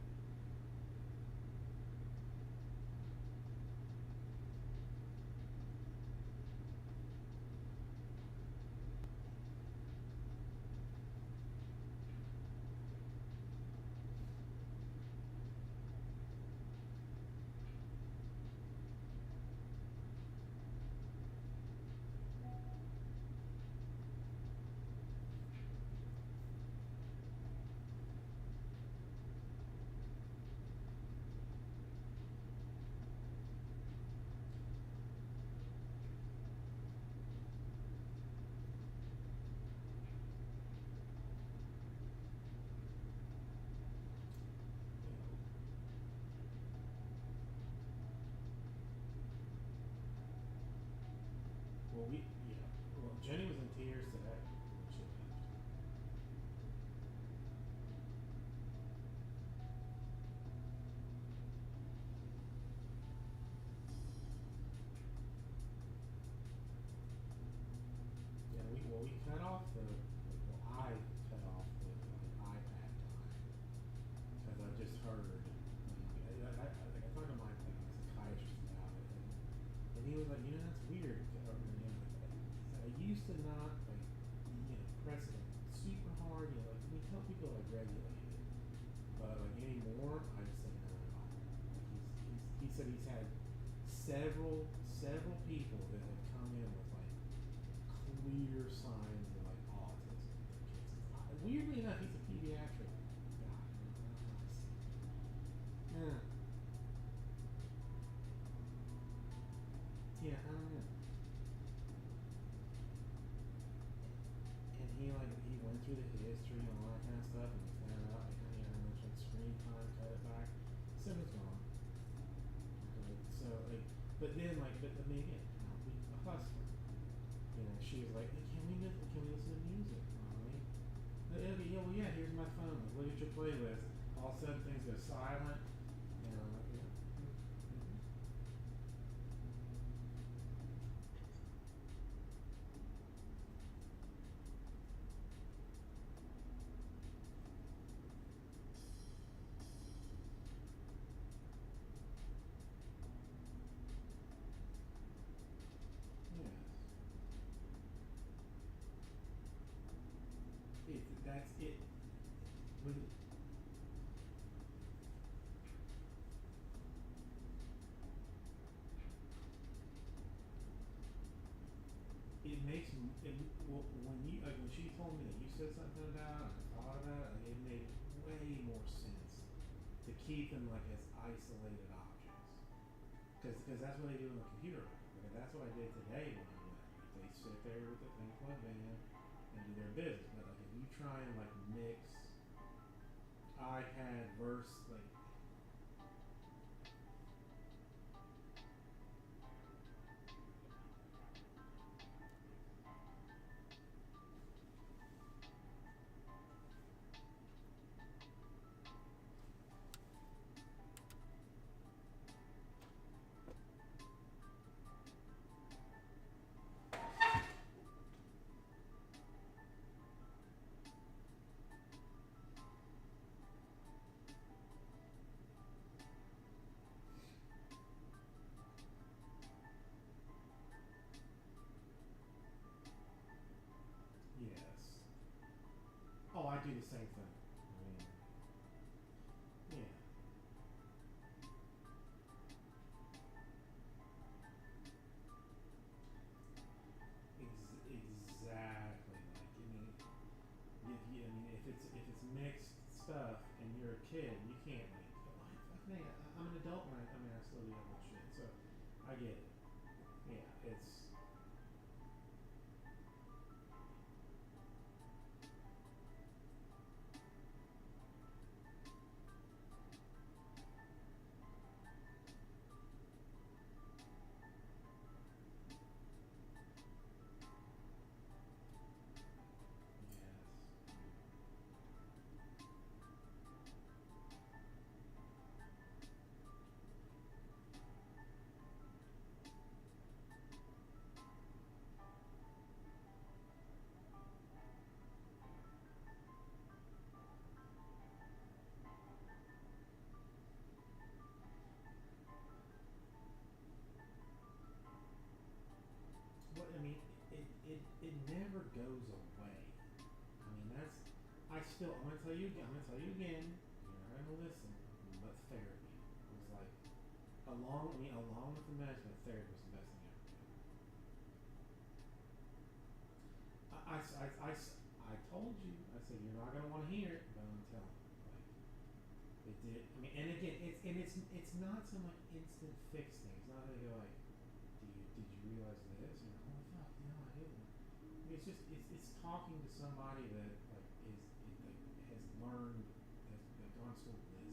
Well, Jenny was in tears today when she left. Yeah, we cut off I cut off the iPad time because I just heard. I talked to my psychiatrist about it, and he was like, that's weird. I used to not press it super hard. Like we tell people like regulate it, but like anymore, I just say no at all. He said he's had several people that have come in with like clear signs of like autism in their kids. Weirdly enough, he's a pediatric guy. Yeah. Yeah, I don't know. And he went through the history and all that kind of stuff, and he found out how much like screen time cut it back. So it's gone. So but then I mean again, a hustler. She was like, hey, can we listen to music, Mommy? Yeah, here's my phone. Look at your playlist. All of a sudden things go silent. That's it. It makes when she told me that you said something about it, and I thought about it, it made way more sense to keep them like as isolated objects, because that's what they do in the computer lab. That's what I did today when I went. They sit there with the thing plugged in and do their business. But like if you try and like mix iPad versus the same thing. I mean, yeah. Exactly. Like, I mean, if it's mixed stuff and you're a kid, you can't like. I'm an adult and I still do that little shit. So, I get it. Yeah, it's. Yes. What I mean, it never goes away. I mean, that's. I'm gonna tell you again. I'm gonna tell you again. You're not gonna listen. But therapy was like along with the medicine, therapy was the best thing ever. I told you. I said you're not gonna want to hear it, but I'm telling you. Like it did. I mean, and again, it's not some like instant fix thing. It's not gonna go like, did you realize this? And you're like, oh fuck, no, I didn't. I mean, it's talking to somebody that like like has learned has gone to school with this.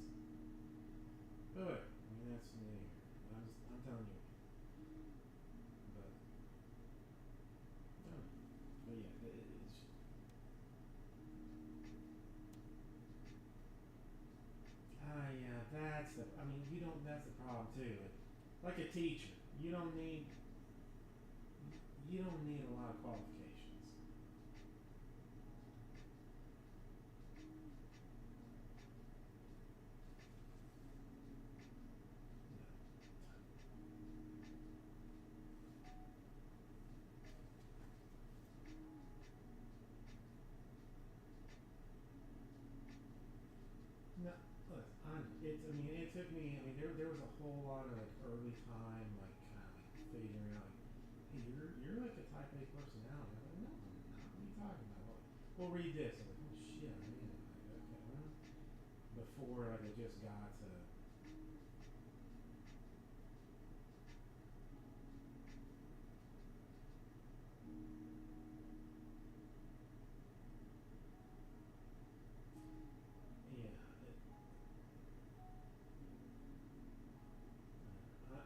But I mean that's me. I'm telling you. But no. But yeah, it's. Yeah, that's the. I mean, you don't. That's the problem too. Like a teacher, you don't need a lot of qualifications. No, look, I mean, it took me. I mean, there was a whole lot of like early time, like kind of like figuring out, like, hey, you're like a type A personality. I'm like, no, I'm not. What are you talking about? Well, read this. I'm like, oh shit, I mean, like, okay, well, before like it just got to. Yeah, I,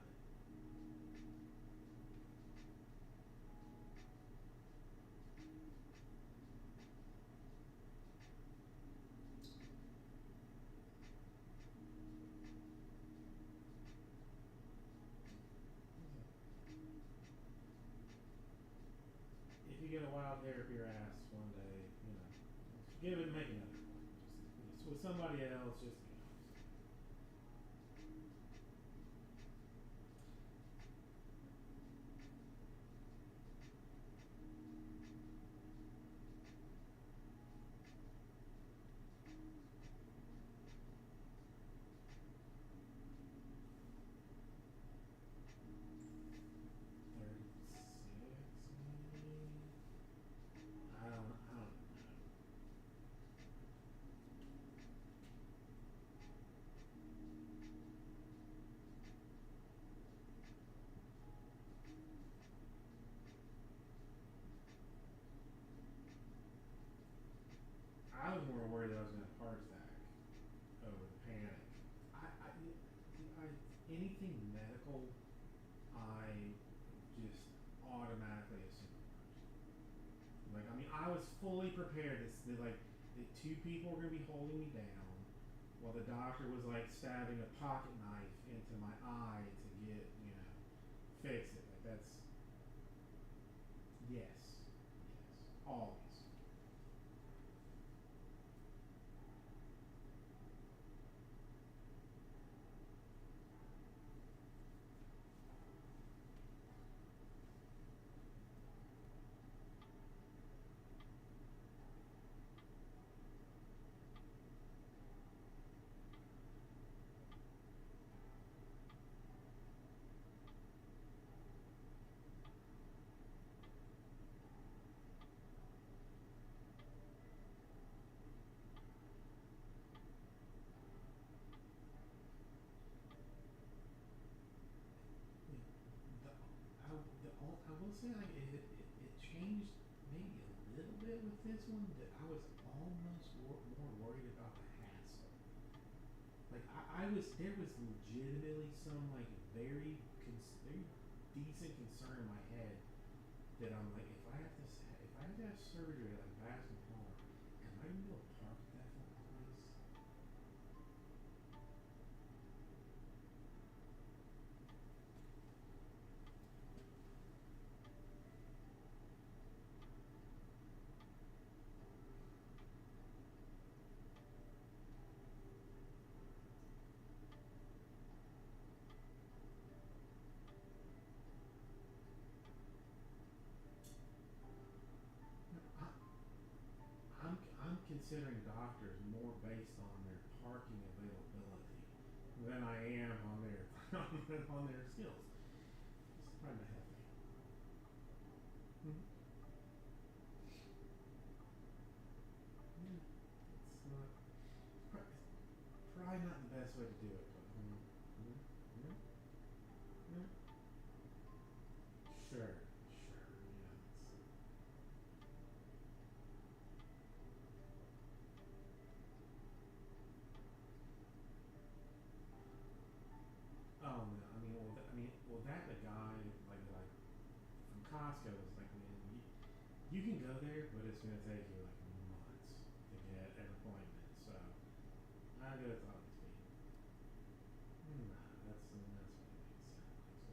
if you get a wild hair up your ass one day, give it, make another one. Just with somebody else, just. I don't know. I was more worried that I was going to have a heart attack over the panic. Anything medical, I just automatically assume the worst. Like, I mean, I was fully prepared that two people were going to be holding me down while the doctor was like stabbing a pocket knife into my eye to get, fix it. Like, that's, yes, always. say like it changed maybe a little bit with this one. That I was almost more worried about the hassle. Like I was there was legitimately some like very decent concern in my head that I'm like if I have to have surgery at like Baskin Palmer, am I gonna be able to park at that fucking place? I'm considering doctors more based on their parking availability than I am on their on their skills. It's kind of heavy. Mm-hmm. Yeah, it's not probably not the best way to do it, but mm-hmm. Mm-hmm. Sure, sure, yeah. Oh no, well, that the guy like from Costco was like, man, you can go there, but it's gonna take you like months to get an appointment. So I go talk to me. Nah, that's what it makes sound like. So.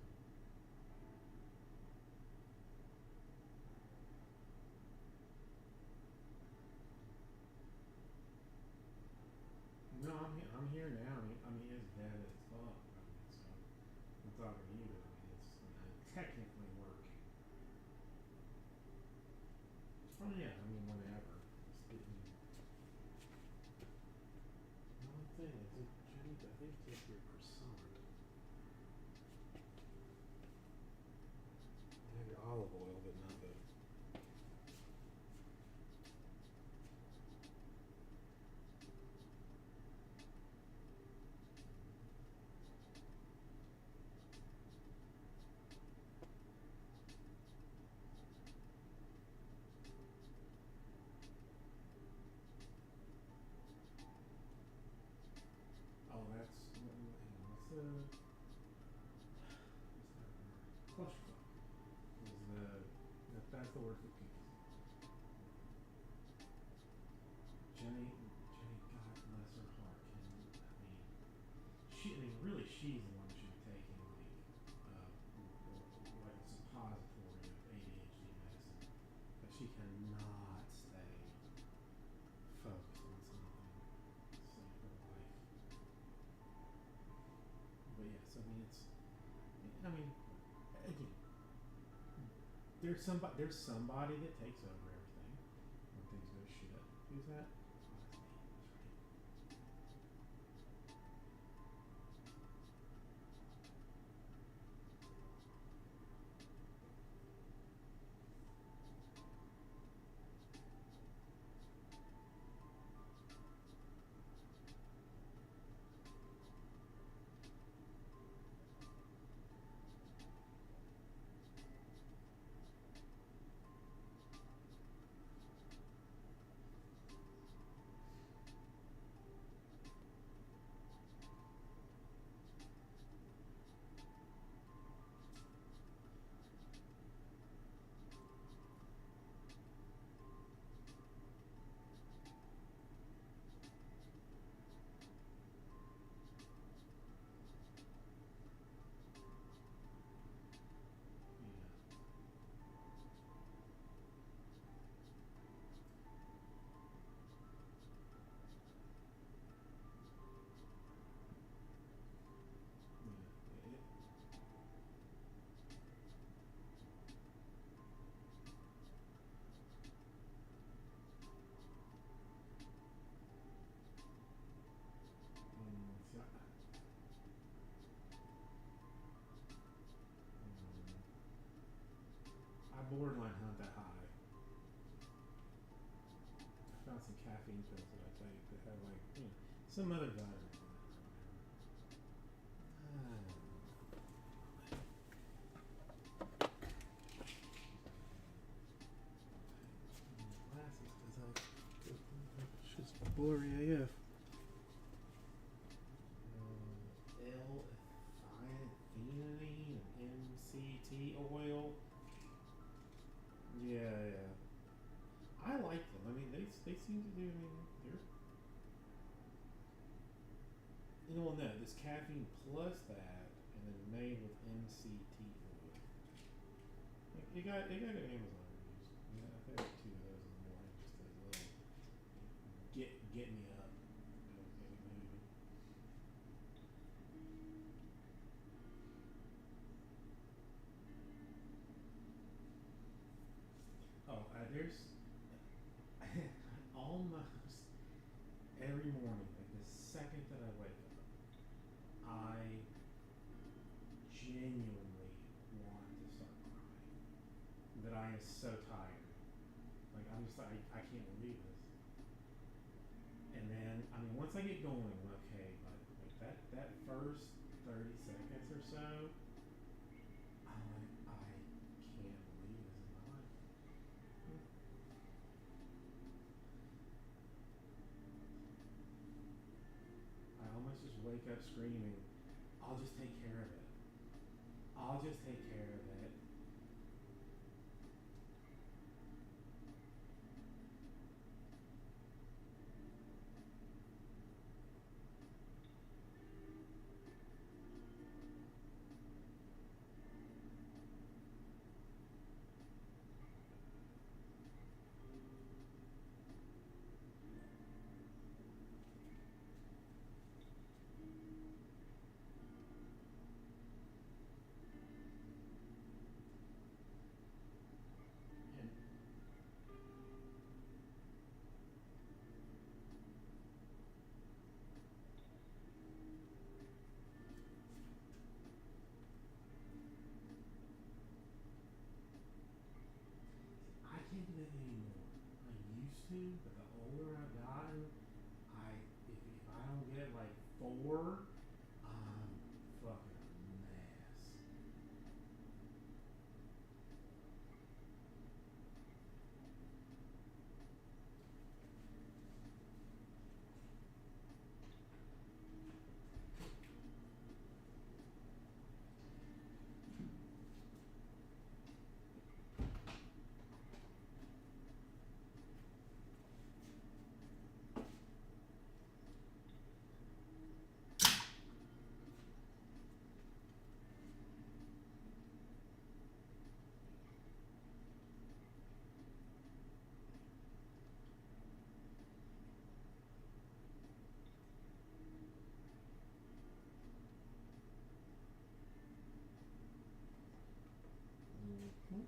No, I'm here now. It's dead as fuck. So I'm talking to you. It's technically working. Oh yeah, whenever. Just didn't. One thing I did, Jenny, I think take your croissant. I have your olive oil, but not the. Oh, what's the clusterfuck? Is that's the word for cookies. Jenny, God bless her heart. Really, she's the one who should be taking like a suppository of ADHD medicine, but she cannot stay focused on something. Save her life. But yes, it's. I mean, again, there's somebody that takes over everything when things go shit. Who's that? Oh, that's me. That's right. Yeah. Yeah. See, I borderline hunt that high. I found some caffeine pills that I take that have some other vitamins in it or whatever. blurry AF. L-theanine and MCT oil. Yeah. I like them. I mean, they seem to do. I mean, they're. Well, no, this caffeine plus that, and then made with MCT oil. It got an Amazon reviews. Yeah, I think like 2 of those in the morning, just as a little get me up, get me moving. Oh, there's almost every morning, like the second that I wake up, I genuinely want to start crying. That I am so tired. Like I'm just I can't believe this. And then I mean once I get going, okay, but like that first 30 seconds or so, I'm like I can't believe this is my life. I almost just wake up screaming, I'll just take care of it. I'll just take care of it. And I can't do that anymore. I used to, but the older I've gotten, if I don't get like 4, I'm fucking a mess. Mm-hmm.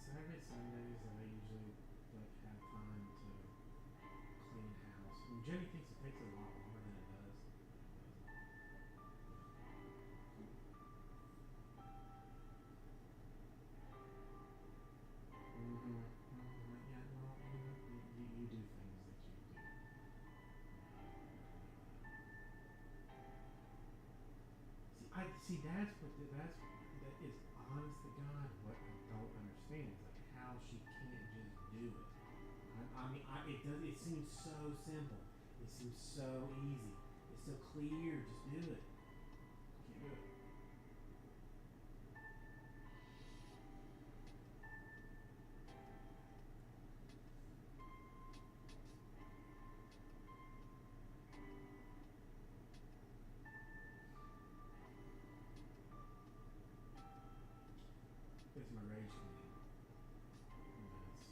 Saturday, Sundays, I usually like have time to clean house. And Jenny thinks it takes a lot longer than it does. Mm-hmm. Yeah, well, you do things that you do. See that's what that is honest to God what I don't understand is like how she can't just do it. I mean, it does. It seems so simple. It seems so easy. It's so clear. Just do it. Can't do it. It's my rage quitting. That's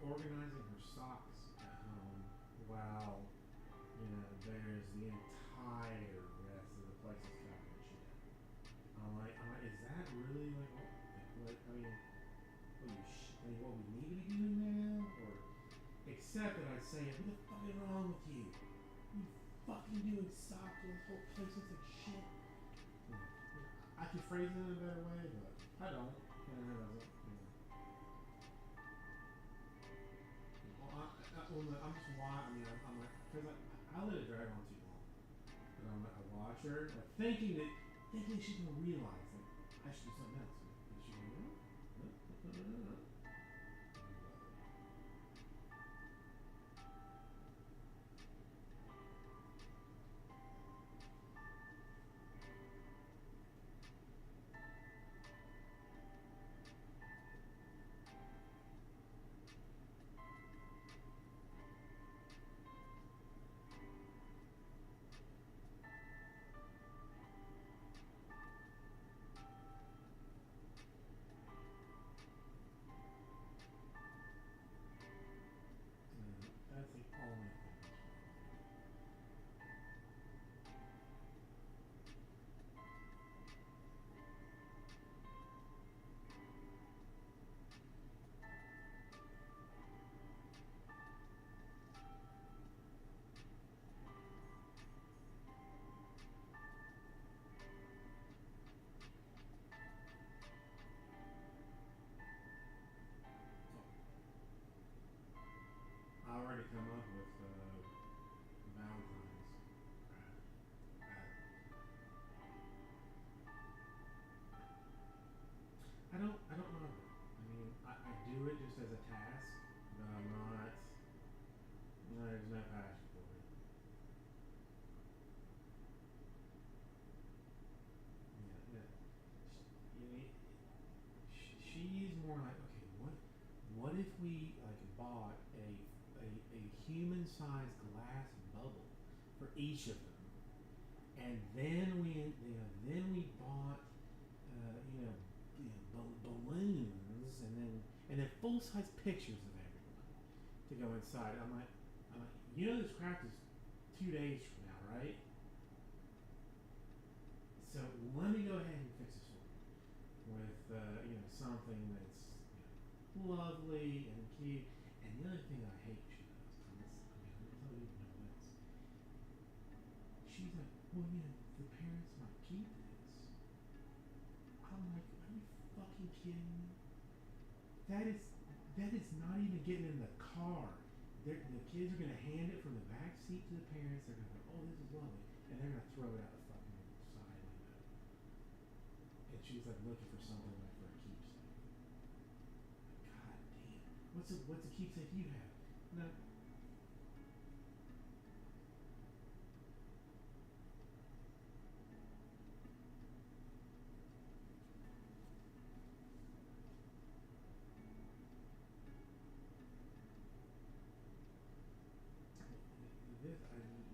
organizing her socks at home while, you know, there's the entire rest of the place is covered in shit. Is that really like what, I mean, what we need to be doing now? Or, except that I say, what the fuck is wrong with you? You fucking doing socks when the whole place looks like shit? I could phrase it in a better way, but I don't. And it doesn't. I'm just watching. I mean, I'm like, because I let it drag on too long. And I'm like, I watch her, like, thinking she's gonna realize, like, I should do something else. And she's like, no. That's the only thing. I already come up with Valentine's. I don't know. I mean, I do it just as a task, but I'm not. No, there's no passion for it. Yeah, yeah. You know, she's more like, okay, what if we like bought a human-sized glass bubble for each of them, and then we bought balloons, and then full-size pictures of everyone to go inside. I'm like, you know, this craft is 2 days from now, right? So let me go ahead and fix this for you with something that's lovely and cute. And the other thing I hate she does, Thomas, I mean, I'm gonna tell you this. She's like, well, the parents might keep this. I'm like, are you fucking kidding me? That is not even getting in the car. The kids are gonna hand it from the back seat to the parents. They're gonna go, oh, this is lovely, and they're gonna throw it out the fucking side window. And she's like looking for something like for a keepsake. God damn. What's a keepsake you have? No.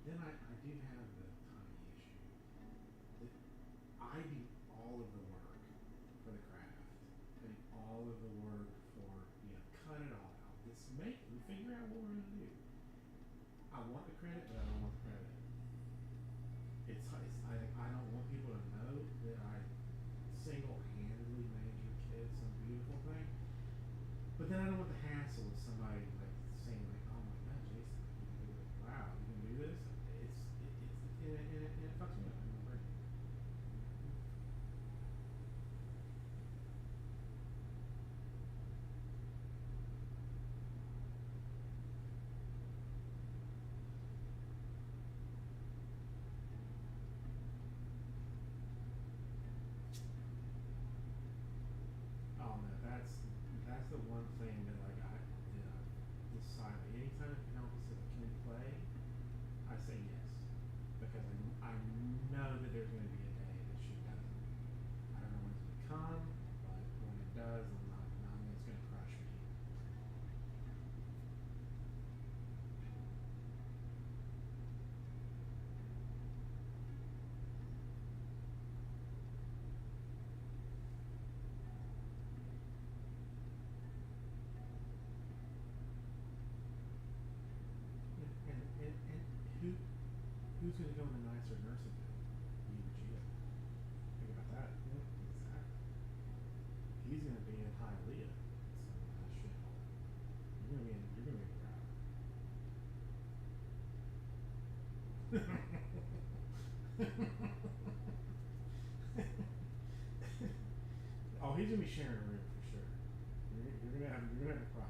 I do have the tiny issue that I do all of the work for the craft. I do all of the work for, cut it all out. Just make and figure out what we're gonna do. I want the credit, but I don't want the credit. I don't want people to know that I single-handedly made your kids some beautiful thing. But then I don't want the hassle of somebody like saying like, oh my god, Jason, wow, you can do this. It fucks me up. Oh no, that's the one thing that like I decide anytime it can help us can play, I say yes, because I know that there's going to be a day that she doesn't. I don't know when it's going to come, but when it does, it's going to crush me. who's going to go in the nicer nursing home? You or Gio? Think about that. Yeah. Exactly. He's going to be in Hialeah. So shit. You're going to be proud. Oh, he's gonna be sharing a room for sure. You're gonna have to cry.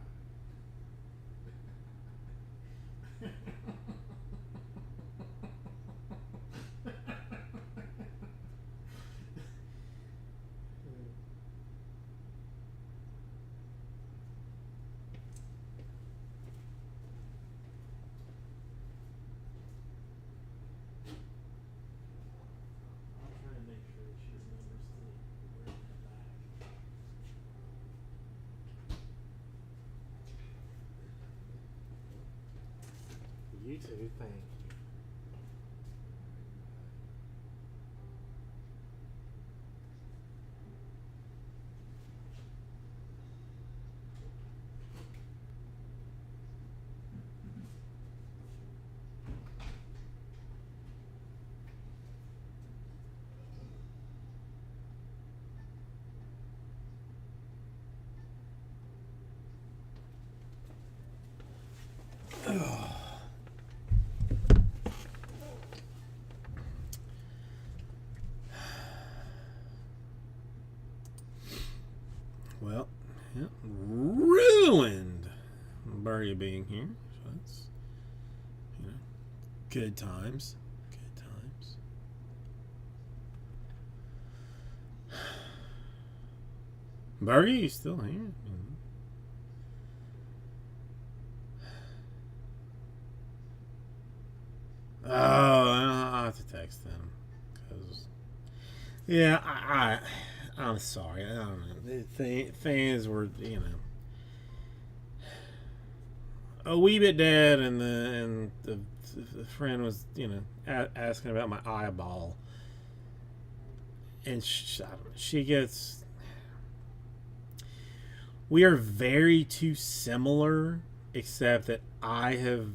I'll try to make sure she remembers to bring that back. You too, thank you. Well, yeah, ruined Barry being here. So that's, good times. Good times. Barry, you still here? Oh, I'll have to text them. Cause, yeah, I'm sorry. I don't know. Things were, a wee bit dead, and the friend was, asking about my eyeball, and she gets. We are very too similar, except that I have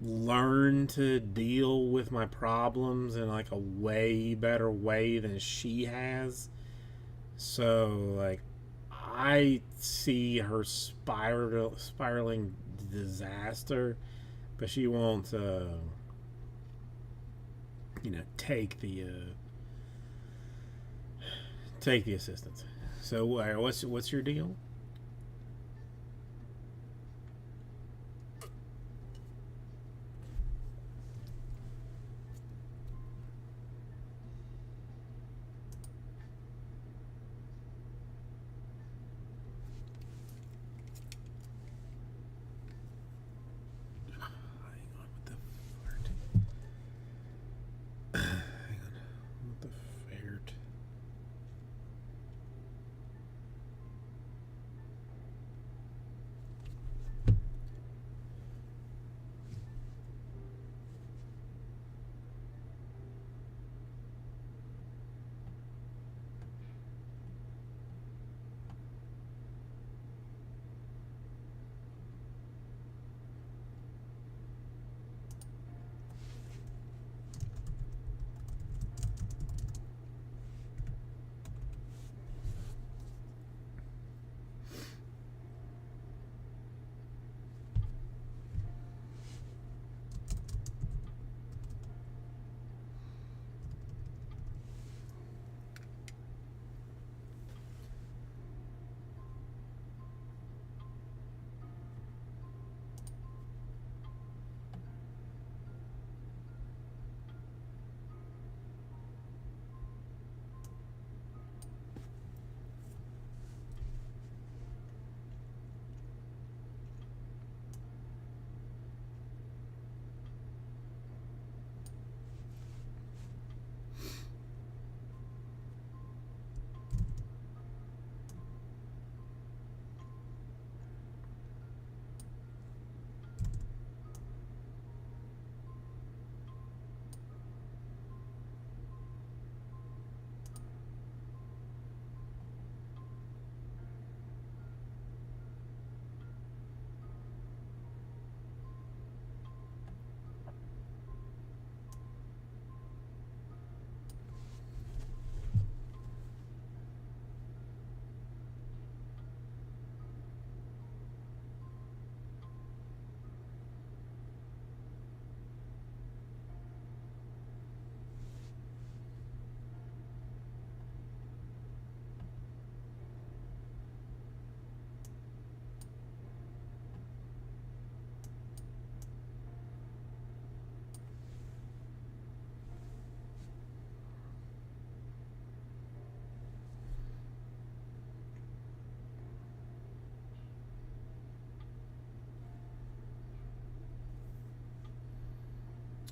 learned to deal with my problems in like a way better way than she has. So like I see her spiraling disaster, but she won't take the assistance. So what's your deal?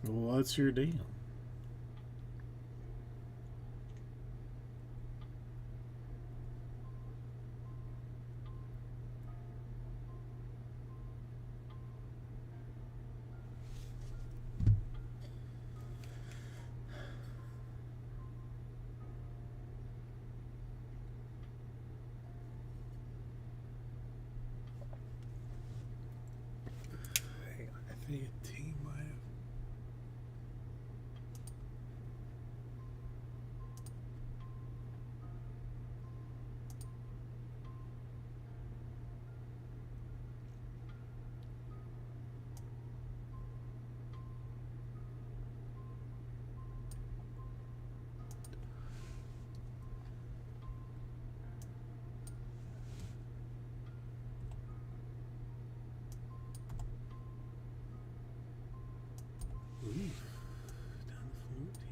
What's your deal? Hang on, I think a team might have. Oof, down to 14.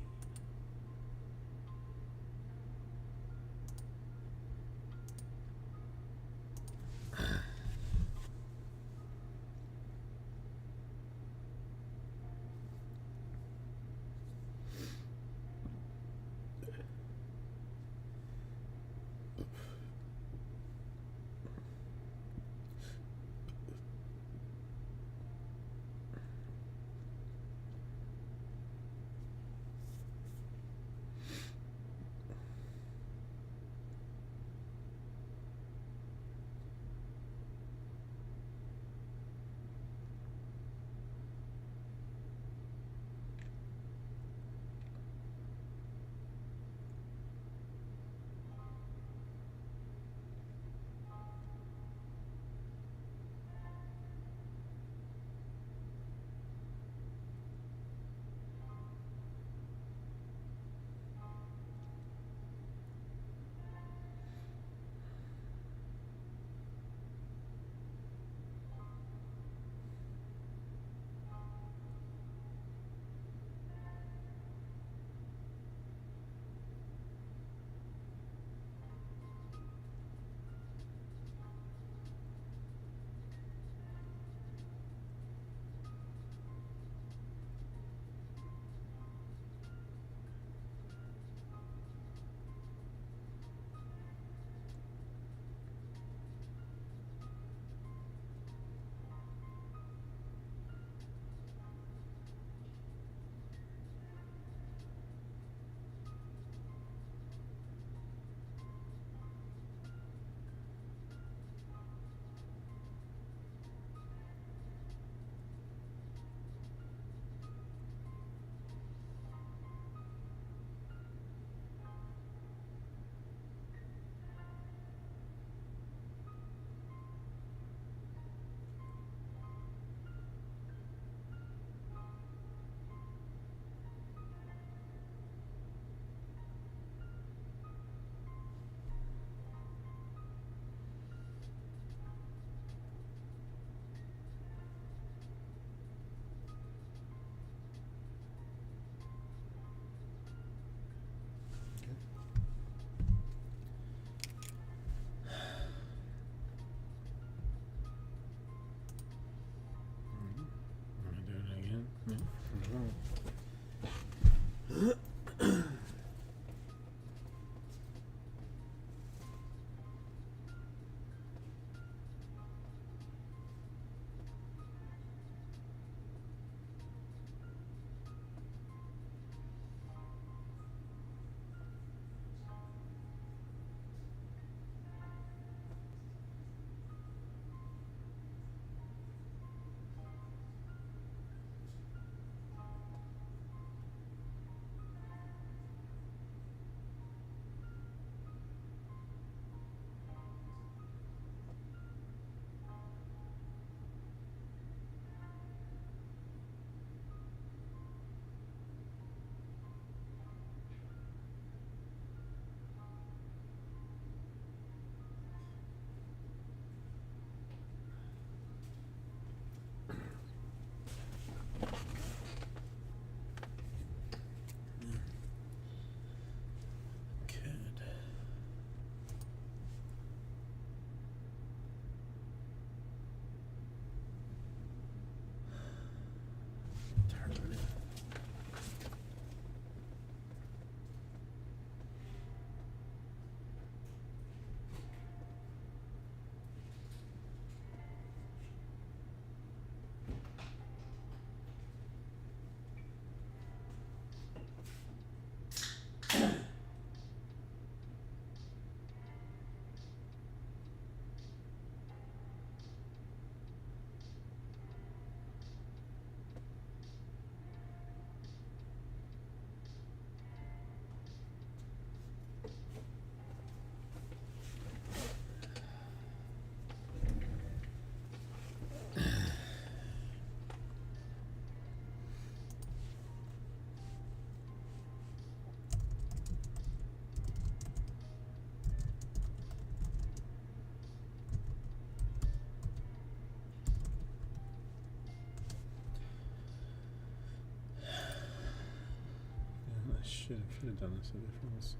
should have done this if it was.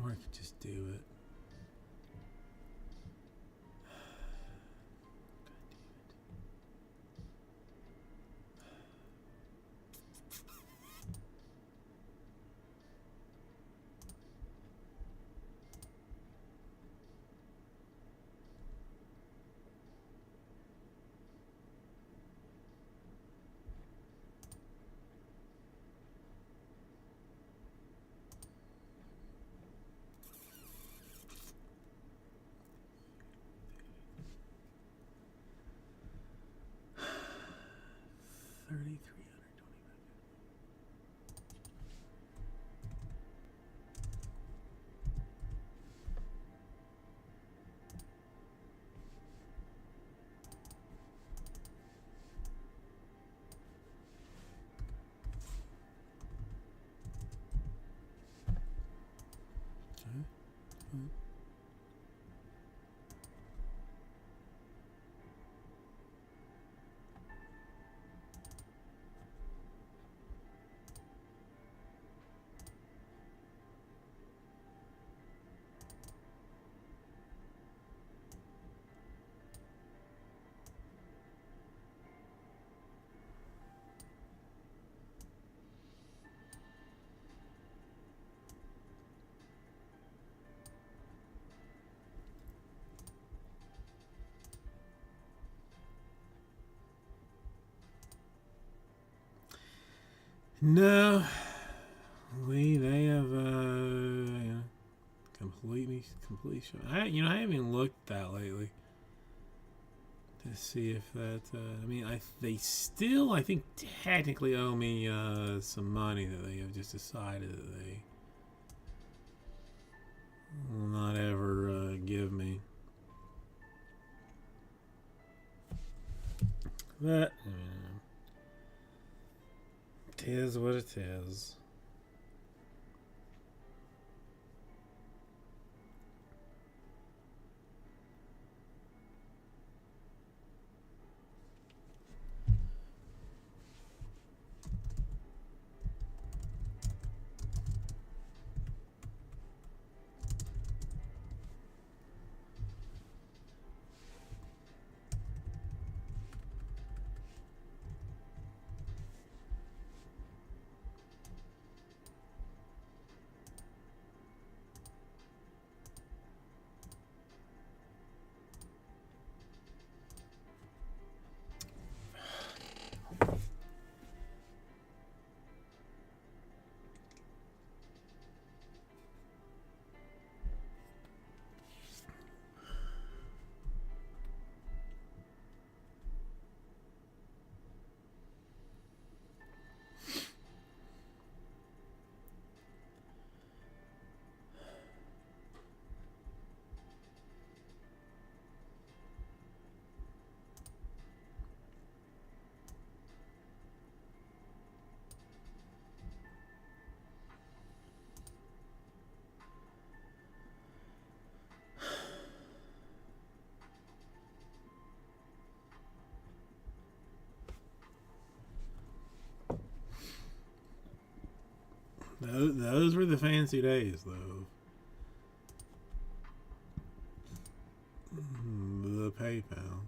Or I could just do it. No, they have completely shut. I haven't even looked at that lately to see if that. I mean, they still, I think, technically owe me some money that they have just decided that they will not ever give me. But it is what it is. those were the fancy days, though. The PayPal.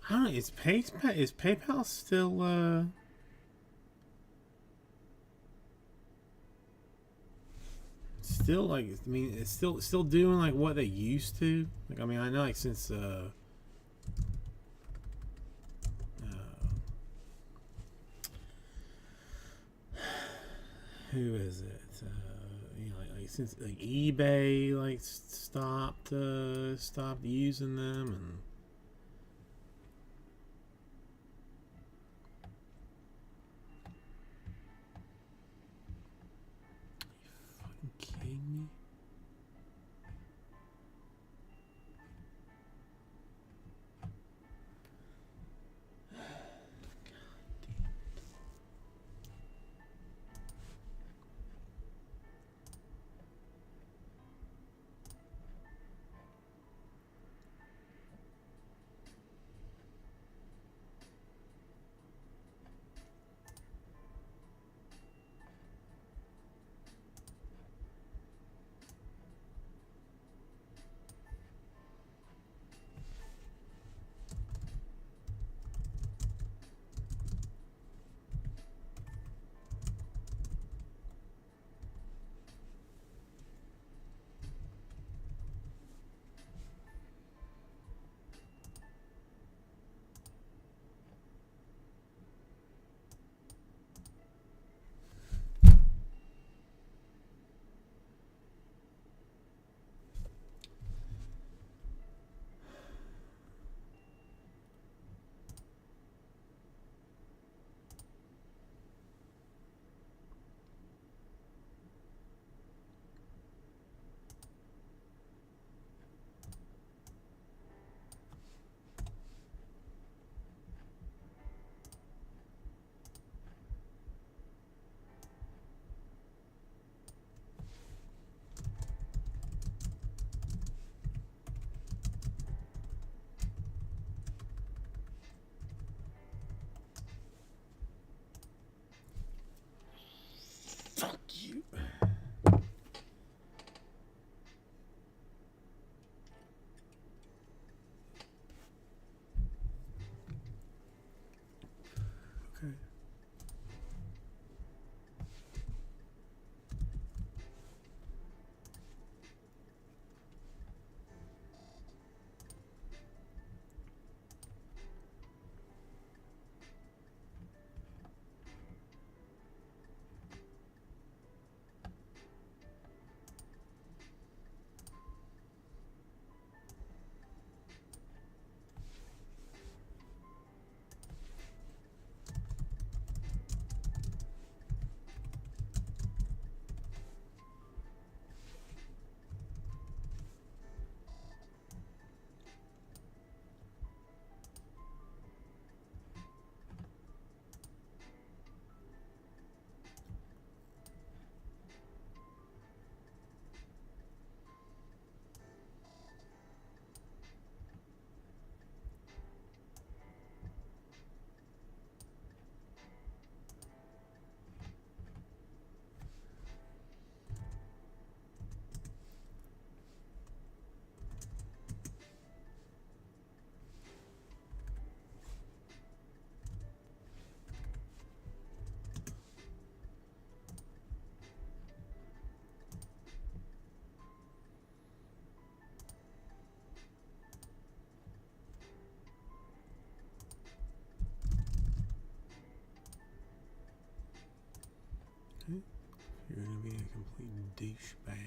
I don't know. Is PayPal still still like? I mean, it's still doing like what they used to. Like, I mean, I know like since who is it? You know, like since like eBay like stopped using them and. Kidding me? You're gonna be a complete douchebag.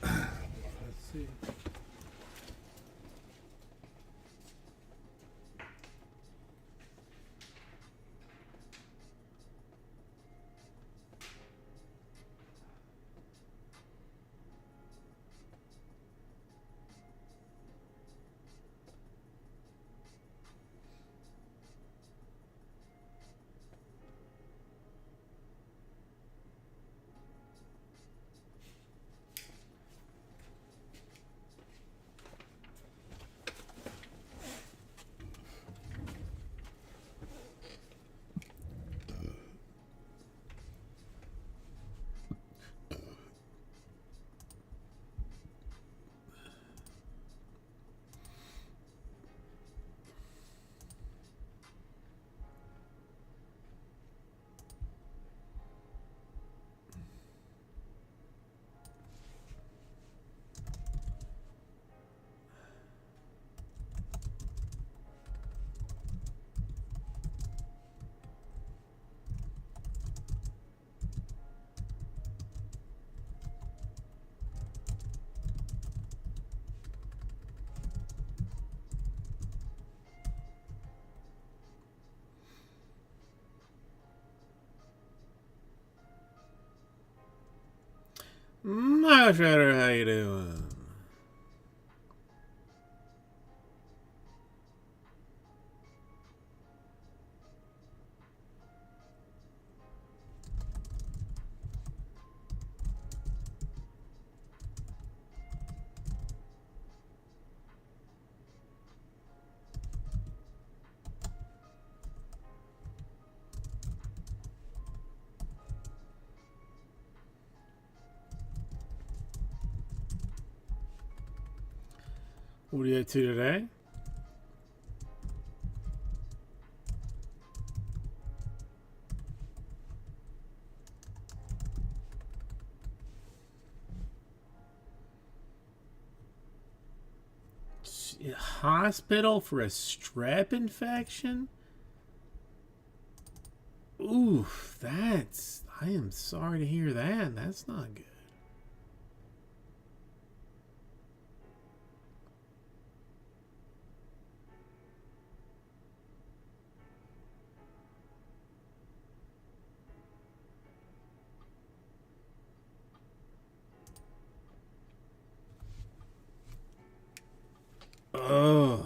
Let's see. Much better. How you doing? What are you up to today? Hospital for a strep infection? Ooh, that's... I am sorry to hear that. That's not good. Oh.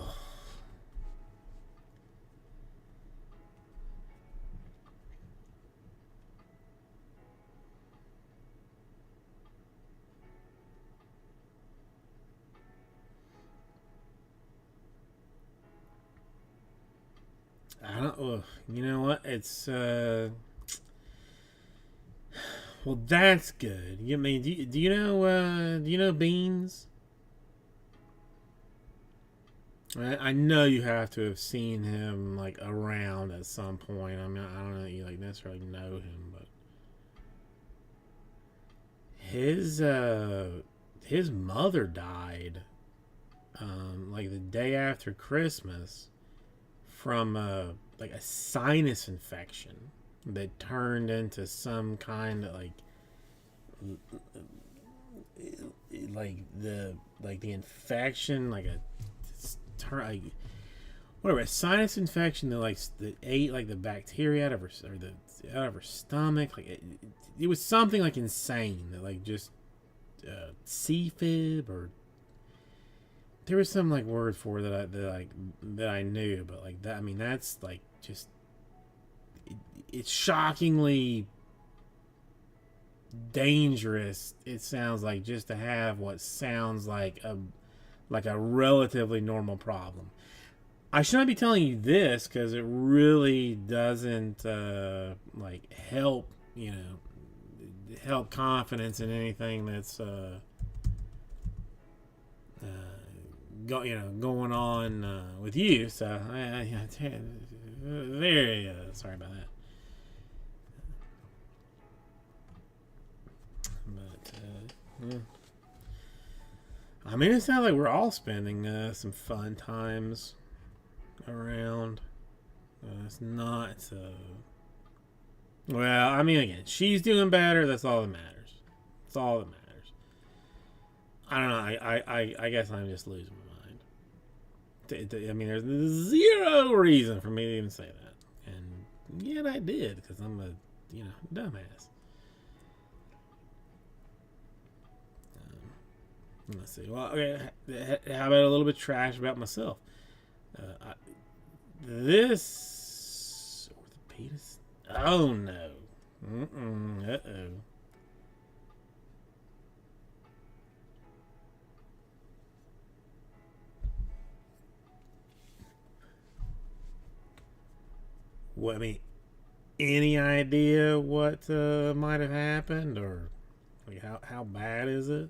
Ugh, you know what? It's well, that's good. You mean do you know Beans? I know you have to have seen him like around at some point. I mean, I don't know that you like necessarily know him, but his his mother died like the day after Christmas from like a sinus infection that turned into some kind of like the infection like a turn like, whatever, a sinus infection that ate like the bacteria out of her stomach. Like it was something like insane that like just C-fib, or there was some like word for it that I knew, but like that, I mean, that's like just it's shockingly dangerous. It sounds like, just to have what sounds like a relatively normal problem. I should not be telling you this because it really doesn't like help, help confidence in anything that's going on with you. So very sorry about that. But yeah. I mean, it sounds like we're all spending some fun times around. It's not. Well, I mean, again, she's doing better. That's all that matters. That's all that matters. I don't know. I guess I'm just losing my mind. I mean, there's zero reason for me to even say that, and yet I did because I'm a dumbass. Let's see. Well, okay. How about a little bit of trash about myself? This orthopedist. Oh no. Uh oh. What, I mean, any idea what might have happened, or like how bad is it?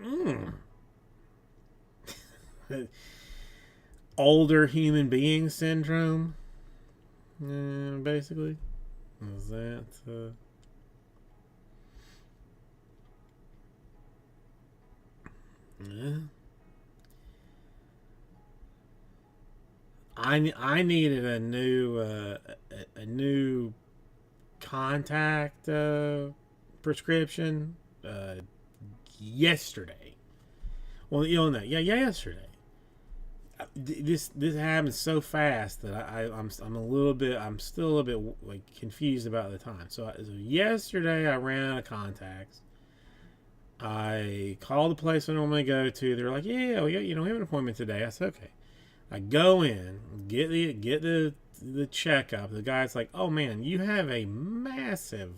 Mm. Older human being syndrome, basically. Is that? Yeah. I needed a new contact prescription yesterday. Well, no, yeah, yesterday. This happened so fast that I'm a little bit, I'm still a little bit like confused about the time. So yesterday I ran out of contacts. I called the place I normally go to. They're like, yeah, we have an appointment today. I said, okay. I go in, get the checkup. The guy's like, oh man, you have a massive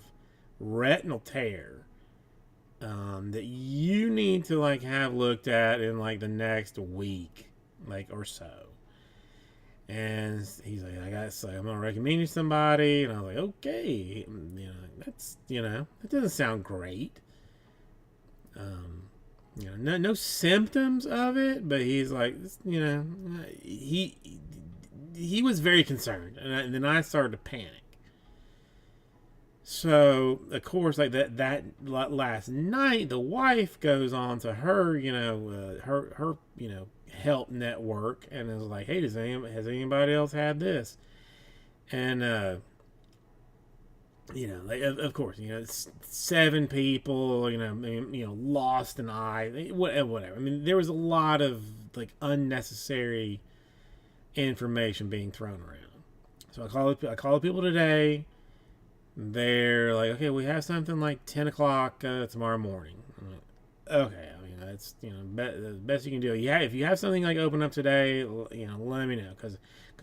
retinal tear that you need to like have looked at in like the next week, like or so. And he's like, I'm gonna recommend you somebody. And I was like, okay, that doesn't sound great. No symptoms of it, but he's like, he was very concerned, and then I started to panic. So of course, like that last night, the wife goes on to her, her help network, and is like, hey, has anybody else had this? And like, of course, it's 7 people, lost an eye, whatever. I mean, there was a lot of like unnecessary information being thrown around. So I call the people today. They're like, okay, we have something like 10 o'clock tomorrow morning. I'm like, okay, I mean, that's the best you can do. Yeah, if you have something like open up today, let me know, because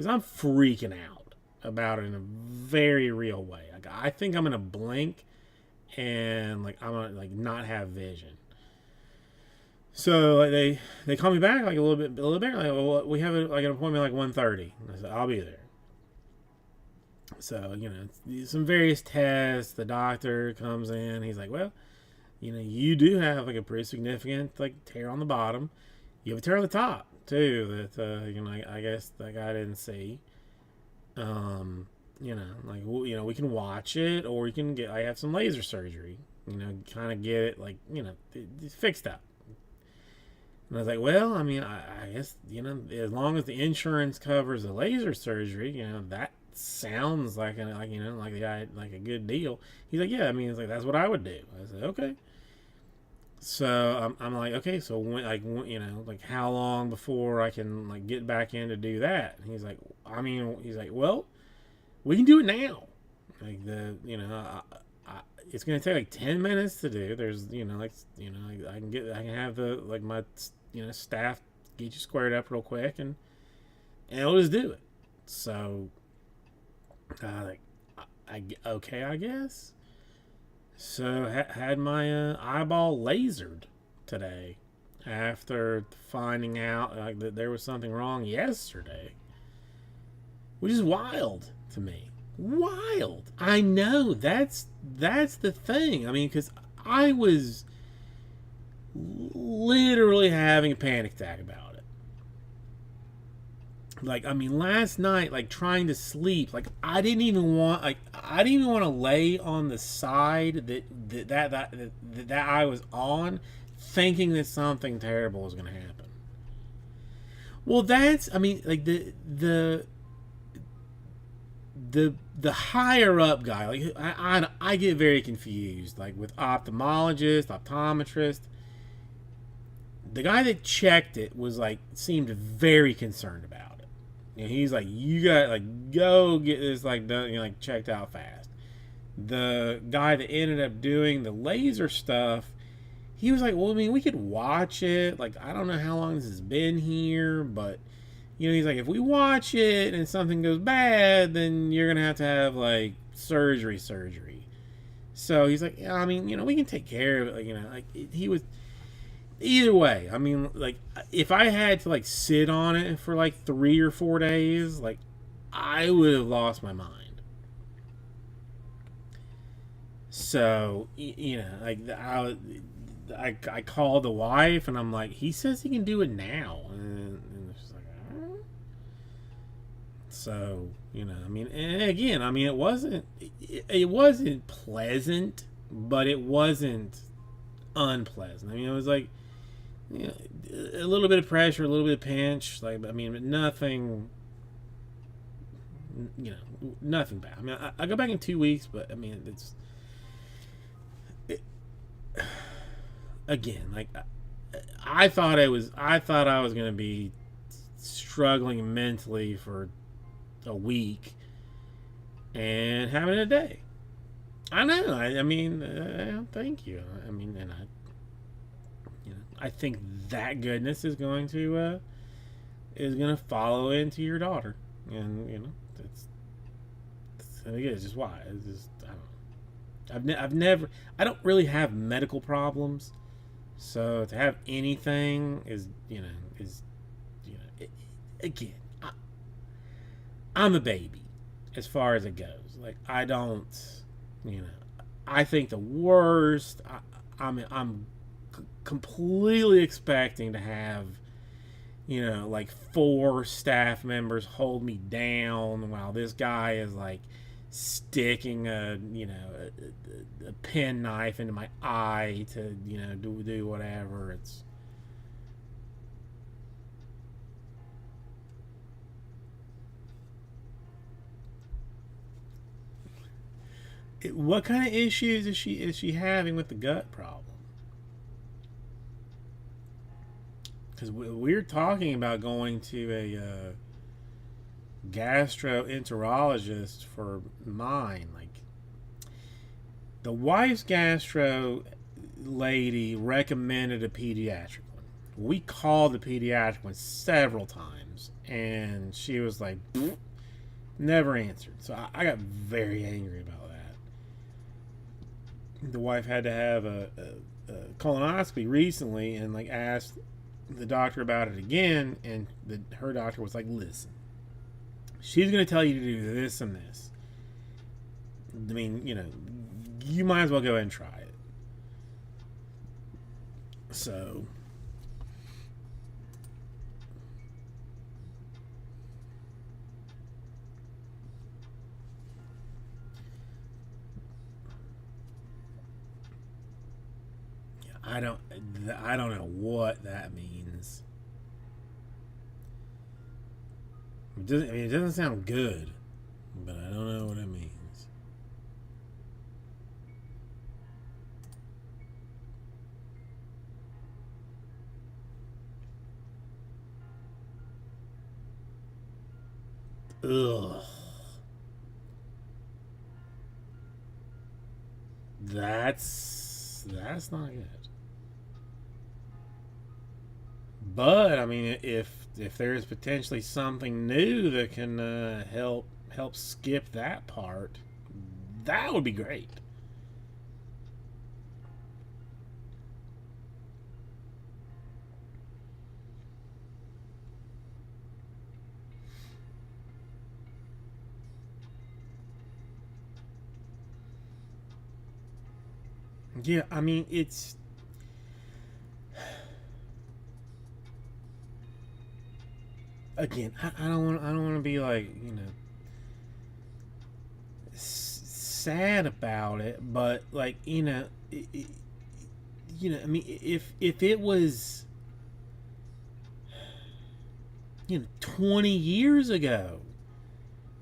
I'm freaking out. about it in a very real way. Like, I think I'm gonna blink and like I'm gonna like not have vision. So like they call me back like a little bit. Like, well, we have like an appointment like 1:30. I said I'll be there. So some various tests. The doctor comes in. He's like, well, you do have like a pretty significant like tear on the bottom. You have a tear on the top too. That I guess that guy didn't see. We can watch it, or you can get. I have some laser surgery. Kind of get it like it's fixed up. And I was like, well, I mean, I guess as long as the insurance covers the laser surgery, that sounds like a good deal. He's like, yeah, I mean, it's like that's what I would do. I said, okay. So I'm like, okay, so when, like how long before I can like get back in to do that? And he's like, well, we can do it now. Like it's gonna take like 10 minutes to do. There's I can have the like my staff get you squared up real quick and we'll just do it. So okay, I guess. So had my eyeball lasered today after finding out like that there was something wrong yesterday, which is wild to me. Wild. I know that's the thing. I mean, because I was literally having a panic attack about it. Like, I mean, last night, like trying to sleep, like I didn't even want to lay on the side that I was on, thinking that something terrible was going to happen. Well, I mean, like the higher up guy, like I get very confused, like with optometrist. The guy that checked it was like seemed very concerned about it. He's like, you got like go get this like done, like checked out fast. The guy that ended up doing the laser stuff, he was like, well, I mean, we could watch it. Like, I don't know how long this has been here, but he's like, if we watch it and something goes bad, then you're gonna have to have like surgery. So he's like, yeah, I mean, we can take care of it. Like, he was. Either way, I mean, like, if I had to like sit on it for like 3 or 4 days, like, I would have lost my mind. So like I called the wife and I'm like, he says he can do it now, and she's like, oh. So I mean, and again, I mean, it wasn't pleasant, but it wasn't unpleasant. I mean, it was like a little bit of pressure, a little bit of pinch, like, I mean, but nothing, nothing bad. I mean, I go back in 2 weeks, but I mean, again, like, I thought I was going to be struggling mentally for a week and having a day. I know. I mean, thank you. I mean, and I think that goodness is going to follow into your daughter, and it's just why. It's just, I don't know. I've never. I don't really have medical problems, so to have anything is again. I'm a baby, as far as it goes. Like, I don't, I think the worst. I'm completely expecting to have like 4 staff members hold me down while this guy is like sticking a pen knife into my eye to do whatever. What kind of issues is she having with the gut problem? Because we're talking about going to a gastroenterologist for mine. Like, the wife's gastro lady recommended a pediatric one. We called the pediatric one several times, and she was like, Never answered. So I got very angry about that. The wife had to have a colonoscopy recently, and like asked the doctor about it again, and her doctor was like, "Listen, she's going to tell you to do this and this. I mean, you might as well go ahead and try it." So I don't know what that means. It doesn't sound good, but I don't know what it means. Ugh. That's not good. But I mean, if there is potentially something new that can help skip that part, that would be great. Yeah, I mean, it's again, I don't want to be like, sad about it, but like, I mean, if it was, 20 years ago,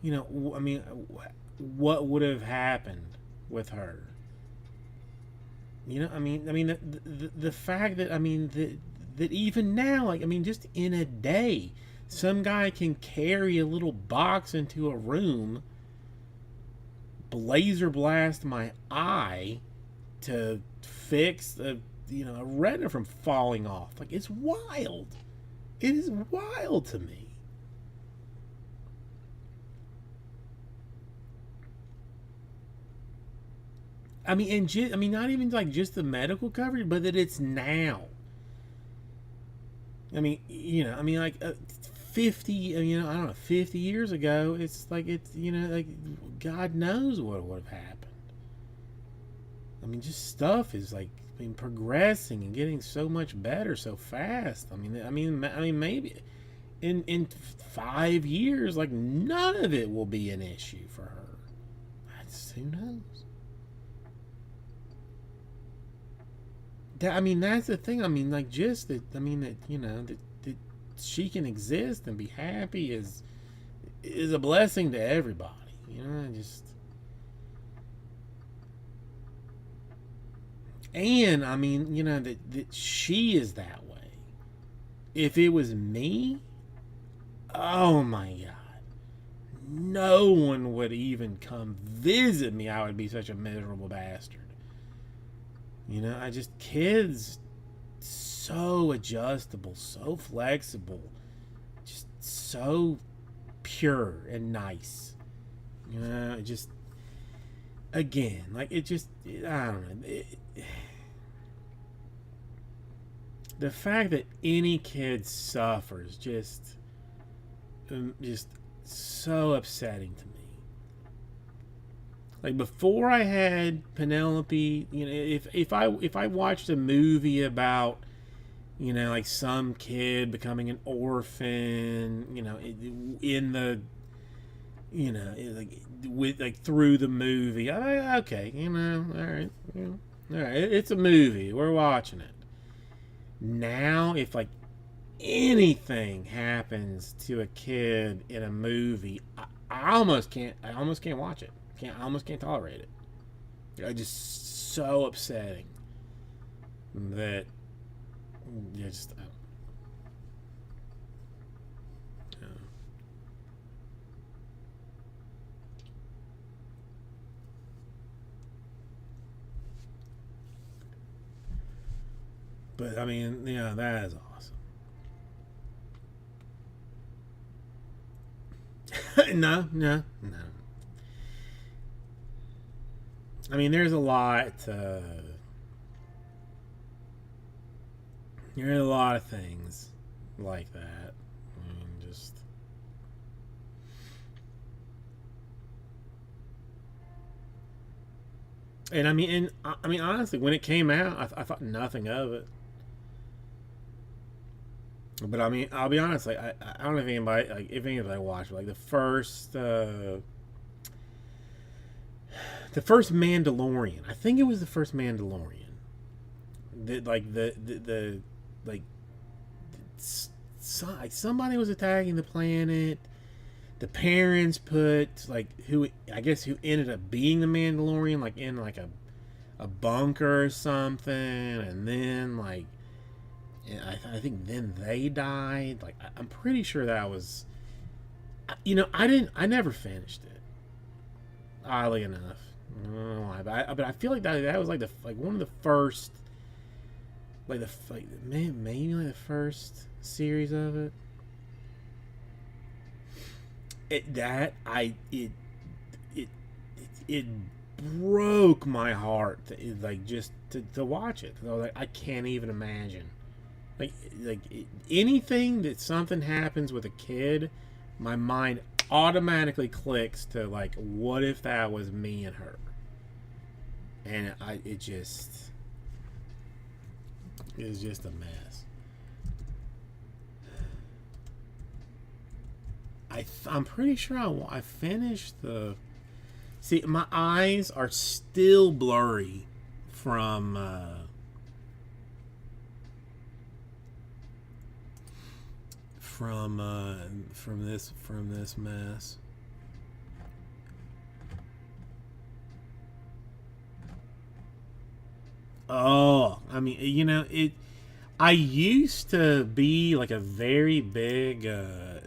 I mean, what would have happened with her? The fact that, I mean, that even now, like, I mean, just in a day, some guy can carry a little box into a room, laser blast my eye to fix a retina from falling off. Like, it's wild. It is wild to me. I mean, not even like just the medical coverage, but that it's now. I mean, like 50, I don't know, 50 years ago, it's like, like God knows what would have happened. I mean, just stuff is like, progressing and getting so much better so fast. Maybe in 5 years, like none of it will be an issue for her. Who knows? That's the thing. I mean, like, just that. I mean, that she can exist and be happy is a blessing to everybody. Just. And I mean, that she is that way. If it was me, oh my God, no one would even come visit me. I would be such a miserable bastard. Kids, so adjustable, so flexible, just so pure and nice. Just, again, like, I don't know. The fact that any kid suffers just so upsetting to me. Like, before I had Penelope, if I watched a movie about, like some kid becoming an orphan, in the, like, with, like, through the movie, okay, all right, all right, it's a movie, we're watching it. Now, if like anything happens to a kid in a movie, I almost can't watch it. I almost can't tolerate it. It's just so upsetting that just. But I mean, that is awesome. No, no, no. I mean, there's a lot. There's a lot of things like that. I mean, just and I mean, honestly, when it came out, I thought nothing of it. But I mean, I'll be honest. Like, I don't know if anybody watched, like the first Mandalorian. I think it was the first Mandalorian. The like somebody was attacking the planet. The parents put like who I guess who ended up being the Mandalorian like in like a bunker or something, and then like and I think then they died. Like I'm pretty sure that was, I never finished it. Oddly enough, I don't know why, but I feel like that was like one of the first, like maybe like the first series of it. It it broke my heart like just to watch it. I was like, I can't even imagine. Like like anything that something happens with a kid, my mind automatically clicks to like, what if that was me and her? And it was just a mess. I'm pretty sure I finished the. See, my eyes are still blurry from from this mess. Oh, I mean, I used to be like a very big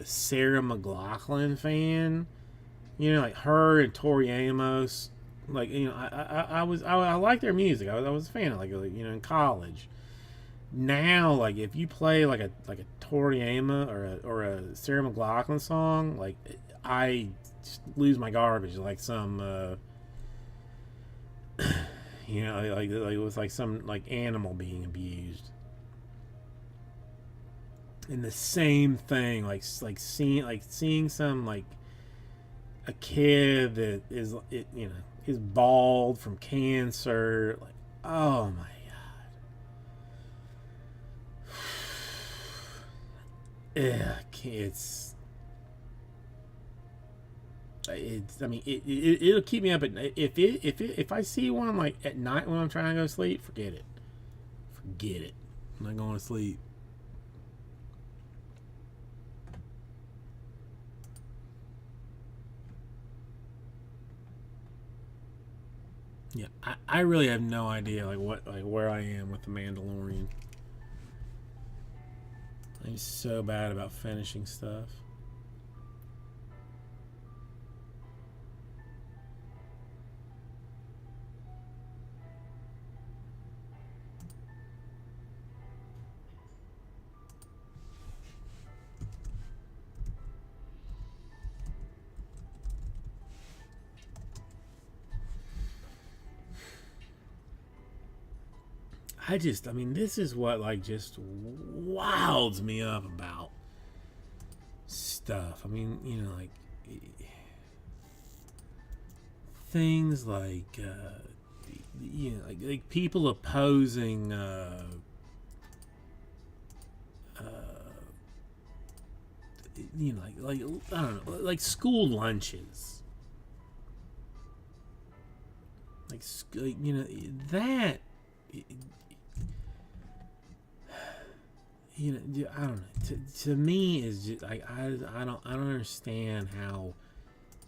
Sarah McLachlan fan. Like her and Tori Amos. Like I like their music. I was a fan of like in college. Now, like if you play like a Tori Amos or a Sarah McLachlan song, like I just lose my garbage. Like some like it was like some like animal being abused. And the same thing, seeing some like a kid that is bald from cancer. Like, oh my god, yeah, it's. I mean, it'll keep me up at night. If I see one like at night when I'm trying to go to sleep, forget it. Forget it. I'm not going to sleep. Yeah, I really have no idea where I am with the Mandalorian. I'm so bad about finishing stuff. I mean, this is what like just wilds me up about stuff. I mean, like things like like people opposing uh, like I don't know, like school lunches, like that. I don't know. To me, is just I don't understand how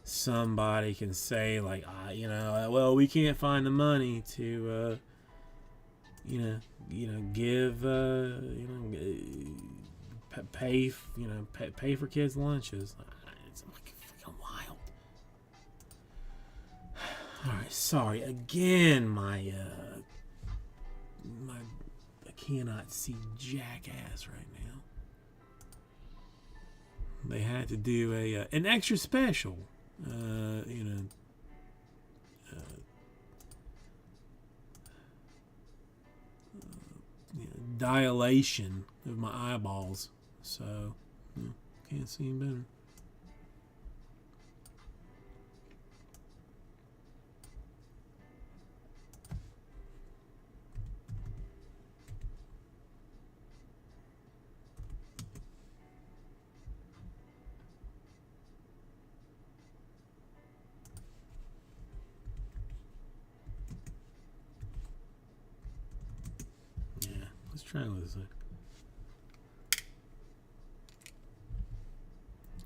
somebody can say like, well, we can't find the money to, give, pay for kids' lunches. It's like freaking wild. All right, sorry again. I cannot see jackass right they had to do an extra special, you know, dilation of my eyeballs, so can't see him better. Yeah, let's try with this.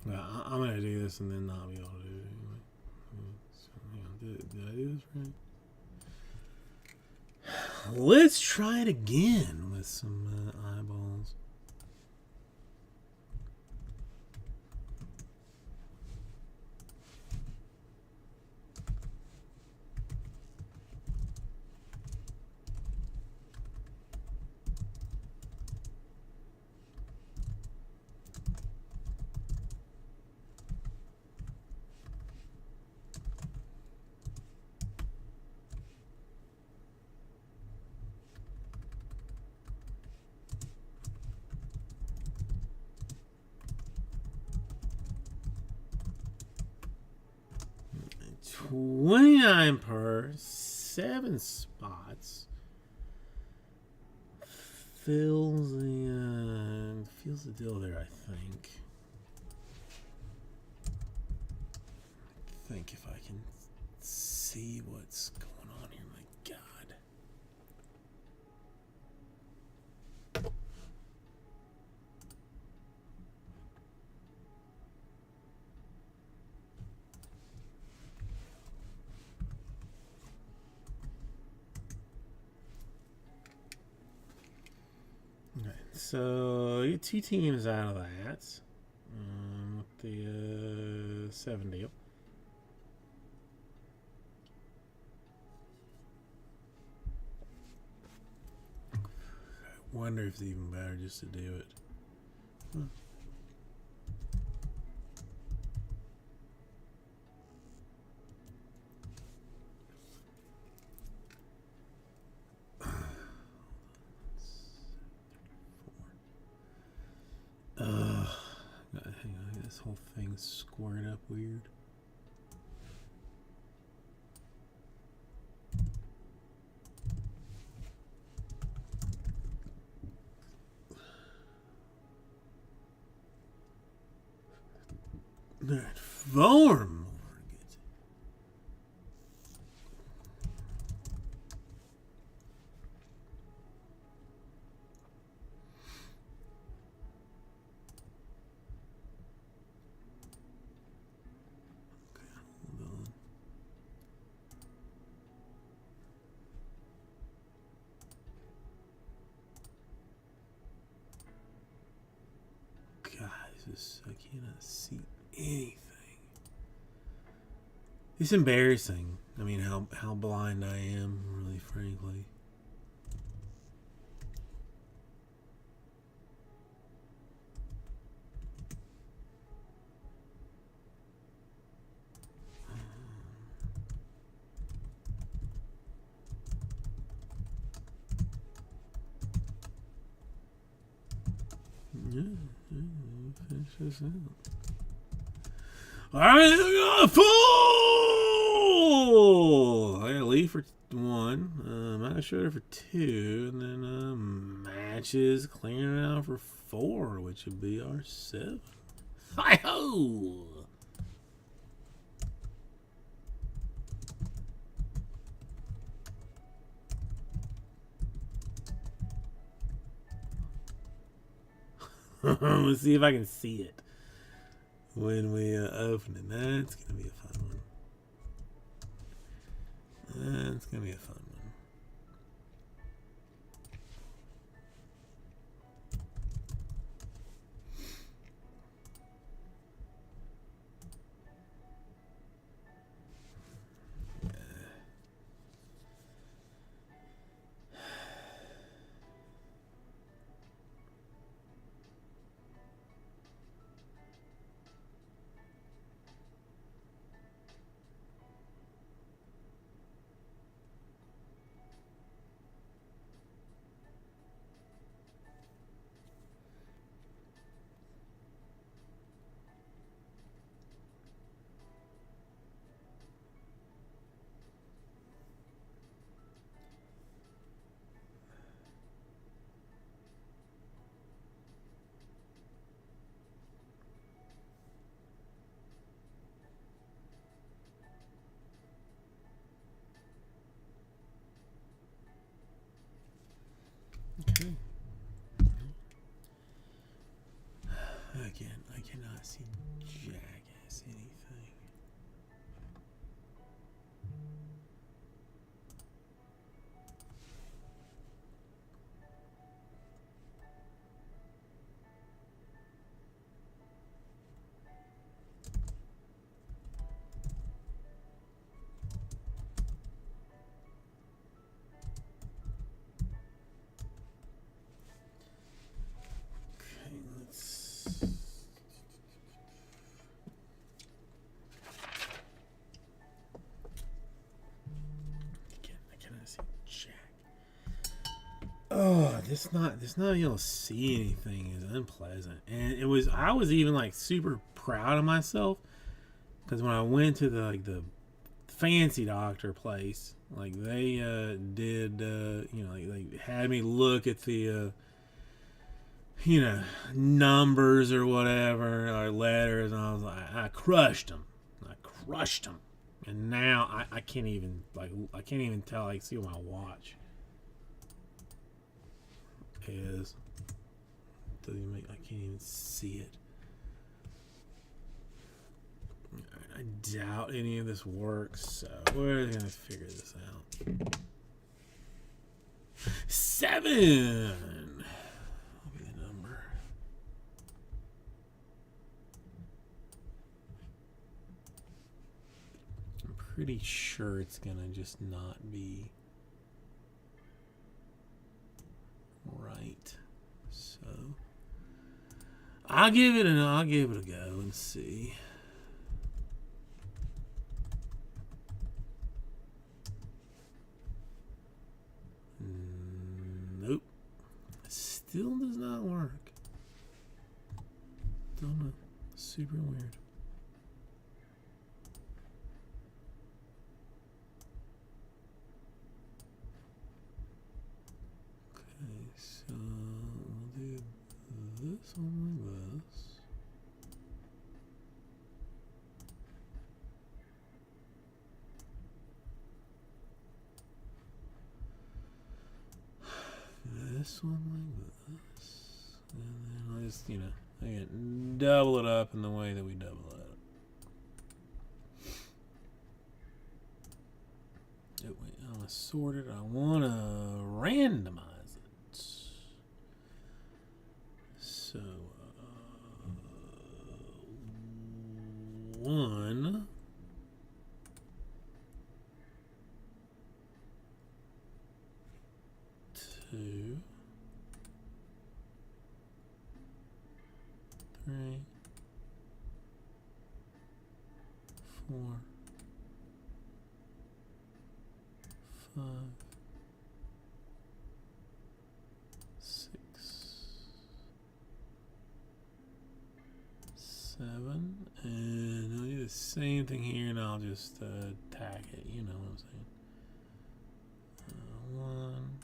Well, I'm gonna do this and then not be able to do it anyway. So, hang on, did I do this right? Let's try it again with some eyeballs. $29 per 7 spots. Fills the deal there, I think. I think if I can see what's going on here, my God. Okay, so you get 2 teams out of that with the 7 deal. I wonder if it's even better just to do it. Huh. Hang on, this whole thing's squared up weird. That form. I cannot see anything. It's embarrassing. I mean, how blind I am, really, frankly. Yeah, finish this out. Alright, full! I got Lee for 1, Matt Schroeder for 2, and then matches clearing out for 4, which would be our 7. Hi-ho! Let's see if I can see it when we open it. That's gonna be a fun one. That's gonna be a fun one. see jackass anything. Okay, let's. I cannot see jack. Oh, this not being able to see anything is unpleasant. And I was even like super proud of myself because when I went to the fancy doctor place, like they did like they had me look at the numbers or whatever or letters, and I was like, I crushed them, and now I can't even tell. I see what my watch is. I can't even see it. I doubt any of this works, so we're gonna figure this out. 7 will be the number. I'm pretty sure it's gonna just not be right. So I'll give it a go and see. Nope. Still does not work. Don't know. Super weird. Okay, so we'll do this one like this. This one like this, and then I'll just, again, double it up in the way that we double it up. Oh, wait, I want to sort it. I want to randomize it. So, 1. 2, 3, 4, 5, 6, 7, and I'll do the same thing here, and I'll just tag it. You know what I'm saying? 1,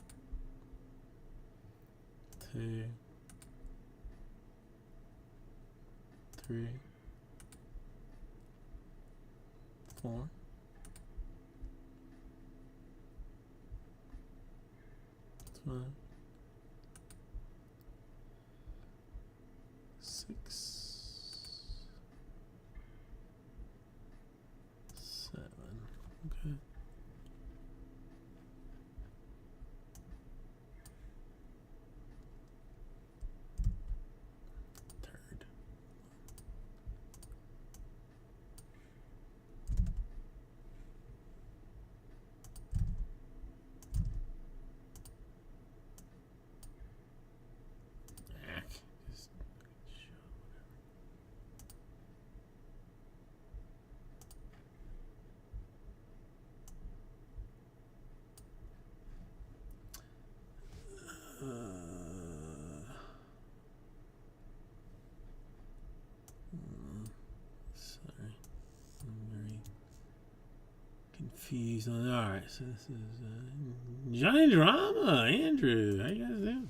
2, 3, 4, 5, 6, 7. Okay. Third. Just show sorry, I'm very confused on. All right, so this is Johnny Drama, Andrew. How you guys doing?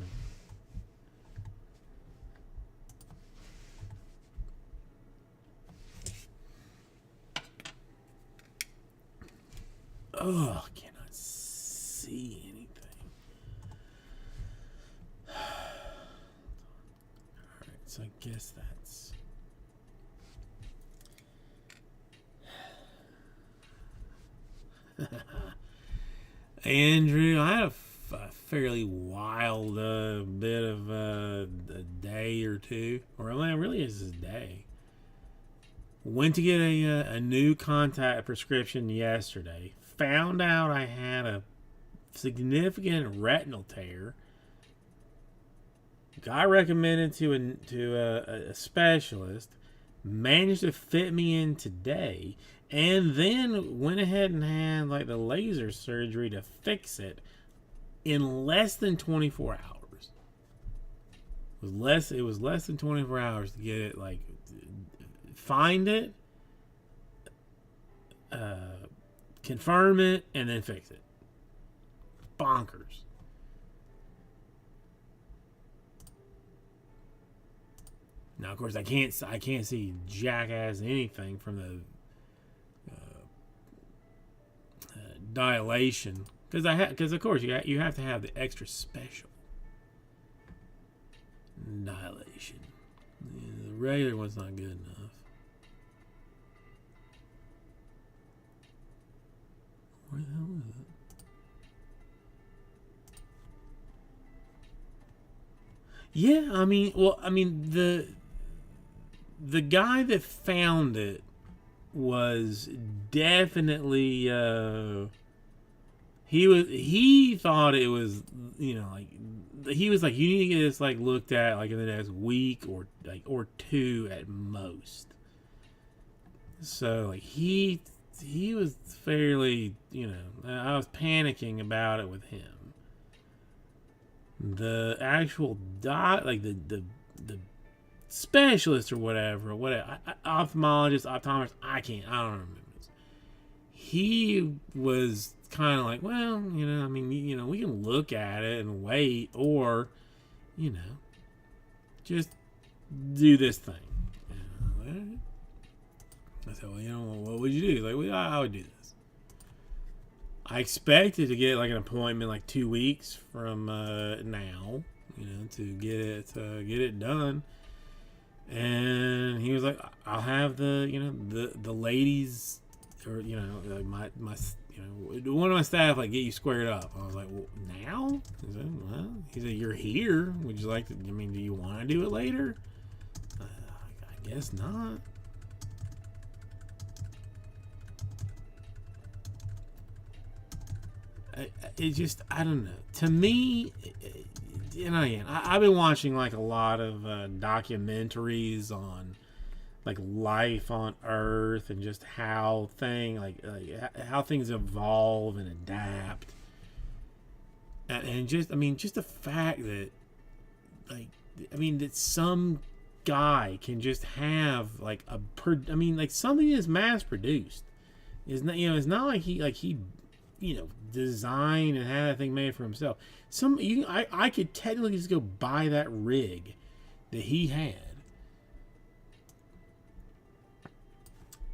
Oh, I cannot see anything. Alright, so I guess that's Andrew, I had a fairly wild bit of a day or two, or really it's a day. Went to get a new contact prescription yesterday. Found out I had a significant retinal tear. Got recommended to a specialist. Managed to fit me in today, and then went ahead and had like the laser surgery to fix it in less than 24 hours. It was less than 24 hours to get it, like, find it, confirm it, and then fix it. Bonkers. Now, of course, I can't see jackass anything from the dilation, because of course you have to have the extra special dilation. Yeah, the regular one's not good enough. Where the hell is it? Yeah, I mean, the guy that found it was definitely he thought it was, like, he was like, you need to get this like looked at like in the next week or two at most. So like he was fairly, I was panicking about it with him. The actual the specialist or whatever, ophthalmologist, optometrist, I don't remember. He was kind of like, well, we can look at it and wait, or, just do this thing. I said, well, what would you do? Like, well, I would do this. I expected to get like an appointment like 2 weeks from now, to get it done. And he was like, I'll have the ladies, or like my one of my staff, like, get you squared up. I was like, well, now? He said, you're here. Would you like to? Do you want to do it later? I guess not. I don't know. To me, again, I've been watching like a lot of documentaries on like life on Earth and just how how things evolve and adapt, and just the fact that that some guy can just have like something that's mass produced. It's not like he design and have that thing made for himself. I could technically just go buy that rig that he had,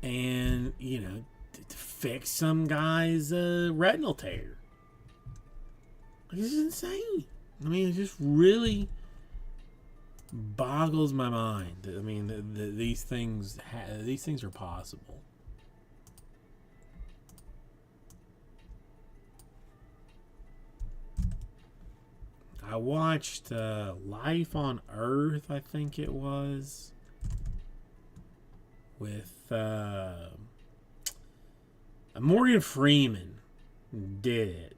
and to fix some guy's retinal tear. Like, this is insane. It just really boggles my mind. That these things are possible. I watched Life on Earth, I think it was, with Morgan Freeman did it.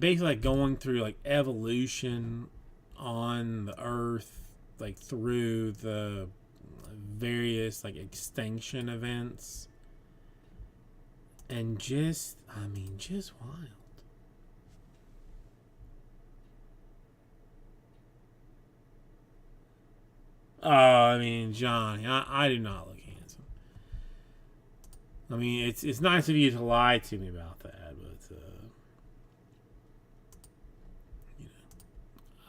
Basically like going through like evolution on the Earth, like through the various like extinction events. And just wild. Johnny, I do not look handsome. It's nice of you to lie to me about that, but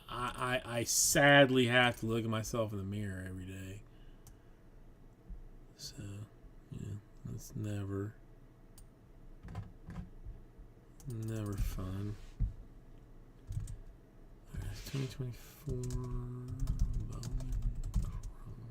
I sadly have to look at myself in the mirror every day. So, it's never fun. Alright, 2024 Bowman Chrome.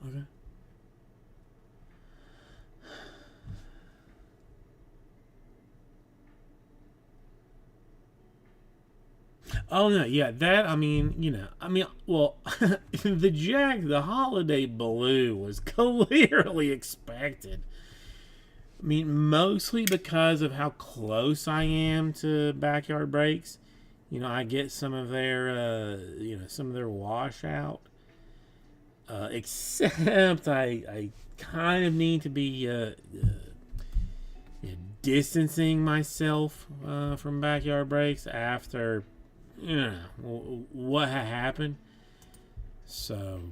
Okay. Oh no, yeah, that I mean, well, the holiday blue was clearly expected. I mean, mostly because of how close I am to Backyard Breaks. I get some of their washout. Except I kind of need to be distancing myself from Backyard Breaks after what had happened. So,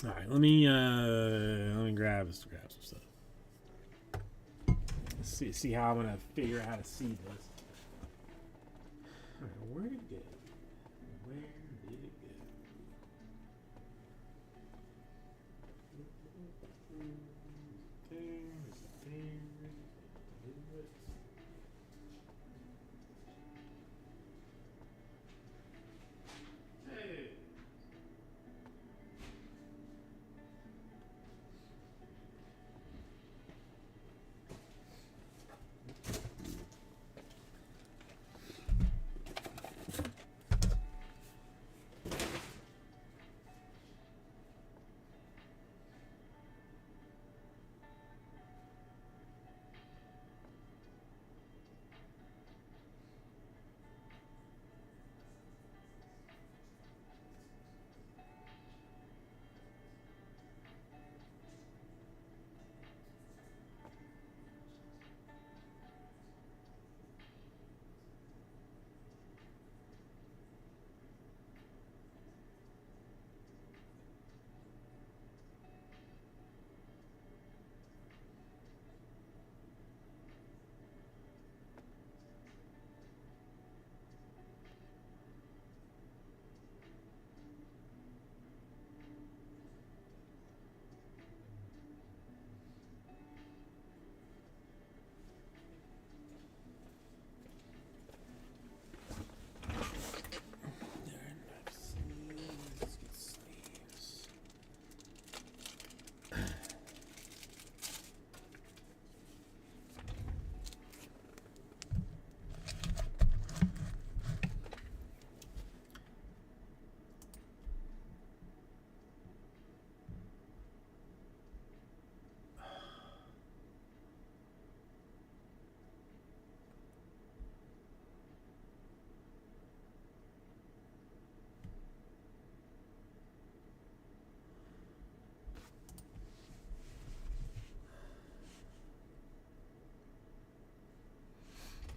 all right, let me grab some stuff. Let's see how I'm gonna figure out how to see this. All right, where did it go? Where did it go?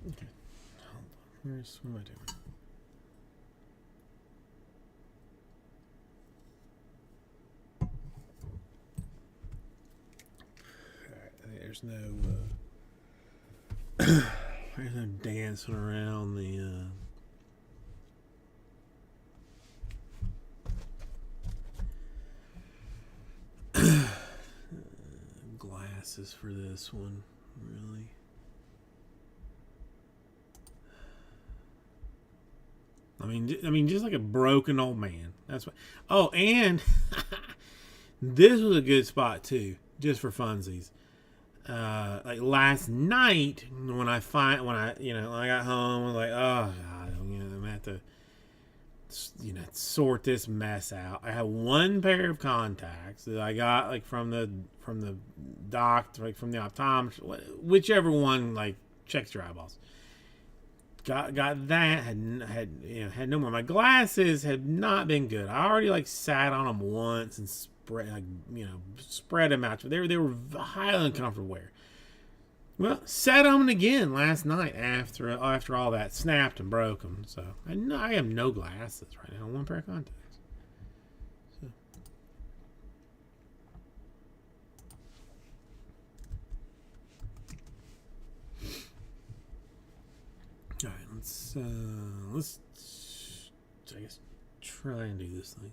Okay. Hold on. What am I doing? Alright, there's no dancing around the glasses for this one, really. I mean, just like a broken old man. That's what. Oh, and this was a good spot too, just for funsies. Like last night when I got home, I was like, oh god, I'm gonna have to, sort this mess out. I have one pair of contacts that I got like from the doctor, like from the optometrist, whichever one like checks your eyeballs. Got that, had no more. My glasses have not been good. I already like sat on them once and spread them out. They were highly uncomfortable to wear. Well, sat on them again last night after all that, snapped and broke them. So I have no glasses right now. One pair of contacts. So. All right, let's I guess try and do this thing.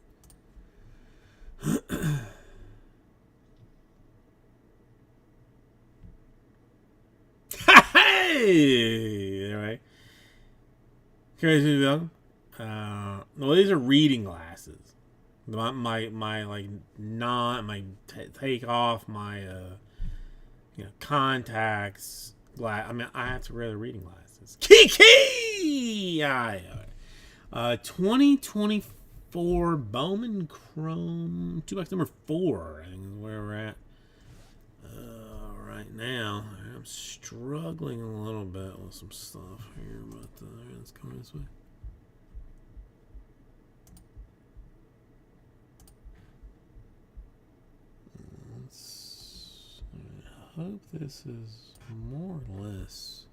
Hey, all right. Crazy welcome. Well, these are reading glasses. My like not my take off my contacts glass. I mean, I have to wear the reading glasses. Kiki. Yeah. 2024 Bowman Chrome 2-box number 4. I think is where we're at right now. I'm struggling a little bit with some stuff here, but let's go this way. I hope this is more or less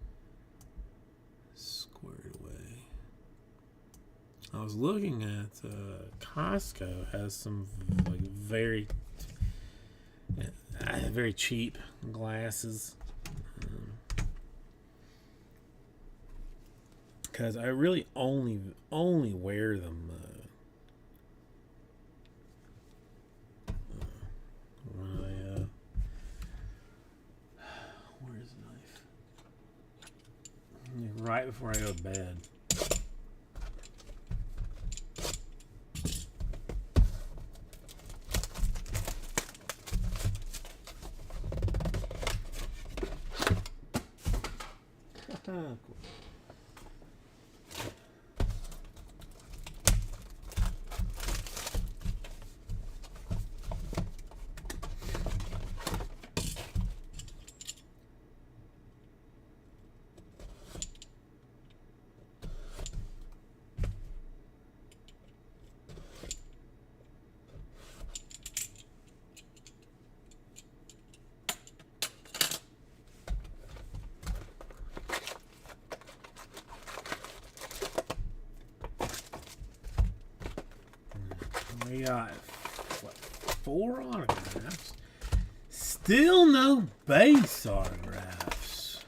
squared away. I was looking at Costco has some like very cheap glasses because I really only wear them when I where's the knife? Right before I go to bed. Cool. We got, 4 autographs. Still no base autographs.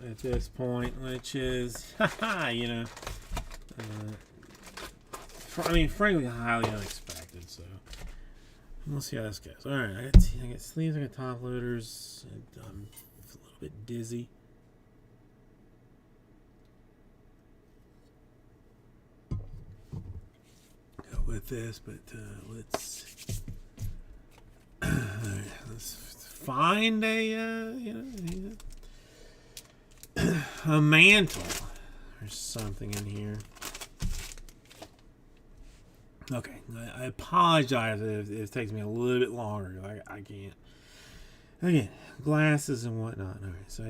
At this point, which is, I mean, frankly, highly unexpected. So, we'll see how this goes. All right, I got sleeves, I got top loaders. I'm a little bit dizzy. With this, but let's find a mantle or something in here. Okay, I apologize if it takes me a little bit longer. I can't. Again, glasses and whatnot. All right, so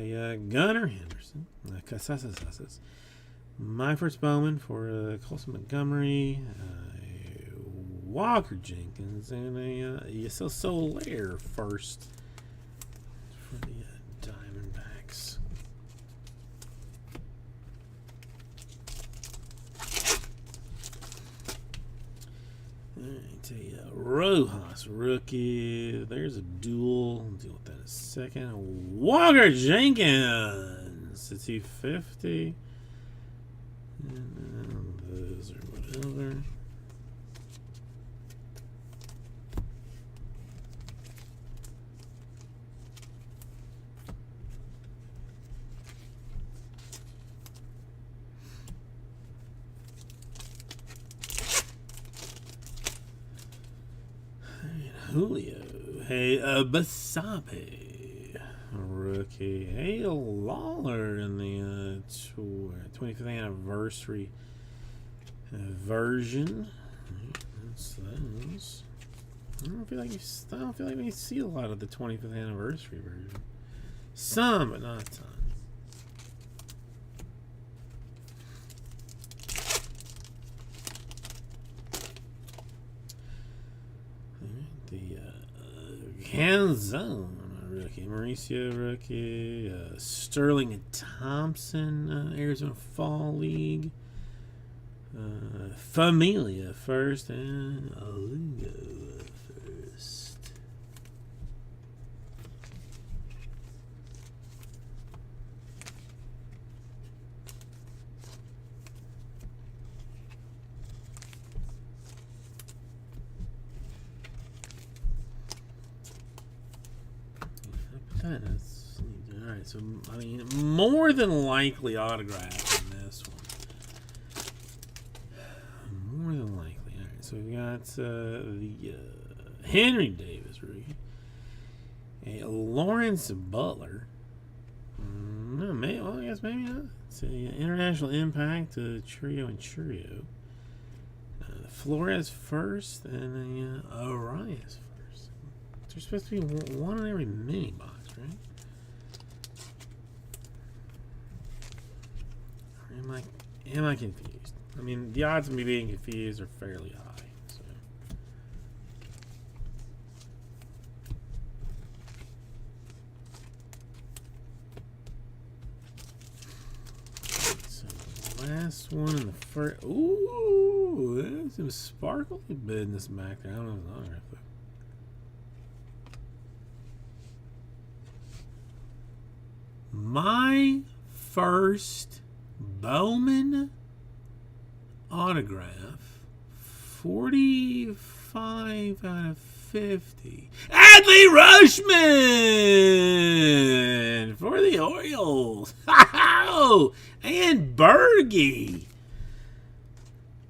Gunnar Henderson, my first Bowman for Colson Montgomery. Walker Jenkins and a Yasiel Soler first for the Diamondbacks. Alright, Rojas rookie. There's a duel. I'll deal with that in a second. Walker Jenkins. It's 250. And those are whatever. Julio. Hey, Basabe. Rookie. Hey, Lawler in the 25th anniversary version. That's those. I don't feel like we see a lot of the 25th anniversary version. Some, but not a ton. Hands-on rookie. Mauricio rookie. Sterling Thompson, Arizona Fall League. Familia first. And Alugo first. Alright, so I mean, more than likely autographed in this So we got the Henry Davis rookie. Lawrence Butler. No, maybe, well, I guess maybe not. It's a International Impact, Churio and Churio. Flores first, and Arias first. There's supposed to be one in every mini box, right? Or am I confused? I mean, the odds of me being confused are fairly high. Last one in the first. Ooh, there's some sparkly business back there. I don't know if it's autograph though. My first Bowman autograph, 45 out of 50. Adley Rushman for the Orioles. And Bergie.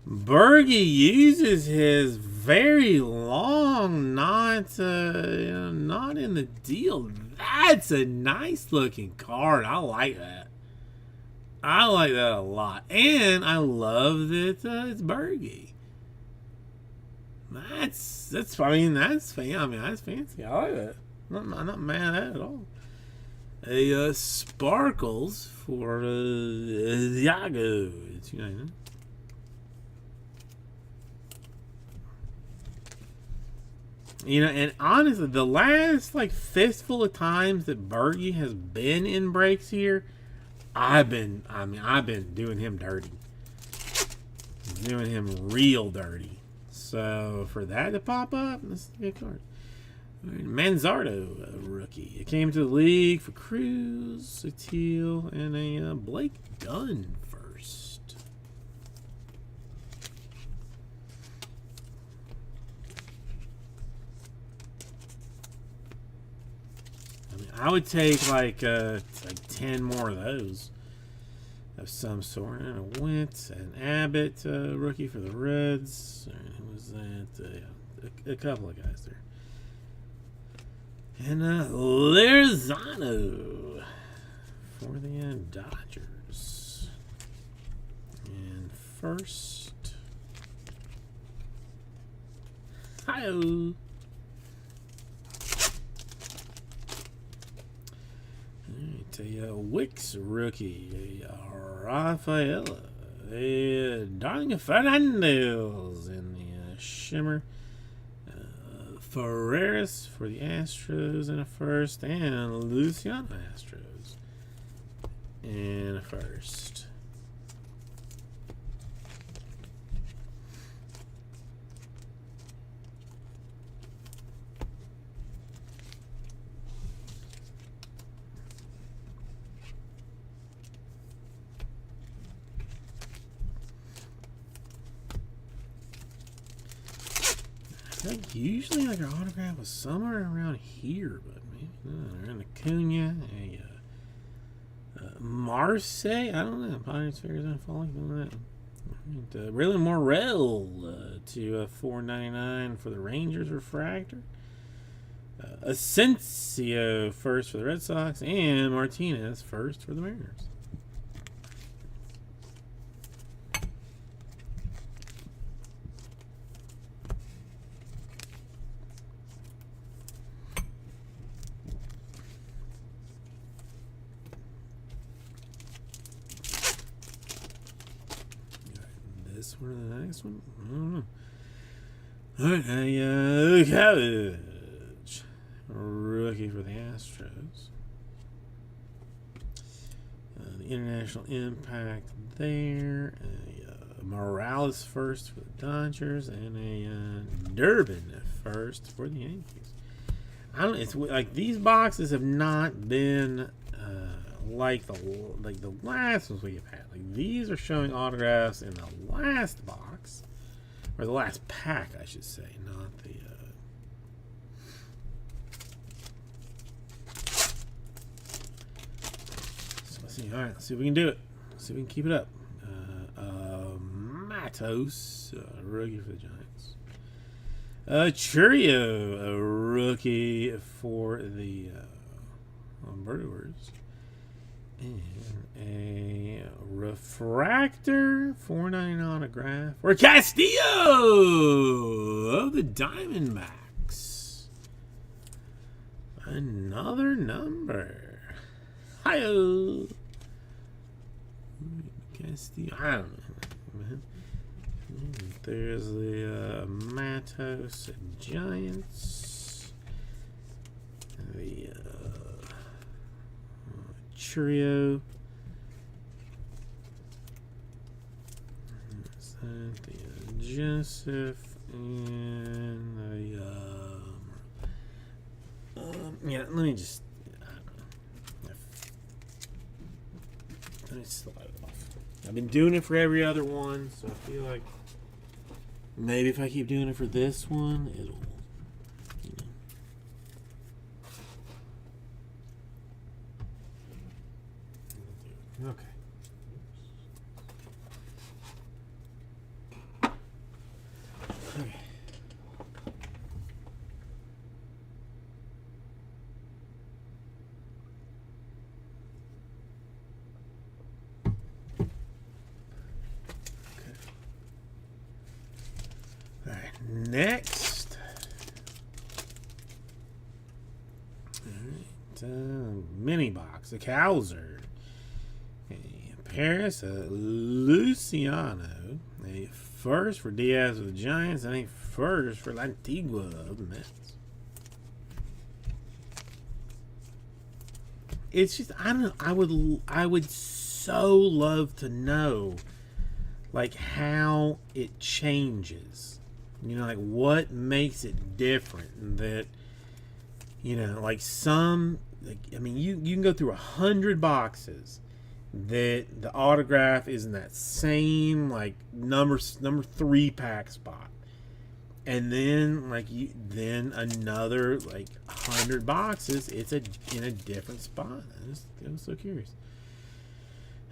Bergie uses his very long, not in the deal. That's a nice looking card. I like that. I like that a lot, and I love that it's Bergie. That's fancy. I mean, that's fancy. I like that. I'm not mad at it at all. A Sparkles for Iago. $2.99. You know, and honestly, the last fistful of times that Bergie has been in breaks here, I've been doing him dirty. Doing him real dirty. So for that to pop up, this is a good card. Manzardo, a rookie. It came to the league for Cruz, a teal, and a Blake Gunn first. I mean, I would take like 10 more of those of some sort. And a Wentz, an Abbott rookie for the Reds. Who was that? A couple of guys there. And Lozano for the Dodgers. And first, hi-oh. A Wicks rookie, a Rafaela, a Darling Fernandez in the shimmer. Ferreras for the Astros in a first, and Luciano Astros in a first. Usually, our autograph was somewhere around here, but maybe not. Around Acuna, Marseille. I don't know. Pirates figures out falling on that. Really Morel to $4.99 for the Rangers refractor. Asensio first for the Red Sox, and Martinez first for the Mariners. This one or the next one? I don't know. Alright, Cabbage. Rookie for the Astros. The International Impact there. Morales first for the Dodgers. And a Durbin first for the Yankees. I don't. It's like these boxes have not been like the last ones we have had. Like these are showing autographs in the last box, or the last pack, I should say, not the. So let's see. All right, let's see if we can do it. Let's see if we can keep it up. Matos, rookie for the Giants. Churio, a rookie for the Brewers. And a refractor, $4.99 autograph for Castillo of the Diamondbacks. Another number. Hi-oh. Castillo. I don't know, man. There's the Matos Giants. The Churio. The Joseph and the yeah. Let me just. I don't know. Let me slide it off. I've been doing it for every other one, so I feel like maybe if I keep doing it for this one, it'll. Okay. Okay. All right. Next. All right. Mini box. A Cowser. Paris, Luciano, a first for Diaz of the Giants, and a first for Lantigua of the Mets. It's just, I don't know. I would so love to know, like, how it changes. You know, like, what makes it different? That, you know, like some, like, I mean, you can go through 100 boxes that the autograph is in that same like number 3 pack spot, and then like then another like 100 boxes it's in a different spot. I'm so curious.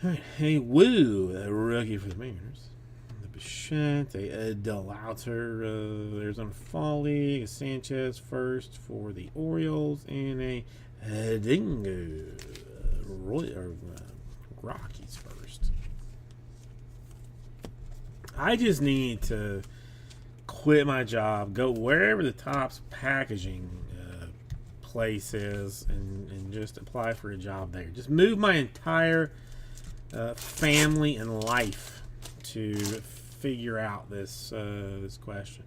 All right, hey Woo, a rookie for the Mariners. The Bichette, a DeLauter, Arizona Fall League, a Sanchez first for the Orioles, and a Dingo Rockies first. I just need to quit my job, go wherever the Topps packaging place is, and just apply for a job there. Just move my entire family and life to figure out this this question.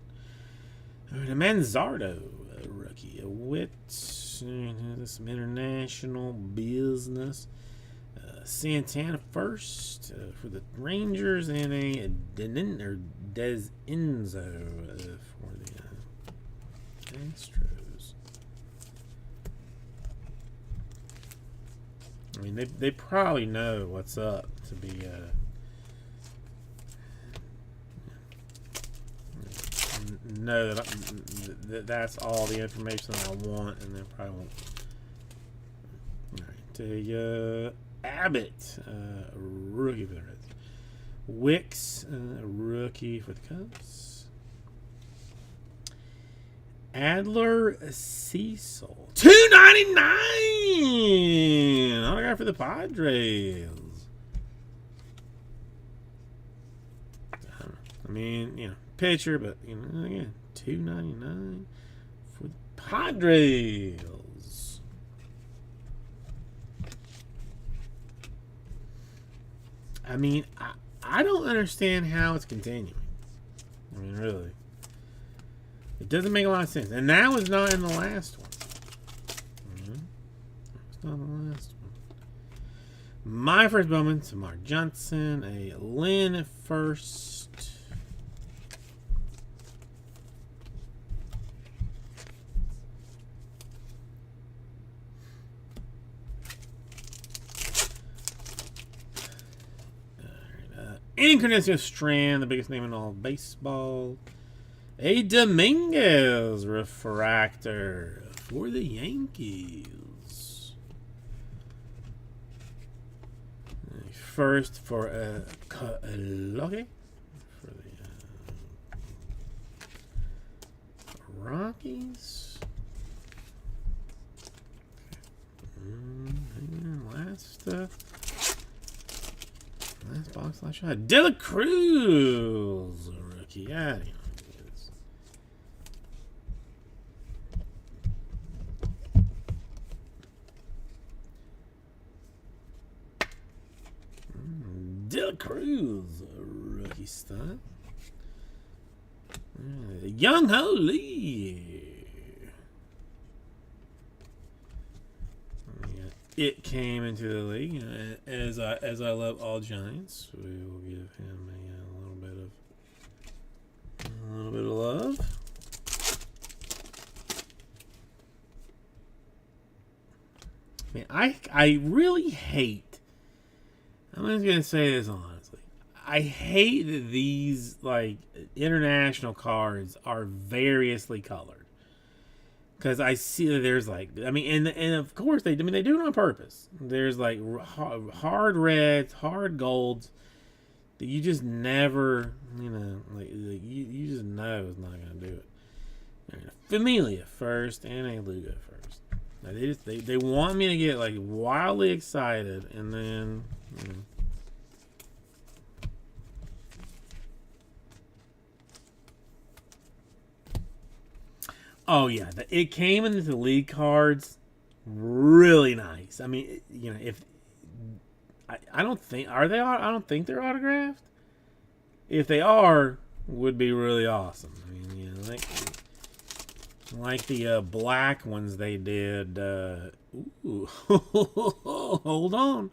All right, a Manzardo, a rookie, a Wit, some international business. Santana first for the Rangers, and a Des Enzo for the Astros. I mean, they probably know what's up to be know that that's all the information I want, and they probably won't. All right, Abbott, rookie for the Reds. Wicks, rookie for the Cubs. Adler Cecil, $2.99 autograph for the Padres. I mean, you know, pitcher, but you know, again, $2.99 for the Padres. I mean, I don't understand how it's continuing. I mean, really. It doesn't make a lot of sense. And that was not in the last one. It's not in the last one. My first moment, Samar Johnson, a Lynn first. Encarnacion Strand, the biggest name in all of baseball. A Dominguez refractor for the Yankees. First for Loki for the Rockies. Last box, last shot. De La Cruz, rookie. Yeah, De La Cruz, rookie style. Young Ho Lee. It came into the league, as I love all Giants. We will give him a little bit of love. I really hate. I'm just gonna say this honestly. I hate that these like international cards are variously colored. Because I see that there's like, I mean, and of course they do it on purpose. There's like hard reds, hard golds that you just never, like you just know is not gonna do it. Familia first and a Lugo first. Now they want me to get like wildly excited, and then. Oh yeah, it came into the league cards, really nice. I mean, if I don't think I don't think they're autographed. If they are, would be really awesome. I mean, like the black ones they did. Ooh, hold on,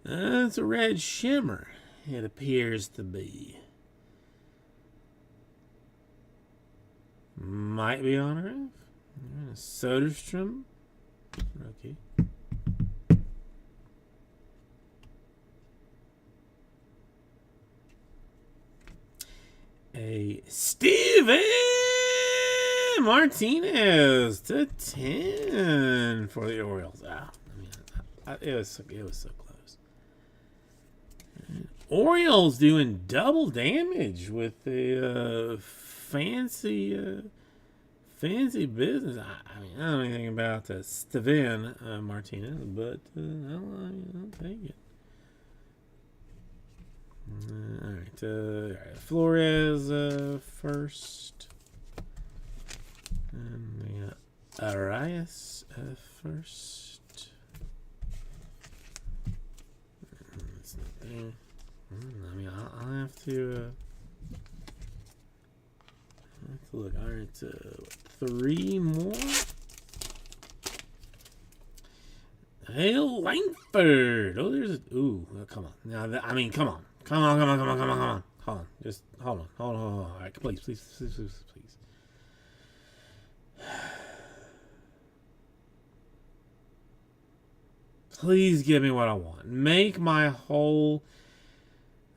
that's a red shimmer. It appears to be. Might be autograph. Soderstrom. Okay. A Steven Martinez to 10 for the Orioles. It was so close. Orioles doing double damage with the fancy business. I mean, I don't know anything about Steven Martinez, but I'll take it. All right, Flores first, and Arias first. That's not there. I mean, I'll have to. Look, all right, 3 more. Hale Langford. Oh, there's a. Ooh, come on. Now, come on. Come on. Hold on. Just hold on. All right, please. Please give me what I want. Make my whole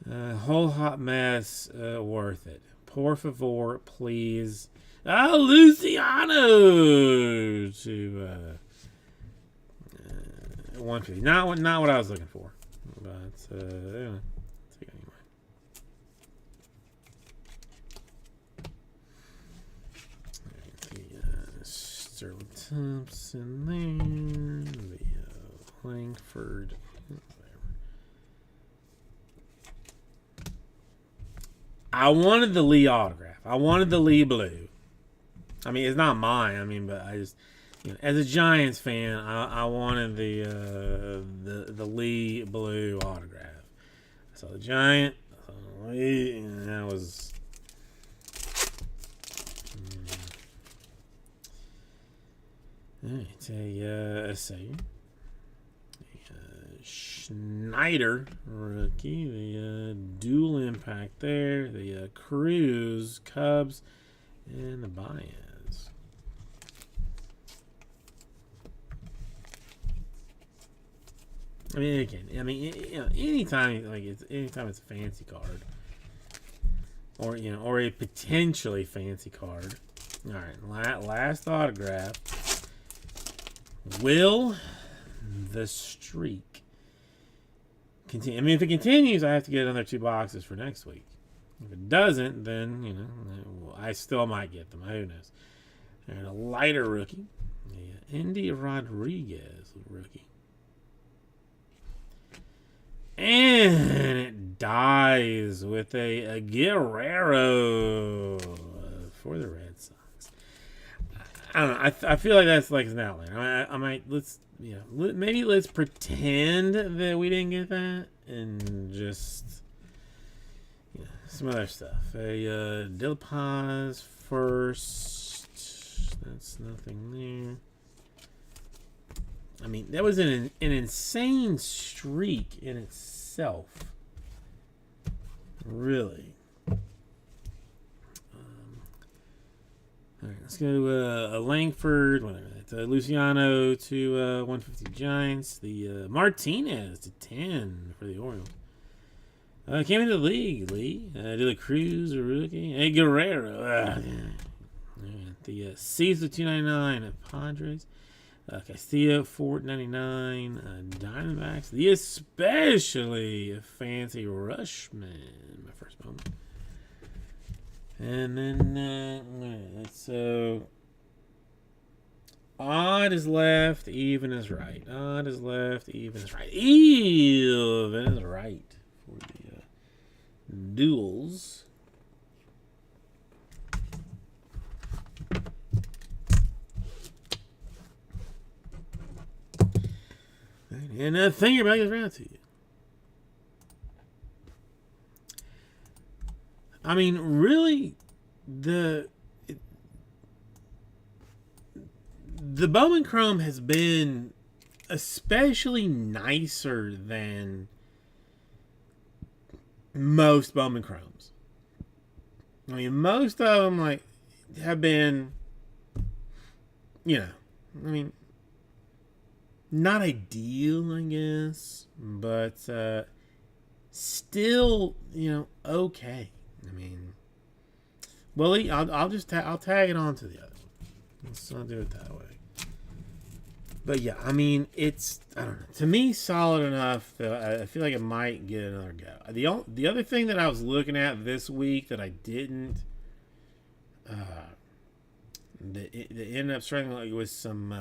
hot mess worth it. Por favor, please. Luciano to 150. Not what I was looking for, but anyway. Take it anyway. The Sterling Thompson there. The Langford. I wanted the Lee autograph. I wanted the Lee blue. I mean, it's not mine. I mean, but I just, as a Giants fan, I wanted the Lee blue autograph. I saw the Giant. I saw the Lee, and that was. All right, Schneider rookie, the dual impact there, the Cruz, Cubs, and the Baez. I mean, again, anytime it's a fancy card, or a potentially fancy card. All right, last autograph. Will the streak continue? I mean, if it continues, I have to get another 2 boxes for next week. If it doesn't, then I still might get them. Who knows? And a lighter rookie. Yeah, Indy Rodriguez rookie. And it dies with a Guerrero for the Red Sox. I don't know. I feel like that's like an outlier. I might maybe let's pretend that we didn't get that and just some other stuff. A De La Paz first. That's nothing there. I mean, that was an insane streak in itself. Really. All right, let's go Langford, whatever. That's Luciano to 150 Giants. The Martinez to 10 for the Orioles. Came into the league, Lee. De La Cruz, a rookie. Hey, Guerrero. The Caesar 299 of Padres. Castillo 499. Diamondbacks. The especially fancy Rushman. My first moment. And then so odd is left, even is right. Odd is left, even is right. Even is right for the duels. And finger back is around to you. I mean, really, the Bowman Chrome has been especially nicer than most Bowman Chromes. I mean, most of them have been, not ideal, I guess, but still, okay. I mean, Willie, I'll tag it on to the other one. Let's not do it that way. But yeah, I mean, it's, I don't know. To me, solid enough that I feel like it might get another go. The other thing that I was looking at this week that I didn't, that ended up struggling with some.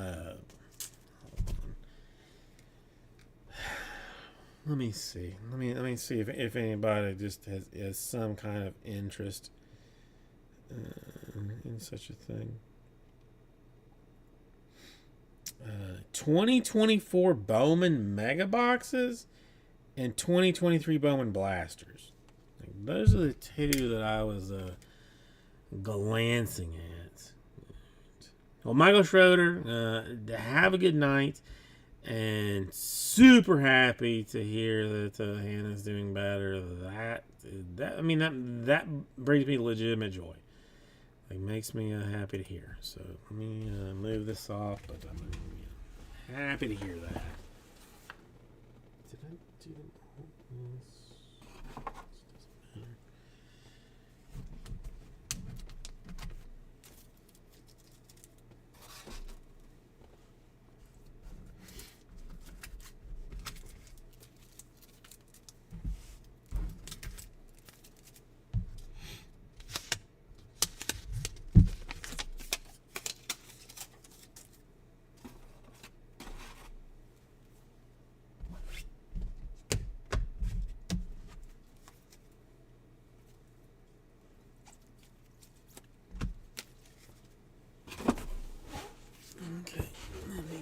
Let me see. Let me see if anybody just has some kind of interest in such a thing. 2024 Bowman Mega Boxes and 2023 Bowman Blasters. Those are the two that I was glancing at. Well, Michael Schroeder, have a good night. And super happy to hear that Hannah's doing better. That brings me legitimate joy. It makes me happy to hear. So let me move this off, but I'm happy to hear that. Did I do this? This doesn't matter. Okay, let me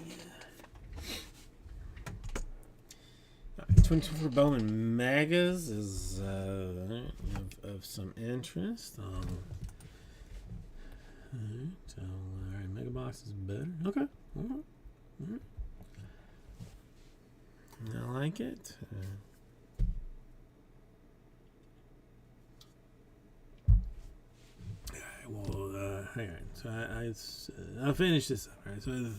24 Bowman Megas is of some interest. Alright, Mega Box is better. Okay. Alright. I like it. Well, hang on. So I'll finish this up. Right. So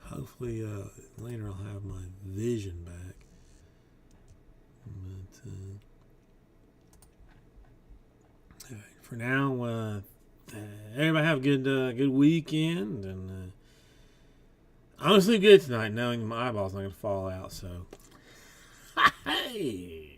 hopefully later I'll have my vision back. But all right, for now, everybody have a good weekend, and I'm gonna sleep good tonight, knowing my eyeball's not gonna fall out. So, hey.